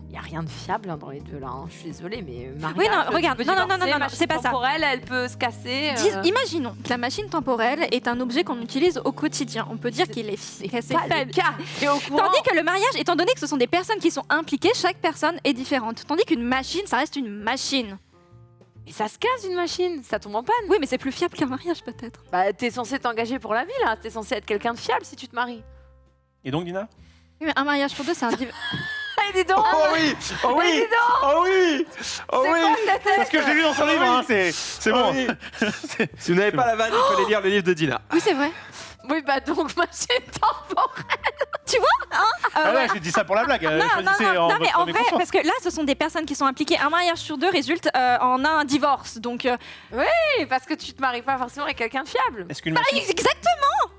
Il n'y a rien de fiable dans les deux là. hein. Je suis désolée, mais mariage. Oui, non, tu regarde. peux Non, non, divorcer, non, machine c'est pas ça. temporelle, elle peut se casser. Imaginons que la machine temporelle est un objet qu'on utilise au quotidien. On peut dire qu'il est c'est c'est pas le faible. cas. T'es au courant. Tandis que le mariage, étant donné que ce sont des personnes qui sont impliquées, chaque personne est différente. Tandis qu'une machine, ça reste une machine. Et ça se casse une machine, ça tombe en panne. Oui, mais c'est plus fiable qu'un mariage peut-être. Bah, t'es censé t'engager pour la vie là. T'es censé être quelqu'un de fiable si tu te maries. Et donc, Dina? Oui, mais un mariage pour deux, c'est un Allez, dis donc. Oh oui, oh oui, dis donc. oh oui, oh C'est oui. quoi cette C'est ce que j'ai lu dans son livre, hein, c'est bon. Oh oui. Si vous n'avez pas la vanne, il fallait lire le livre de Dina. Oui, c'est vrai. Oui, bah donc machine temporelle. Ah ouais, j'ai dit ça pour la blague. Non, choisissez non, en mais votre en vrai, conscience. parce que là, ce sont des personnes qui sont impliquées. Un mariage sur deux résulte en un divorce. Donc, Oui, parce que tu te maries pas forcément avec quelqu'un de fiable. Est-ce qu'une machine, exactement.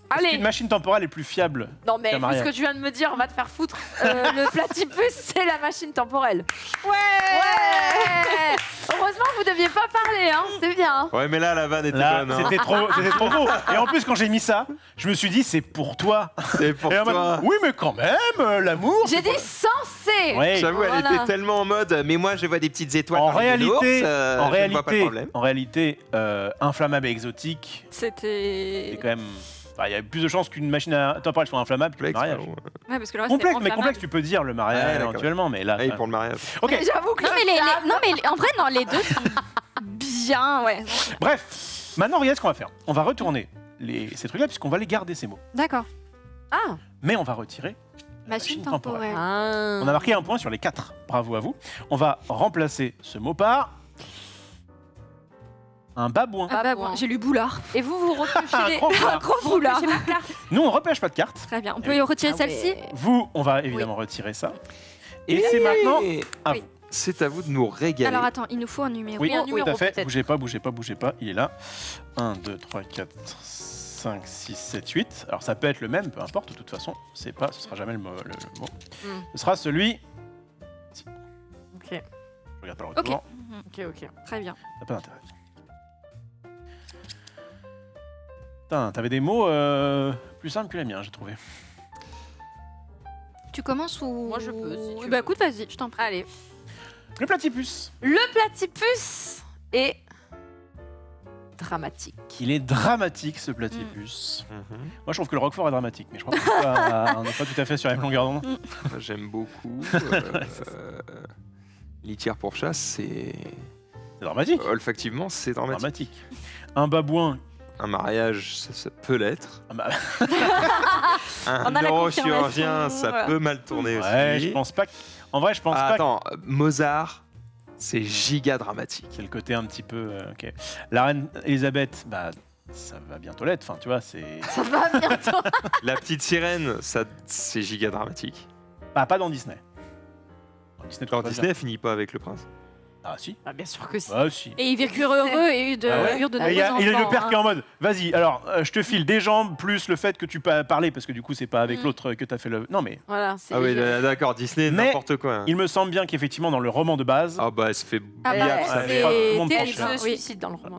Allez. une machine temporelle est plus fiable? Non mais qu'un vu ce mariage. que tu viens de me dire, on va te faire foutre. Le platypus, c'est la machine temporelle. Ouais. Ouais. Heureusement, vous deviez pas parler, hein. C'est bien. hein. Ouais, mais là, la vanne était Là, bonne. hein. c'était trop beau. Et en plus, quand j'ai mis ça, je me suis dit, c'est pour toi. C'est pour Et en mode, toi. oui, mais quand même, l'amour. J'ai dit censé. Ouais. J'avoue, elle Voilà. était tellement en mode. Mais moi, je vois des petites étoiles. En parmi les ours, réalité, je ne vois pas le problème. inflammable et exotique, c'est C'était. quand même. Enfin, il y a plus de chances qu'une machine temporelle soit inflammable que le Complexe, mariage. ouais. Ouais, parce que le reste, Complexe, c'est mais enflammable. complexe, tu peux dire le mariage Ouais, d'accord. éventuellement, mais là. Hey, pour le mariage. Ok, Mais j'avoue que Non, mais le non, mais en vrai, non, les deux sont bien, ouais. bref. Maintenant, regarde ce qu'on va faire. On va retourner ces trucs-là, puisqu'on va les garder, ces mots. D'accord. Ah. Mais on va retirer. Machine Machine temporelle. temporelle. Ah. On a marqué un point sur les 4. Bravo à vous. On va remplacer ce mot par un babouin. Ah bah bon. bon, j'ai lu boulard. Et vous repêchez Un les. gros boulard. Un gros boulard. repêchez la carte. Nous, on repêche pas de cartes. Très bien. On peut retirer Ah celle-ci. ouais. Vous, on va évidemment retirer ça. Et c'est maintenant à Oui. vous. C'est à vous de nous régaler. Alors attends, il nous faut un numéro. Oui, un tout numéro, à fait. peut-être. Bougez pas, bougez pas, bougez pas. Il est là. 1, 2, 3, 4, 5, 6, 7, 8. Alors ça peut être le même, peu importe, de toute façon. Ce sera jamais le mot. Hmm. Ce sera celui. Ok, Je regarde pas le retour. ok. Très bien. Ça n'a pas d'intérêt. Putain, t'avais des mots plus simples que les miens, j'ai trouvé. Tu commences ou Moi, je peux, si tu Bah veux. écoute, vas-y, je t'en prie. Allez. Le platypus. Le platypus est dramatique. Il est dramatique, ce platypus. Mhm. Moi, je trouve que le Roquefort est dramatique, mais je crois qu'on n'est pas tout à fait sur la même longueur d'onde. Moi, j'aime beaucoup. Litière pour chasse, c'est. C'est dramatique. Olfactivement, c'est dramatique. Dramatique. Un babouin. Un mariage, ça peut l'être. Ah bah, Un On a la neurochirurgien, confirmation, ça voilà. peut mal tourner ouais, aussi. je pense pas. En vrai, je pense Ah, pas. attends, Mozart, c'est giga dramatique. C'est le côté un petit peu. Ok. La reine Elisabeth, bah, ça va bientôt l'être. Enfin, tu vois, c'est. Ça va bientôt. La petite sirène, ça, c'est giga dramatique. Bah, pas dans Disney. Dans Disney, tout Alors va Disney bien. finit pas avec le prince. Ah, si. Ah, bien sûr que si. Ah, si. Et ils vécurent heureux et eurent de, Ah ouais eurent de Et il y a nombreux il y a le enfants, père hein. qui est en mode vas-y, alors je te file des jambes plus le fait que tu peux parler parce que du coup c'est pas avec Mm. l'autre que t'as fait le. Non mais Voilà, c'est Ah oui, d'accord, Disney, Mais- n'importe quoi. hein. il me semble bien qu'effectivement dans le roman de base, Ah bah, elle se fait Ah Ouais, bah, billard, ça. c'est- pas tout le monde c'est pense Elle là. se Oui. suicide dans le roman.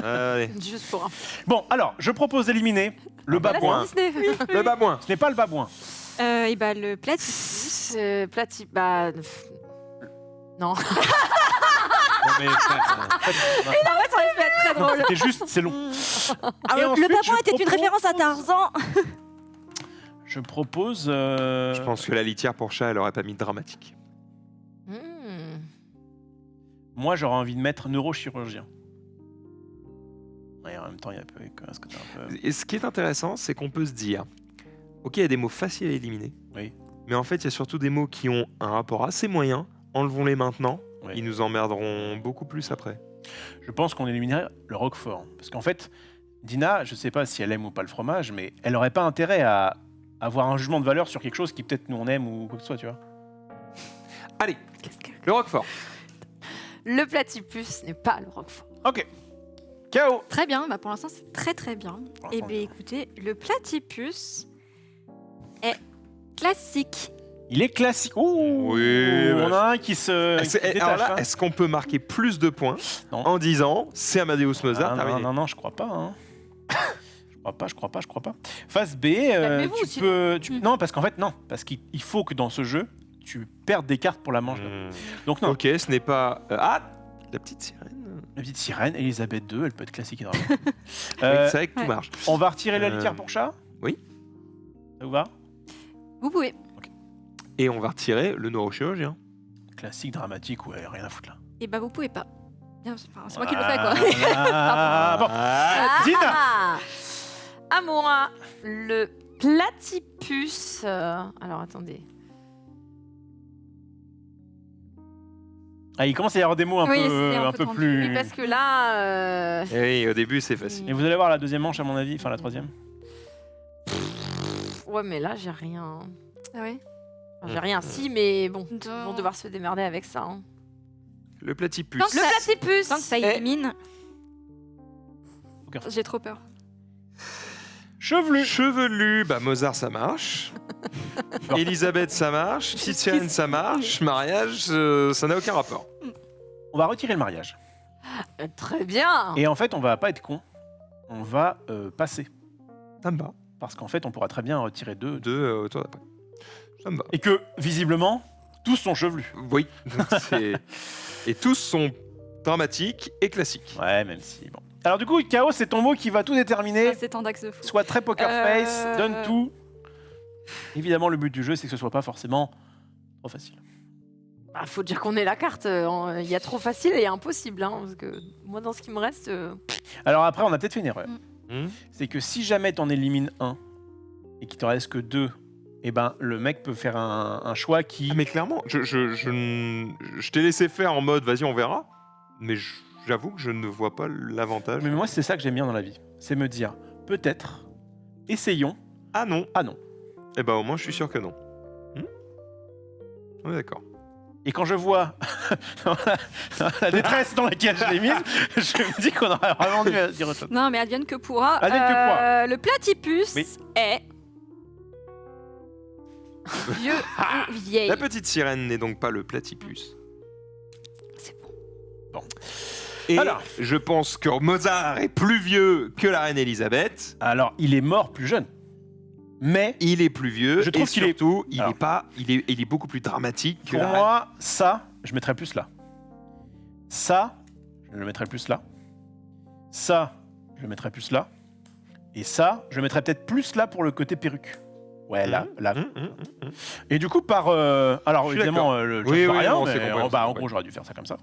Allez. Juste pour un. bon alors je propose d'éliminer le Ah bah, babouin. Disney. Le babouin. Ce n'est pas le babouin. Et bah le platypus. Platy. Bah. Non. Non, mais, Ah ouais, ça aurait pu être très non, drôle. c'était juste c'est long. Ah, Et le ensuite, babouin je était une propose- référence à Tarzan. Je propose. Je pense que la litière pour chat, elle aurait pas mis de dramatique. Hmm. Moi j'aurais envie de mettre neurochirurgien. Ouais, en même temps il y a un peu ce côté un peu. Et ce qui est intéressant, c'est qu'on peut se dire, ok, il y a des mots faciles à éliminer, Oui. mais en fait, il y a surtout des mots qui ont un rapport assez moyen. Enlevons-les maintenant, Oui. ils nous emmerderont beaucoup plus après. Je pense qu'on éliminerait le Roquefort. Parce qu'en fait, Dina, je sais pas si elle aime ou pas le fromage, mais elle aurait pas intérêt à avoir un jugement de valeur sur quelque chose qui peut-être nous on aime ou quoi que ce soit, tu vois. Allez, le Roquefort. Le platypus n'est pas le roquefort. Ok. KO. Très bien, bah pour l'instant c'est très très bien. Pour Et l'instant, bien écoutez, le platypus est classique. Il est classique. Ouh, Oui, on bah, a un qui se qui se Alors détache. là, hein. est-ce qu'on peut marquer plus de points Non. en disant c'est Amadeus Mozart Ah, non, terminé. non, je crois pas. Hein. Je crois pas. Phase B, Calmez-vous, tu sinon. peux. Mm. Non, parce qu'en fait, non. Parce qu'il faut que dans ce jeu, tu perdes des cartes pour la manche. Donc, non. Ok, ce n'est pas. Ah, la petite sirène. La petite sirène, Elisabeth II, elle peut être classique énormément. Oui, c'est vrai que tout ouais. marche. On va retirer la Euh, litière pour chat. oui. Ça vous va? Vous pouvez. Et on va retirer le neurochirurgien. Classique, dramatique, ouais, rien à foutre là. Et bah vous pouvez pas. Bien, enfin, c'est moi qui le fais quoi. Ah, bon. Dina. Ah à moi, le platypus. Alors attendez. Ah, il commence à y avoir des mots un Oui, peu, c'est un un peu peu tendu. plus. Oui, parce que là. Et oui, au début, c'est facile. Et vous allez voir la deuxième manche, à mon avis, enfin la troisième. Ouais, mais là, j'ai rien. Ah ouais. Enfin, j'ai rien, si, mais bon. Donc, Ils vont devoir se démerder avec ça. Hein. Le platypus. Non, Le platypus. Tant que ça Eh. élimine. Aucun. J'ai trop peur. Chevelu. Chevelu, bah Mozart ça marche. Elisabeth ça marche. Petite sirène ça marche. Mariage, ça n'a aucun rapport. On va retirer le mariage. Très bien. Et en fait, on va pas être con. On va passer. Ça me va. Parce qu'en fait, on pourra très bien en retirer deux. Deux au tour d'après. Ça me va. Et que, visiblement, tous sont chevelus. Oui. Donc, et tous sont dramatiques et classiques. Ouais, même si, bon. Alors du coup, chaos, c'est ton mot qui va tout déterminer. Ah, c'est en dax de fou. Soit très poker face, Euh. donne tout. Évidemment, le but du jeu, c'est que ce soit pas forcément trop facile. Bah, faut dire qu'on ait la carte. Il y a trop facile et impossible. Hein, parce que moi, dans ce qui me reste. Alors après, on a peut-être fait une erreur. Hmm. C'est que si jamais t'en élimines un et qu'il te reste que deux, eh ben, le mec peut faire un choix qui... Ah, mais clairement, je t'ai laissé faire en mode vas-y, on verra. Mais j'avoue que je ne vois pas l'avantage. Mais moi, c'est ça que j'aime bien dans la vie. C'est me dire, peut-être, essayons. Ah non. Ah non. Eh ben au moins, je suis sûr que non. On est d'accord. Et quand je vois la détresse dans laquelle je l'ai mise, je me dis qu'on aurait vraiment dû dire autre chose. Non, mais advienne que pourra. Advienne que pourra. Le platypus Oui. est vieux ou vieille. La petite sirène n'est donc pas le platypus. C'est bon. Et Alors. je pense que Mozart est plus vieux que la reine Elisabeth. Alors, il est mort plus jeune. Mais, Il est plus vieux. Je trouve et qu'il est- surtout, il Alors. est pas, il est beaucoup plus dramatique que pour la reine. moi, ça, je mettrais plus là. Ça, je le mettrais plus là. Ça, je le mettrais plus là. Et ça, je le mettrais peut-être plus là pour le côté perruque. Ouais, là, là. Mmh. Et du coup, par... alors, Je suis évidemment, d'accord. le Oui, change pas oui, rien, non, mais c'est complet, en c'est gros, complet. j'aurais dû faire ça comme ça.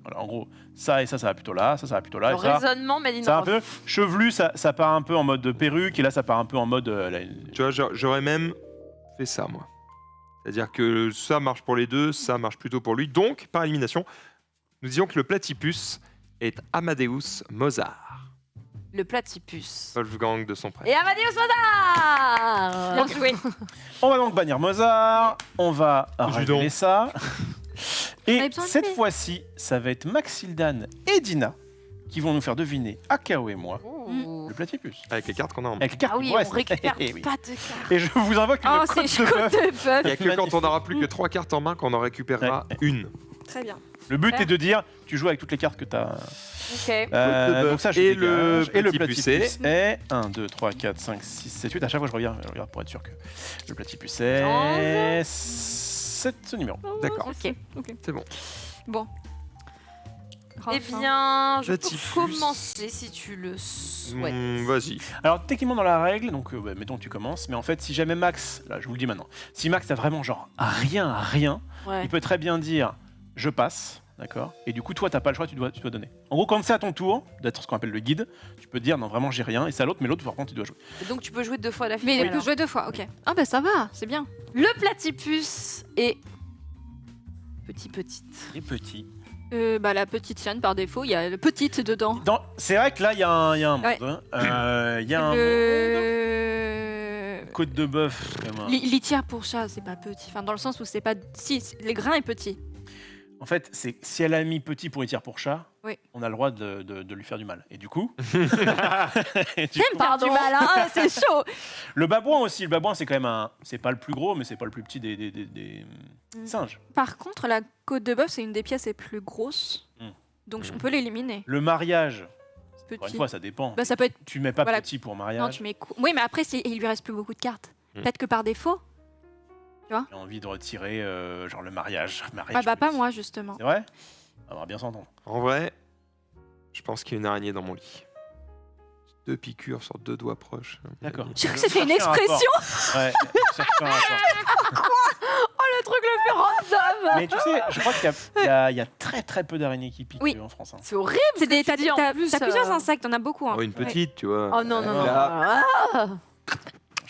Voilà, en gros, ça et ça va plutôt là, ça va plutôt là, Le et ça... raisonnement, Méline. Ça un peu chevelu, ça part un peu en mode perruque, et là, ça part un peu en mode... Tu vois, j'aurais même fait ça, moi. C'est-à-dire que ça marche pour les deux, ça marche plutôt pour lui. Donc, par élimination, nous disons que le platypus est Amadeus Mozart. Le platypus. Wolfgang de son Et prêtre. Amadeus Mozart. Bien joué. On va donc bannir Mozart, on va Dis régler donc. ça. Et avait besoin de cette lui. fois-ci, ça va être Maxildan et Dina qui vont nous faire deviner, Akao et moi, Ouh. le platypus. Avec les cartes qu'on a en main. Avec les cartes Ah oui, qui on restent. récupère Eh oui. pas de cartes. Et je vous invoque une Oh, côte c'est de chaud bœuf. de Il bœuf. n'y a que quand on n'aura plus que 3 cartes en main qu'on en récupérera une. Très bien. Le but est de dire, tu joues avec toutes les cartes que tu as. Ok. de bœuf. Donc ça, je Et dégage. le Et le platypus platypus est 1, 2, 3, 4, 5, 6, 7, 8. À chaque fois, je regarde pour être sûr que le platypus est 7 numéros. D'accord. Ok. C'est bon. Bon. Eh bien, je peux Platypus. commencer si tu le souhaites. Vas-y. Alors techniquement dans la règle, donc mettons que tu commences, mais en fait si jamais Max, là je vous le dis maintenant, si Max t'as vraiment genre rien, Ouais. il peut très bien dire je passe, d'accord. Et du coup toi t'as pas le choix, tu dois donner. En gros quand c'est à ton tour d'être ce qu'on appelle le guide, tu peux dire non vraiment j'ai rien et c'est à l'autre, mais l'autre par contre tu dois jouer. Et donc tu peux jouer 2 fois la Mais il alors. peut jouer 2 fois, ok. Ah bah ça va, c'est bien. Le platypus est petite. Et petit. Bah la petite Sienne par défaut, il y a le petite dedans. C'est vrai que là il y a un Ouais. monde. Il y a un Le... côte de bœuf. vraiment. Litière pour chat, c'est pas petit. Enfin, dans le sens où c'est pas... Si, les grains est petit. En fait, c'est si elle a mis petit pour litière pour chat, Oui. on a le droit de lui faire du mal. Et du coup, J'aime faire du Pardon. mal, hein, c'est chaud. le babouin aussi. Le babouin, c'est quand même c'est pas le plus gros, mais c'est pas le plus petit des singes. Par contre, la côte de bœuf, c'est une des pièces les plus grosses. Mm. Donc on peut l'éliminer. Le mariage, encore une Petit. fois, ça dépend. Bah, ça peut être. Tu mets pas voilà. petit pour Non, mariage. tu mets. Oui, mais après, il lui reste plus beaucoup de cartes. Peut-être que par défaut. J'ai envie de retirer genre le mariage. Ah bah, pas moi, justement. C'est vrai? On va bien s'entendre. En vrai, je pense qu'il y a une araignée dans mon lit. 2 piqûres sur 2 doigts proches. D'accord. Je crois que c'était une Chercher un rapport. expression. Ouais, chercher un rapport. Le truc le plus random. Mais tu sais, je crois qu'il y a très très peu d'araignées qui piquent Oui. en France. Hein. C'est horrible. C'est des. tu dis en T'as plus, plusieurs euh, insectes, on a beaucoup. Hein. Oh, une petite, tu vois. Oh non, non, non. Là.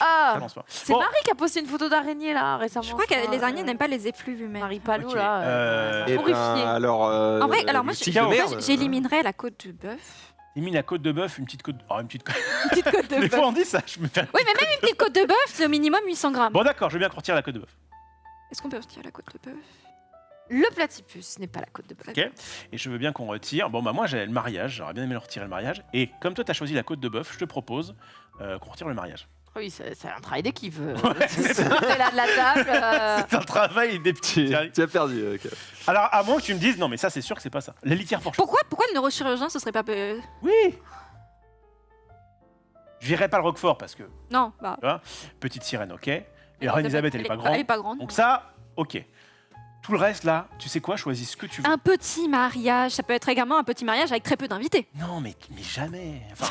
Ah, Je pense pas. c'est Bon, Marie qui a posté une photo d'araignée là récemment. Je crois que les araignées n'aiment pas les effluves humains. Marie Palot Ok, là. Eh horrifiée. ben, alors. En vrai, alors moi, le tic de merde. j'éliminerais la côte de bœuf. élimine la côte de bœuf, une petite côte. Oh, une petite côte. Une petite côte de Des bœuf. fois on dit ça, je me fais. Oui, mais même une petite côte de bœuf, c'est au minimum 800 grammes. Bon d'accord, je veux bien qu'on retire la côte de bœuf. Est-ce qu'on peut retirer la côte de bœuf? Le platypus n'est pas la côte de bœuf. Ok. Et je veux bien qu'on retire. Bon bah moi j'ai le mariage, j'aurais bien aimé le retirer le mariage. Et comme toi t'as choisi la côte de bœuf, je te propose qu'on retire le mariage. Oui, c'est un travail d'équipe. c'est C'est là de la table. C'est un travail des petits. Tu as perdu. ok. Alors à moins que tu me dises non mais ça c'est sûr que c'est pas ça. La litière pour chat. Pourquoi le neurochirurgien, ce serait pas. Oui. Je virerai pas le Roquefort parce que Non, bah. petite sirène, ok. Et Reine Elisabeth, elle est pas grande. Elle est pas grande. Donc ça, ok. Tout le reste là, tu sais quoi, choisis ce que tu veux. Un petit mariage, ça peut être également un petit mariage avec très peu d'invités. Non, mais jamais. Enfin,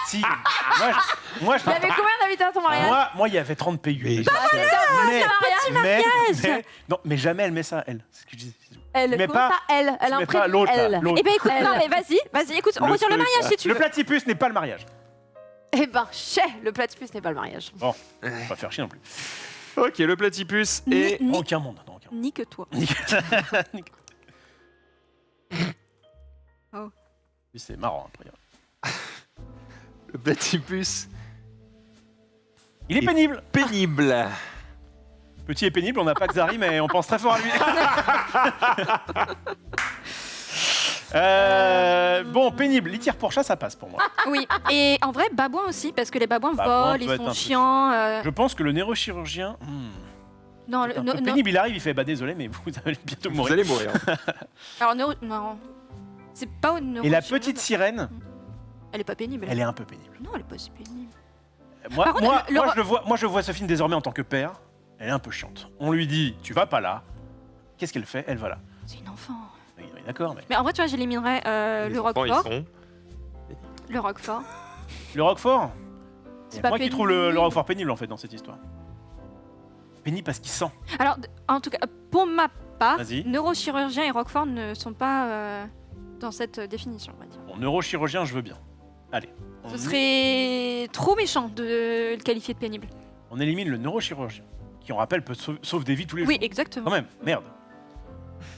si. Il y avait combien d'invités à ton mariage? Moi, il y avait 30 PU. Mais- mais jamais elle met ça, elle. C'est ce que je dis. Elle, Mais comment pas- ça, elle Tu mets imprime pas l'autre, là, elle. l'autre. Eh ben écoute, Elle. non mais vas-y, écoute, on Le retire le truc, mariage si tu Le veux. platypus n'est pas le mariage. Eh ben, le platypus n'est pas le mariage. On va pas faire chier non plus. Ok, le platypus et. Ni, Aucun monde. Non, aucun monde. ni que toi. Oh. C'est marrant après. Le platypus Il est pénible. pénible. Petit et pénible, on n'a pas Xari, mais on pense très fort à lui. Bon, pénible. Litière pour chat, ça passe pour moi. Oui, et en vrai, babouin aussi, parce que les babouins Babouin volent, peut ils être un sont peu chiants. Je pense que le neurochirurgien. Non, Un peu pénible, il arrive, il fait bah désolé, mais vous allez bientôt Vous mourir. allez mourir. Alors, non. C'est pas au neuro. Et la petite sirène, Elle est pas pénible. elle est un peu pénible. Non, elle est pas si pénible. Moi, Par contre, moi, je vois ce film désormais en tant que père. Elle est un peu chiante. On lui dit, tu vas pas là. Qu'est-ce qu'elle fait? Elle va là. C'est une enfant. Oui, d'accord, mais Mais en vrai, tu vois, j'éliminerais Les le enfants, ils Roquefort. sont- Le Roquefort. le Roquefort. C'est C'est pas moi qui pénible. trouve le Roquefort pénible en fait dans cette histoire. Pénible parce qu'il sent. Alors, en tout cas, pour ma part, Vas-y. neurochirurgien et Roquefort ne sont pas dans cette définition, on va dire. Bon, neurochirurgien, je veux bien. Allez. Ce serait trop méchant de le qualifier de pénible. On élimine le neurochirurgien, qui on rappelle peut sauve des vies tous les Oui, jours. exactement. Quand même, merde.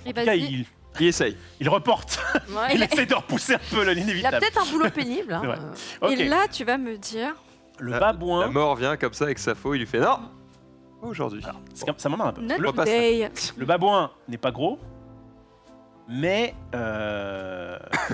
Et En tout cas, vas-y. Il essaye. il reporte. Ouais, Il essaie de repousser un peu il a l'inévitable. peut-être un boulot pénible. hein. C'est vrai. Ok. Et là, tu vas me dire. Le La babouin. mort vient comme ça avec sa faux, il lui fait non. Pas aujourd'hui. Ça m'emmerde un peu. Not repasse. day. Le babouin n'est pas gros, mais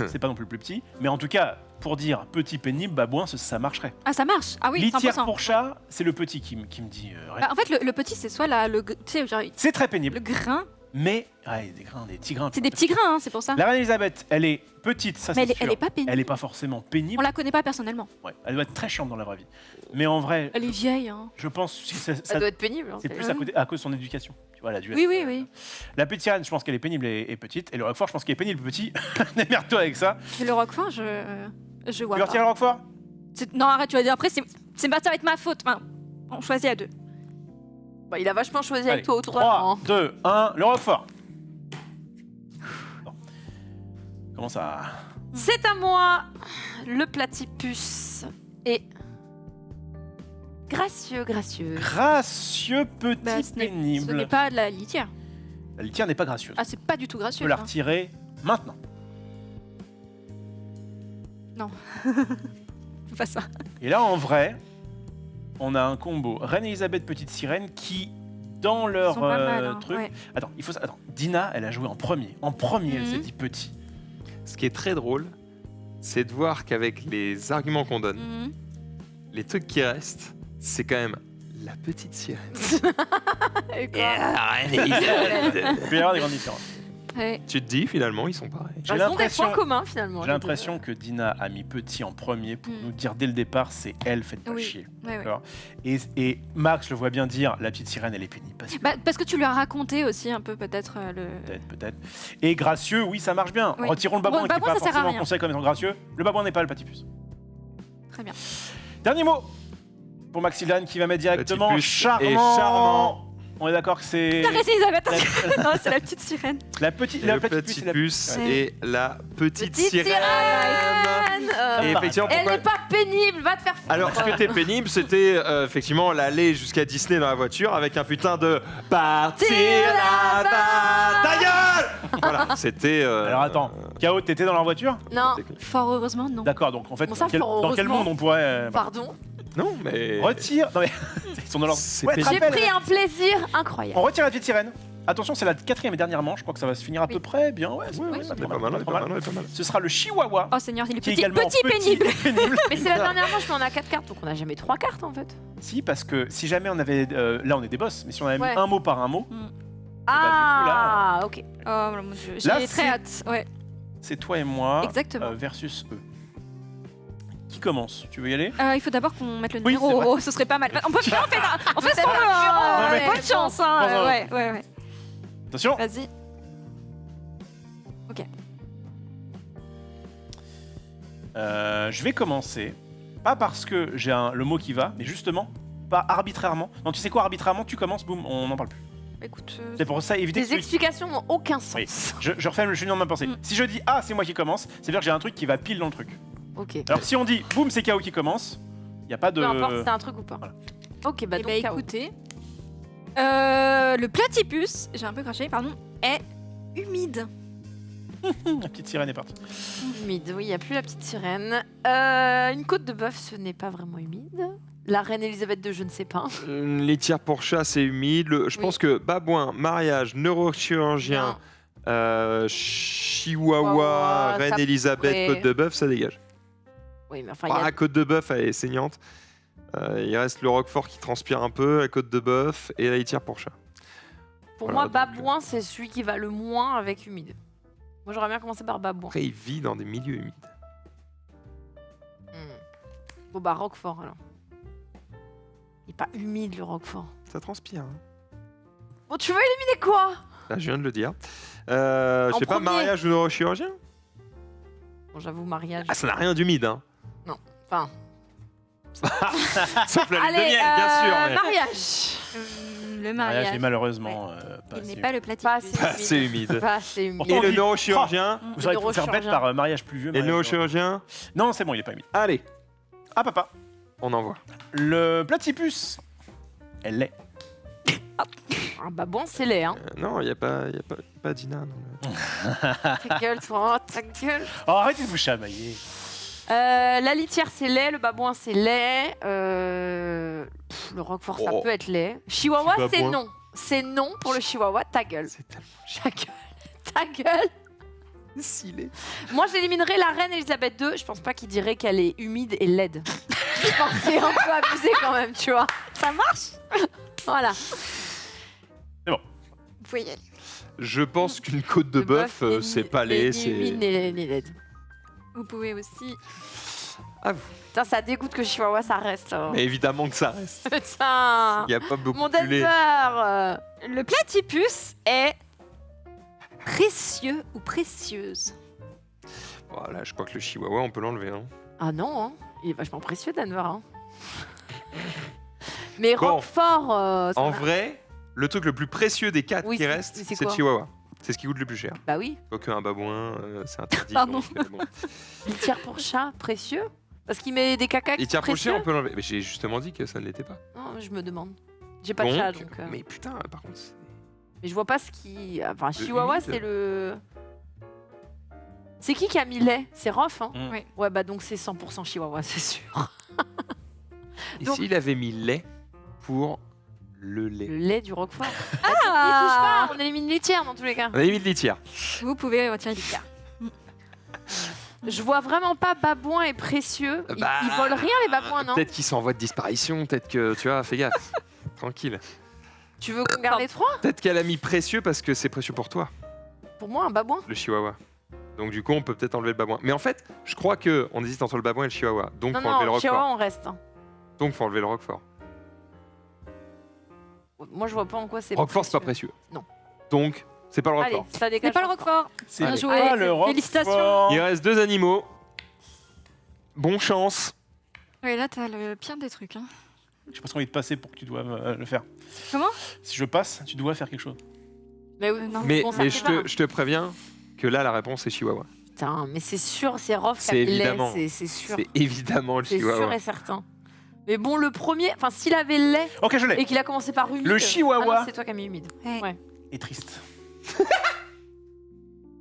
c'est pas non plus le plus petit. Mais en tout cas, pour dire petit pénible, babouin, ça marcherait. Ah, ça marche. Ah oui, Litière 100%. pour chat, c'est le petit qui me dit. Rien. Bah, en fait, le petit, c'est soit tu sais, genre, C'est très le pénible, grain. mais des grains, des petits grains. C'est des petits grains, hein, c'est pour ça. La reine Elisabeth, elle est petite, ça Mais c'est sûr. elle est pas pénible. Elle est pas forcément pénible. On la connaît pas personnellement. Ouais, elle doit être très chiante dans la vraie vie. Mais en vrai, Elle est vieille. Hein. je pense que ça, Ça doit être pénible. hein, c'est c'est- plus à cause de son éducation. Tu vois, elle a dû Oui, être, oui, oui. La petite sirène, je pense qu'elle est pénible et petite. Et le Roquefort, je pense qu'il est pénible petit. Démerde-toi avec ça. Mais le Roquefort, je vois Tu veux retirer pas. le Roquefort? Non, arrête, tu vas dire après, ça va être ma faute. Enfin, on choisit à deux. Bah, il a vachement choisi Allez, avec toi autour de 3, 2, 1, le Roquefort. Bon. Comment ça? C'est à moi. Le platypus est gracieux. Gracieux petit Bah, ce n'est pénible. pas de la litière. La litière n'est pas gracieuse. Ah, c'est pas du tout Tu gracieux. peux la hein. retirer maintenant. Fais pas ça. Et là, en vrai, on a un combo Reine Elisabeth Petite Sirène qui dans Ils leur sont pas mal, hein, truc. ouais. Attends, Dina, elle a joué en premier. En premier, elle s'est dit petit. Ce qui est très drôle, c'est de voir qu'avec les arguments qu'on donne, Mhm. les trucs qui restent, c'est quand même la petite sirène. Et quoi Il peut y avoir des grandes différences. Ouais. Tu te dis, finalement, ils sont pareils. J'ai Ils ont des l'impression- points communs finalement. J'ai l'impression que Dina a mis petit en premier pour Mm. nous dire dès le départ, c'est elle, faites pas Oui. chier. Ouais, ouais. D'accord. Et Max le voit bien dire, la petite sirène, elle est pénible. Parce que tu lui as raconté aussi un peu peut-être le. Peut-être. Et gracieux, oui, ça marche bien. Oui. Retirons le babouin Bon, le qui n'est babouin, pas ça sert à forcément rien. conseillé comme étant gracieux. Le babouin n'est pas le platypus. Très bien. Dernier mot pour Maxilane qui va mettre directement Platypus charmant. et charmant. On est d'accord que c'est T'as raison, Elisabeth. la, Non, c'est la petite sirène. la petite, Et la le platypus, c'est la- platypus Ouais. et la petite Petite sirène. Et effectivement, Elle pourquoi... n'est pas pénible, va te faire foutre. Alors, ce qui était pénible, c'était effectivement l'aller jusqu'à Disney dans la voiture avec un putain de partir là-bas. Ta gueule. Voilà, c'était. Alors attends, K.O., t'étais dans leur voiture? Non, Fort heureusement, non. D'accord, donc en fait, Bon, ça, dans quel heureusement. monde on pourrait pardon. Non, mais. retire. Non mais ils sont dans leur. C'est Ouais, pénible. J'ai rappelle, pris un plaisir incroyable. on retire la petite sirène. Attention, c'est la 4e et dernière manche. Je crois que ça va se finir à peu Oui. près bien. Ouais, Ouais, ouais, ouais, pas on est trop pas mal, on est trop pas mal, on est pas mal. Ce sera le Chihuahua. Oh Seigneur, il est Qui est petit, également petit, pénible. pénible. Mais c'est la dernière manche, mais on a 4 cartes, donc on n'a jamais 3 cartes en fait. Si, parce que si jamais on avait. Là, on est des boss, mais si on avait Ouais. mis un mot par un mot, Ah, ok. Oh mon dieu, Là, j'ai c'est- très hâte. Ouais, c'est toi et moi exactement. versus eux. Qui commence? Tu veux y aller? Il faut d'abord qu'on mette le Oui, numéro c'est vrai. haut, ce serait pas mal. On peut faire on fait ce qu'on veut. Non, mais- Bonne chance, hein. Bon, Ouais. Attention! Vas-y. Je vais commencer. Pas parce que j'ai le mot qui va, mais justement, pas arbitrairement. Non, tu sais quoi, arbitrairement, tu commences, boum, on n'en parle plus. Écoute, C'est pour ça, éviter Tes celui- explications n'ont aucun sens. Oui. Je refais le cheminement de ma pensée. Mm. Si je dis ah, c'est moi qui commence, c'est-à-dire que j'ai un truc qui va pile dans le truc. Ok. Alors si on dit boum, c'est KO qui commence, il n'y a pas de. Peu importe si c'est un truc ou pas. Voilà. Ok, bah eh donc ben, KO. écoutez, le platypus, j'ai un peu craché, pardon, est humide. La petite sirène est partie. Humide, oui, il n'y a plus la petite sirène. Une côte de bœuf, ce n'est pas vraiment humide. La reine Elisabeth II, je ne sais pas. Les tiers pour chat, c'est humide. Je Oui. pense que babouin, mariage, neurochirurgien, chihuahua, Chihuahua, reine ça Elisabeth, pourrait- côte de bœuf, ça dégage. Oui, mais enfin, il y a... La côte de bœuf, elle est saignante. Il reste le roquefort qui transpire un peu, la côte de bœuf et la litière pour chat. pour voilà, moi, donc, babouin, c'est celui qui va le moins avec humide. Moi, j'aurais bien commencé par babouin. Après, il vit dans des milieux humides. Bon, bah, Roquefort, alors. Il n'est pas humide, le Roquefort. Ça transpire. Hein. Bon, tu veux éliminer quoi? Là, je viens de le dire. Je sais pas, premier. mariage ou neurochirurgien? Bon, j'avoue, mariage. Ah, ça n'a rien d'humide. Hein. Enfin, Sauf la lune de allez, miel, bien sûr. mais- mariage. Le Mariage mariage. est malheureusement pas Il n'est assez- pas le Pas assez platypus. Pas assez humide. Pas assez humide. Pourtant, Et on le dit- neurochirurgien? Vous aurez pu faire bête neurochirurgien. par mariage pluvieux. Et le mariage- neurochirurgien? Non, c'est bon, il est pas humide. Allez, Ah, papa. on envoie. Le platypus, elle l'est. Ah, babouin, c'est laid, hein. Non, il n'y a pas Dina. Non. Ta gueule, toi, ta gueule. Oh, arrêtez de vous chamailler. La litière, c'est laid. Le babouin, c'est laid. Le Roquefort, ça Oh. peut être laid. Chihuahua, Petit c'est babouin. non. C'est non pour le chihuahua. Ta gueule. C'est tellement Ta gueule. Ta gueule. stylé. Moi, j'éliminerais la reine Elisabeth II. Je pense pas qu'il dirait qu'elle est humide et laide. Je pense que c'est un peu abusé quand même, tu vois. Ça marche. Voilà. Vous pouvez y aller. Je pense qu'une côte de bœuf, n'est c'est ni- pas n'est laid, ni humide c'est. ni laide. Vous pouvez aussi. Putain, ça dégoûte que chihuahua, ça reste. hein. Mais évidemment que ça reste. Putain. Il n'y a pas beaucoup Mon plus laid. Denver. Le platypus est précieux ou précieuse. Voilà, je crois que le chihuahua, on peut l'enlever. Hein. Ah non, hein. Il est vachement précieux, Denver. Hein. Mais Bon. Roquefort, ça En va. vrai, le truc le plus précieux des 4 Oui, qui c'est- restent, c'est c'est le quoi chihuahua. C'est ce qui coûte le plus cher. Bah oui. Quoique un babouin, c'est interdit. Pardon. donc, bon. Litière pour chat, précieux. Parce qu'il met des caca qui Et sont tiens, pour le chien, précieux. on peut l'enlever. Mais j'ai justement dit que ça ne l'était pas. Non, je me demande. J'ai pas de chat, donc. Mais putain, par contre. Mais je vois pas ce qui. Enfin, Chihuahua, humide. c'est le. C'est qui a mis lait? C'est Rof, hein? Mm. Oui. Ouais, bah donc c'est 100% Chihuahua, c'est sûr. Et Donc- s'il avait mis lait pour Le lait. Le lait du Roquefort. Il touche pas, on élimine les tiers dans tous les cas. On a mis de litière. Vous pouvez retirer les tiers. Je vois vraiment pas Babouin et Précieux. Ils volent rien les Babouins, non? Peut-être qu'ils sont en voie de disparition, peut-être que, tu vois, fais gaffe. Tranquille. Tu veux qu'on garde les 3? Peut-être qu'elle a mis précieux parce que c'est précieux pour toi, Pour moi, un Babouin. le chihuahua. Donc du coup, on peut peut-être enlever le babouin. Mais en fait, je crois que on hésite entre le babouin et le chihuahua. Donc Non, faut enlever le non, Chihuahua, roquefort. on reste. Donc faut enlever le roquefort. Moi, je vois pas en quoi c'est. Roquefort, c'est pas précieux. Non. Donc, c'est pas le Allez, roquefort. ça C'est dégage. pas le Roquefort. C'est Allez. pas Allez, le Roquefort. félicitations. Il reste 2 animaux. Bonne chance. Ouais, là, t'as le pire des trucs. Hein. J'ai pas envie de passer pour que tu dois le faire. Comment? Si je passe, tu dois faire quelque chose. Mais oui, Non. Mais, bon, ça mais me je, fait pas. te, je te préviens que là, la réponse est chihuahua. Putain, mais c'est sûr, c'est Rof qui C'est a mis le lait, évidemment. c'est sûr. C'est évidemment le C'est sûr chihuahua. et certain. Mais bon, le premier, enfin, s'il avait le lait Ok, je l'ai. et qu'il a commencé par humide. Le chihuahua. Ah non, c'est toi qui as mis humide. Ouais. Et triste.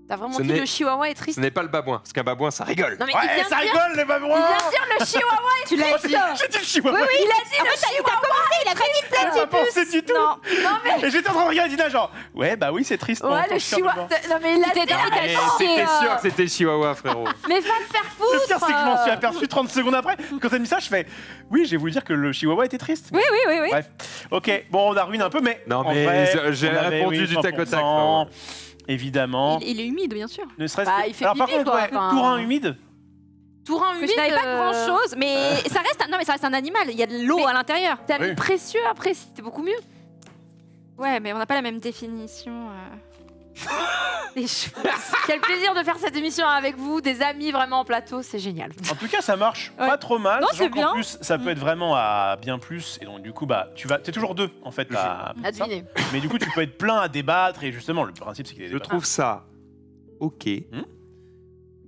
T'as vraiment Ce dit n'est- le chihuahua est Ce triste. n'est pas le babouin, parce qu'un babouin, ça rigole. Non, mais il Ouais, vient ça de dire, rigole les il babouins. vient de dire le chihuahua. Tu l'as dit. J'ai dit le chihuahua. Il a dit le chihuahua. Il a très vite J'ai pas pensé du tout. Non, non mais. Et j'étais en train de regarder Dina genre, ouais bah oui c'est triste. non, Ouais, ton le cœur de chihuahua. bord. Non, mais il a T'es dit. dans ta Eh, tête. C'était sûr que c'était le chihuahua, frérot. Mais va te faire Le foutre. pire c'est que je m'en suis aperçu 30 secondes après. Quand t'as mis ça, je fais, oui j'ai voulu dire que le chihuahua était triste. Oui, oui, oui, oui. Bref, ok, bon on a ruiné un peu, mais Non, en mais vrai, j'ai on avait, répondu oui, du tac au tac, 100%, frérot. évidemment. Il est humide, bien sûr. Ne serait-ce Bah, que. il fait Alors par pipi, contre, quoi, ouais, enfin. tourin humide. Tourin Que humide. je n'avais pas grand chose, mais ça reste, non, mais ça reste un animal. Il y a de l'eau Mais- à l'intérieur. T'as mis Oui. précieux après, c'était beaucoup mieux. Ouais, mais on n'a pas la même définition. Des choses. Quel plaisir de faire cette émission avec vous, des amis vraiment en plateau, c'est génial. En tout cas, ça marche Ouais. pas trop mal. Non, sachant c'est qu'en bien. plus, ça peut être vraiment à bien plus. Et donc, du coup, bah, t'es toujours deux, en fait. À ça. deviner. Mais du coup, tu peux être plein à débattre. Et justement, le principe, c'est qu'il y a des Je débats. trouve ça ok. Hmm.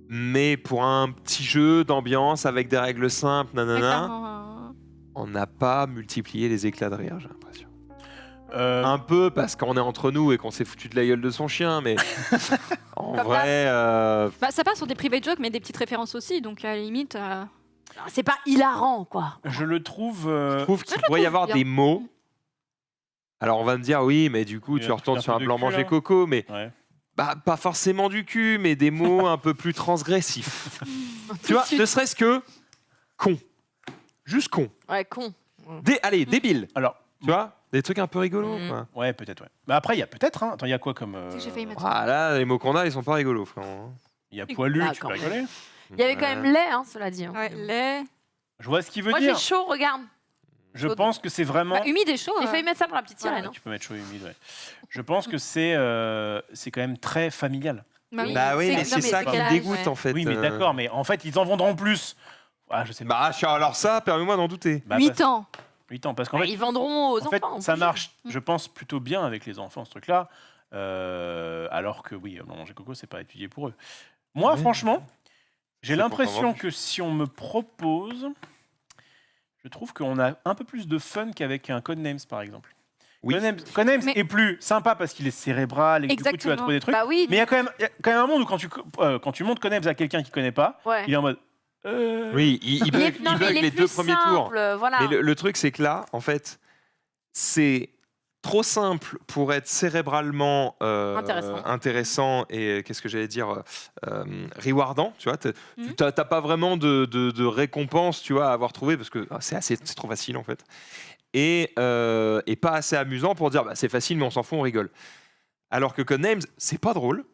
Mais pour un petit jeu d'ambiance avec des règles simples, Ouais, nanana, clairement, on n'a pas multiplié les éclats de rire, j'ai l'impression. Euh, Un peu parce qu'on est entre nous et qu'on s'est foutu de la gueule de son chien, mais en Comme vrai, Bah, ça passe sur des private jokes, mais des petites références aussi. Donc, à la limite. C'est pas hilarant, quoi. je le trouve. je trouve qu'il je le pourrait y trouve avoir bien. des mots. Alors on va me dire oui, mais du coup Il y tu a retournes un sur peu un de blanc cul, manger là. coco, mais Ouais. bah, pas forcément du cul, mais des mots un peu plus transgressifs. Tu vois, ne serait-ce que con. Juste con. Ouais, con. Allez, débile. Alors, Tu vois, des trucs un peu rigolos. Mm. Quoi. ouais, peut-être, ouais. Mais après, il y a peut-être. Hein. Attends, il y a quoi comme. Tu sais que j'ai failli mettre. Ah là, les mots qu'on a, ils sont pas rigolos, frère. Il y a poilu, Ah, tu quand peux même. rigoler. Il y avait quand même lait, hein, cela dit. hein. Ouais, lait. Je vois ce qu'il veut Moi, j'ai dire. chaud, regarde. Je chaud. pense que c'est vraiment. Bah, humide et chaud. J'ai failli mettre ça pour la petite Ouais, sirène. hein. Tu peux mettre chaud et humide, ouais. Je pense que c'est quand même très familial. Bah oui, Bah oui, mais non, c'est mais ça c'est qui quel me âge, dégoûte ouais. en fait. Oui, mais d'accord, mais en fait, ils en vendront plus. Ah, je sais pas. Bah alors ça, permets-moi d'en douter. Bah, 8 ans. 8 ans, parce qu'en Bah, fait, ils vendront aux en fait, enfants. ça obligé. marche, je pense, plutôt bien avec les enfants, ce truc-là. Alors que oui, manger coco, c'est pas étudié pour eux. Moi, Ouais. franchement, j'ai C'est l'impression pourtant que si on me propose, je trouve qu'on a un peu plus de fun qu'avec un Codenames, par exemple. Oui. Codenames Mais- est plus sympa parce qu'il est cérébral et que du coup, tu vas Exactement. trouver des trucs. Bah oui. Mais il y a quand même un monde où quand tu montres Codenames à quelqu'un qui connaît pas, Ouais. il est en mode. Oui, il bug, Non, il mais bug il est les plus 2 premiers tours. simple, Voilà. Mais le truc, c'est que là, en fait, c'est trop simple pour être cérébralement intéressant et qu'est-ce que j'allais dire rewardant, tu vois. Mhm. T'as pas vraiment de récompense, tu vois, à avoir trouvé parce que c'est trop facile en fait. Et pas assez amusant pour dire bah, c'est facile mais on s'en fout, on rigole. Alors que Codenames, c'est pas drôle,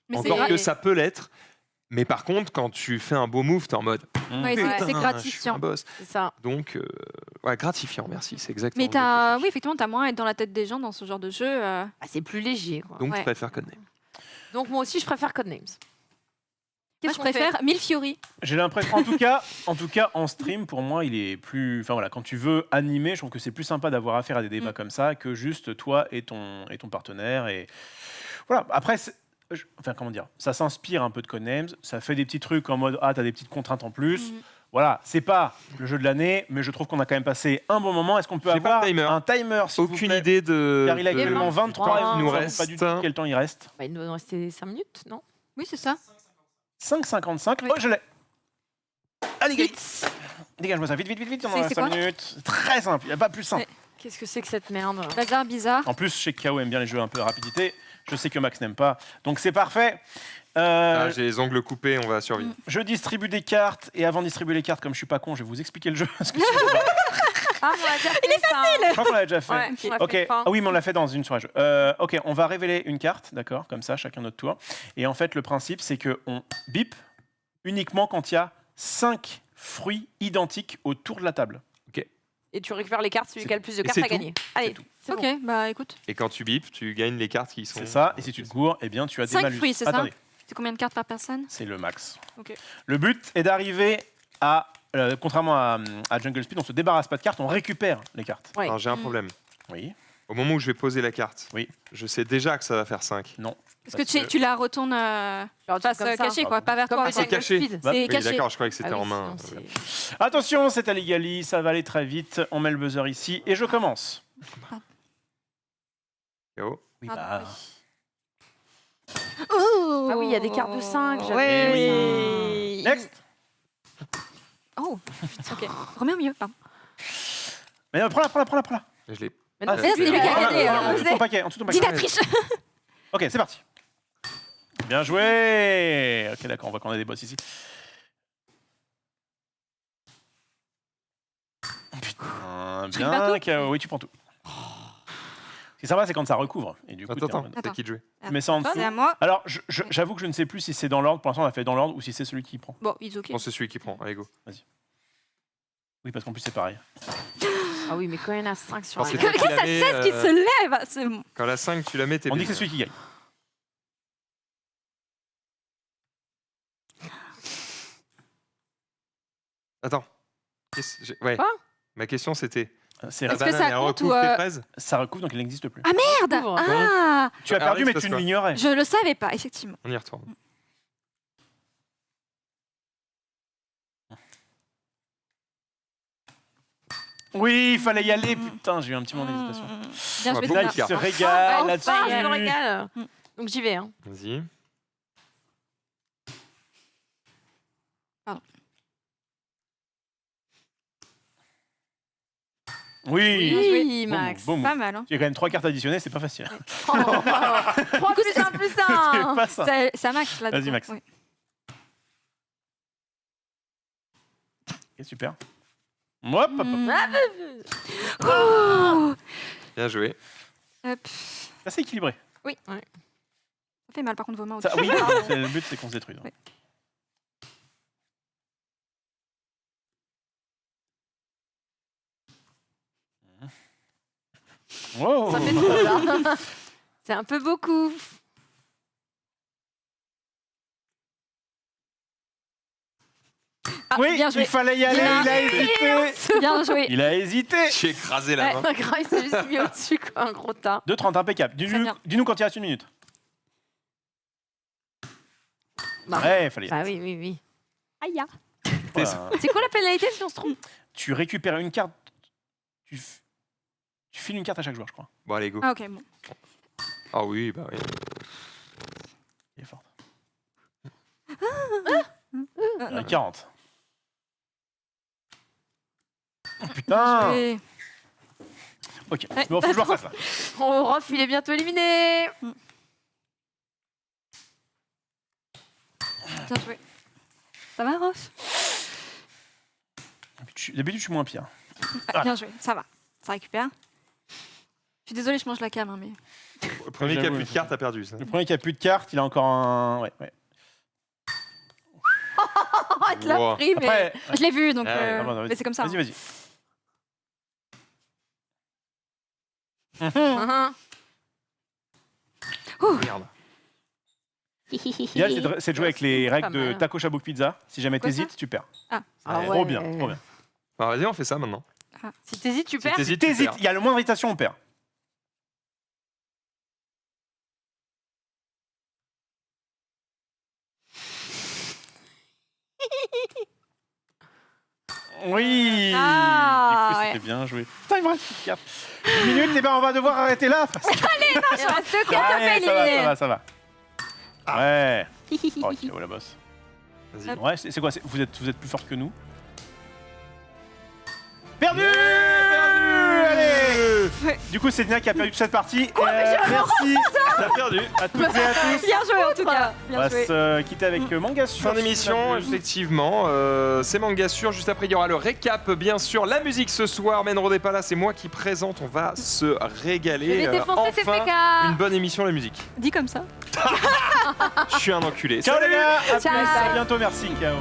Mais c'est encore gra- que ça peut l'être. Mais par contre, quand tu fais un beau move, t'es en mode Ouais, putain, c'est je suis un gratifiant. boss. C'est ça. Donc, ouais, gratifiant, merci, c'est exactement. Mais le mot que je cherche. oui, effectivement, t'as moins à être dans la tête des gens dans ce genre de jeu. Ah, c'est plus léger. Quoi. Donc, ouais. je préfère Codenames. Donc moi aussi, je préfère Codenames. Moi, je préfère Mille Fiori. J'ai l'impression, en tout cas, en stream, pour moi, il est plus. Enfin voilà, quand tu veux animer, je trouve que c'est plus sympa d'avoir affaire à des débats comme ça que juste toi et ton partenaire. Et voilà. Après, enfin comment dire, ça s'inspire un peu de Codenames, ça fait des petits trucs en mode ah t'as des petites contraintes en plus. Mhm. Voilà, c'est pas le jeu de l'année, mais je trouve qu'on a quand même passé un bon moment. Est-ce qu'on peut J'ai pas avoir de timer. un timer s'il vous Aucune plaît idée de. Car il a de- actuellement de- 23 et il vous nous nous reste pas du tout quel temps il reste. Bah, il nous restait 5 minutes, non? Oui, c'est ça. 5,55. Oui. Oh, je l'ai. Allez, Gaël. Dégage-moi ça, vite, vite, vite, vite, on en a C'est 5 quoi minutes. C'est très simple, il n'y a pas plus simple. Qu'est-ce que c'est que cette merde? Bazar bizarre. En plus, je sais que KO aime bien les jeux un peu à rapidité. Je sais que Max n'aime pas. Donc c'est parfait. Ah, j'ai les ongles coupés, on va survivre. Je distribue des cartes. Et avant de distribuer les cartes, comme je suis pas con, je vais vous expliquer le jeu. Parce que Ah, on l'a déjà fait. Il est facile. je crois qu'on l'a déjà fait. Ouais, on l'a Ok. fait une fois. Ah oui, mais on l'a fait dans une soirée jeu. Ok, on va révéler une carte, d'accord, comme ça, chacun notre tour. Et en fait, le principe, c'est que on bip uniquement quand il y a 5 fruits identiques autour de la table. Et tu récupères les cartes, celui qui a le plus de Et cartes c'est a tout. gagné. Allez, tout. c'est Ok, bon. bah écoute. Et quand tu bipes, tu gagnes les cartes qui sont. C'est ça. Et si tu te gourres, eh bien, tu as des 5 malus. fruits, c'est ça Attendez, C'est combien de cartes par personne? c'est le max. Ok. Le but est d'arriver à, contrairement à Jungle Speed, on se débarrasse pas de cartes, on récupère les cartes. Ouais. Alors j'ai un problème. Oui. Au moment où je vais poser la carte, Oui. je sais déjà que ça va faire 5. Non. Est-ce que tu la retournes Genre, face comme ça. cachée, quoi, pas vers Comme toi. le c'est Jungle caché. Speed. Bah, C'est Oui, caché. d'accord, je croyais que c'était Ah oui, en main. sinon, c'est- Attention, c'est à l'Egali, ça va aller très vite. On met le buzzer ici et je commence. KO. Oui, Ah, Ah oui, il y a des cartes de 5. oui. Next. Oh, ok. Remets au milieu, pardon. Mais prends-la. Je l'ai. Maintenant, Ah, c'est c'est lui qui a prends-la, gagné, prends-la, hein. en dessous de ton paquet, en dessous de ton paquet. Dis la triche. Ok, c'est parti. Bien joué. Ok, d'accord, on voit qu'on a des boss ici. Putain, Je récupère bien. Oui, tu prends tout. Ce qui est sympa, c'est quand ça recouvre. Et du coup, t'es en Attends, mode- c'est qui de jouer? tu mets ça en C'est dessous. à moi. Alors, j'avoue que je ne sais plus si c'est dans l'ordre. Pour l'instant, on a fait dans l'ordre ou si c'est celui qui prend. Bon, it's ok. Bon, c'est celui qui prend. Allez, go. Oui, parce qu'en plus, c'est pareil. Ah oui, mais quand il y en a 5 sur Alors, la c'est carte. toi qui Quand la ça mets, cesse qui se lève, c'est bon. Quand la 5, tu la mets, t'es On dit bien. que c'est celui qui gagne. Attends. Ouais. Quoi Ma question c'était. C'est La Est-ce que banane, ça elle compte recouvre ou, tes fraises? Ça recouvre, donc il n'existe plus. Ah merde. Recouvre. Ah, Tu as Ah, perdu, oui, mais c'est tu parce que- l'ignorais. je le savais pas, effectivement. On y retourne. Oui, il fallait y aller. Putain, j'ai eu un petit moment d'hésitation. Bien Ah, joué, beaucoup Là, de il Sina. se cartes. régale Enfin, là-dessus. je me régale. Mm. Donc j'y vais. Hein. Vas-y. Oui. Oui, Boum, Max. boum. Pas mal, hein. Il y a quand même 3 cartes additionnées, c'est pas facile. 3 plus 1 plus C'est 1. pas ça. C'est à Max, là. Vas-y, du coup. Max. Oui. Ok, super. Hop, hop, hop. Oh, Bien joué. hop. C'est assez équilibré. Ça fait mal, par contre, vos mains. Ça, au-dessus. oui, le but, c'est qu'on se détruise. Ouais. Wow. Ça fait trop là. C'est un peu beaucoup. Ah, Oui, bien joué. il fallait y aller, Bien il a hésité. Bien joué. Il a hésité. J'ai écrasé la main. Ouais, grave, il s'est juste mis au-dessus, quoi, un gros tas. 2,30, impeccable. Très Dis-nous bien. dis-nous quand il reste 1 minute. Bah, Ouais, il fallait y aller. Bah oui, oui, oui. Aïe, ya. Voilà. C'est quoi la pénalité si on se trompe? Tu récupères une carte. Tu files une carte à chaque joueur, je crois. Bon, allez, go. Ah, ok, bon. Ah oui, bah oui. Il est fort. Ah, 40. Oh, putain. Et- Ok, Ouais, bon, faut que je le refasse là. Oh, Rof, il est bientôt éliminé. Bien joué. Ça va, Rof? D'habitude, je suis moins pire. Ah, bien joué, ça va. Ça récupère. Je suis désolée, je mange la cam, hein, mais... Le premier qui a J'avoue, plus de cartes a perdu. Ça. Le premier qui a plus de cartes, il a encore un. Ouais, ouais. Oh, il te l'a Wow. pris, mais... Après. Je l'ai vu, donc... Ah ouais, mais c'est comme ça. Vas-y, vas-y. Hein. Merde. L'idéal, c'est de jouer avec les Pas règles de mal. Taco Shabouk Pizza. Si jamais Quoi, ça t'hésites, tu perds. Ah, Ah Trop ouais. bien, trop bien. Bah, vas-y, on fait ça maintenant. Si t'hésites, tu Si perds. t'hésites, tu T'hésites, perds. il y a le moins d'irritation, on perd. Oui. Ah, Du coup, ouais. c'était bien joué. Putain, il me reste une carte. 1 minute, et ben on va devoir arrêter là. Parce que... Il reste deux cartes. Allez, ça va. Ouais. Oh, KO la bosse. Vas-y. Ouais, c'est quoi vous êtes plus fort que nous. Perdu. Perdu. Allez. Du coup, c'est Nia qui a perdu toute cette partie. Merci T'as perdu. à toutes et à tous. Bien joué en tout cas. On Bien va joué. se quitter avec Mangassure. Fin d'émission, effectivement. C'est Mangassure. Juste après, il y aura le récap, bien sûr. La musique ce soir, Menro des Palas, c'est moi qui présente. On va se régaler. Je vais défoncer tes Enfin, PK. une bonne émission, la musique. Dit comme ça. Je suis un enculé. Ciao les gars, à Ciao. plus, à bientôt, merci Kao.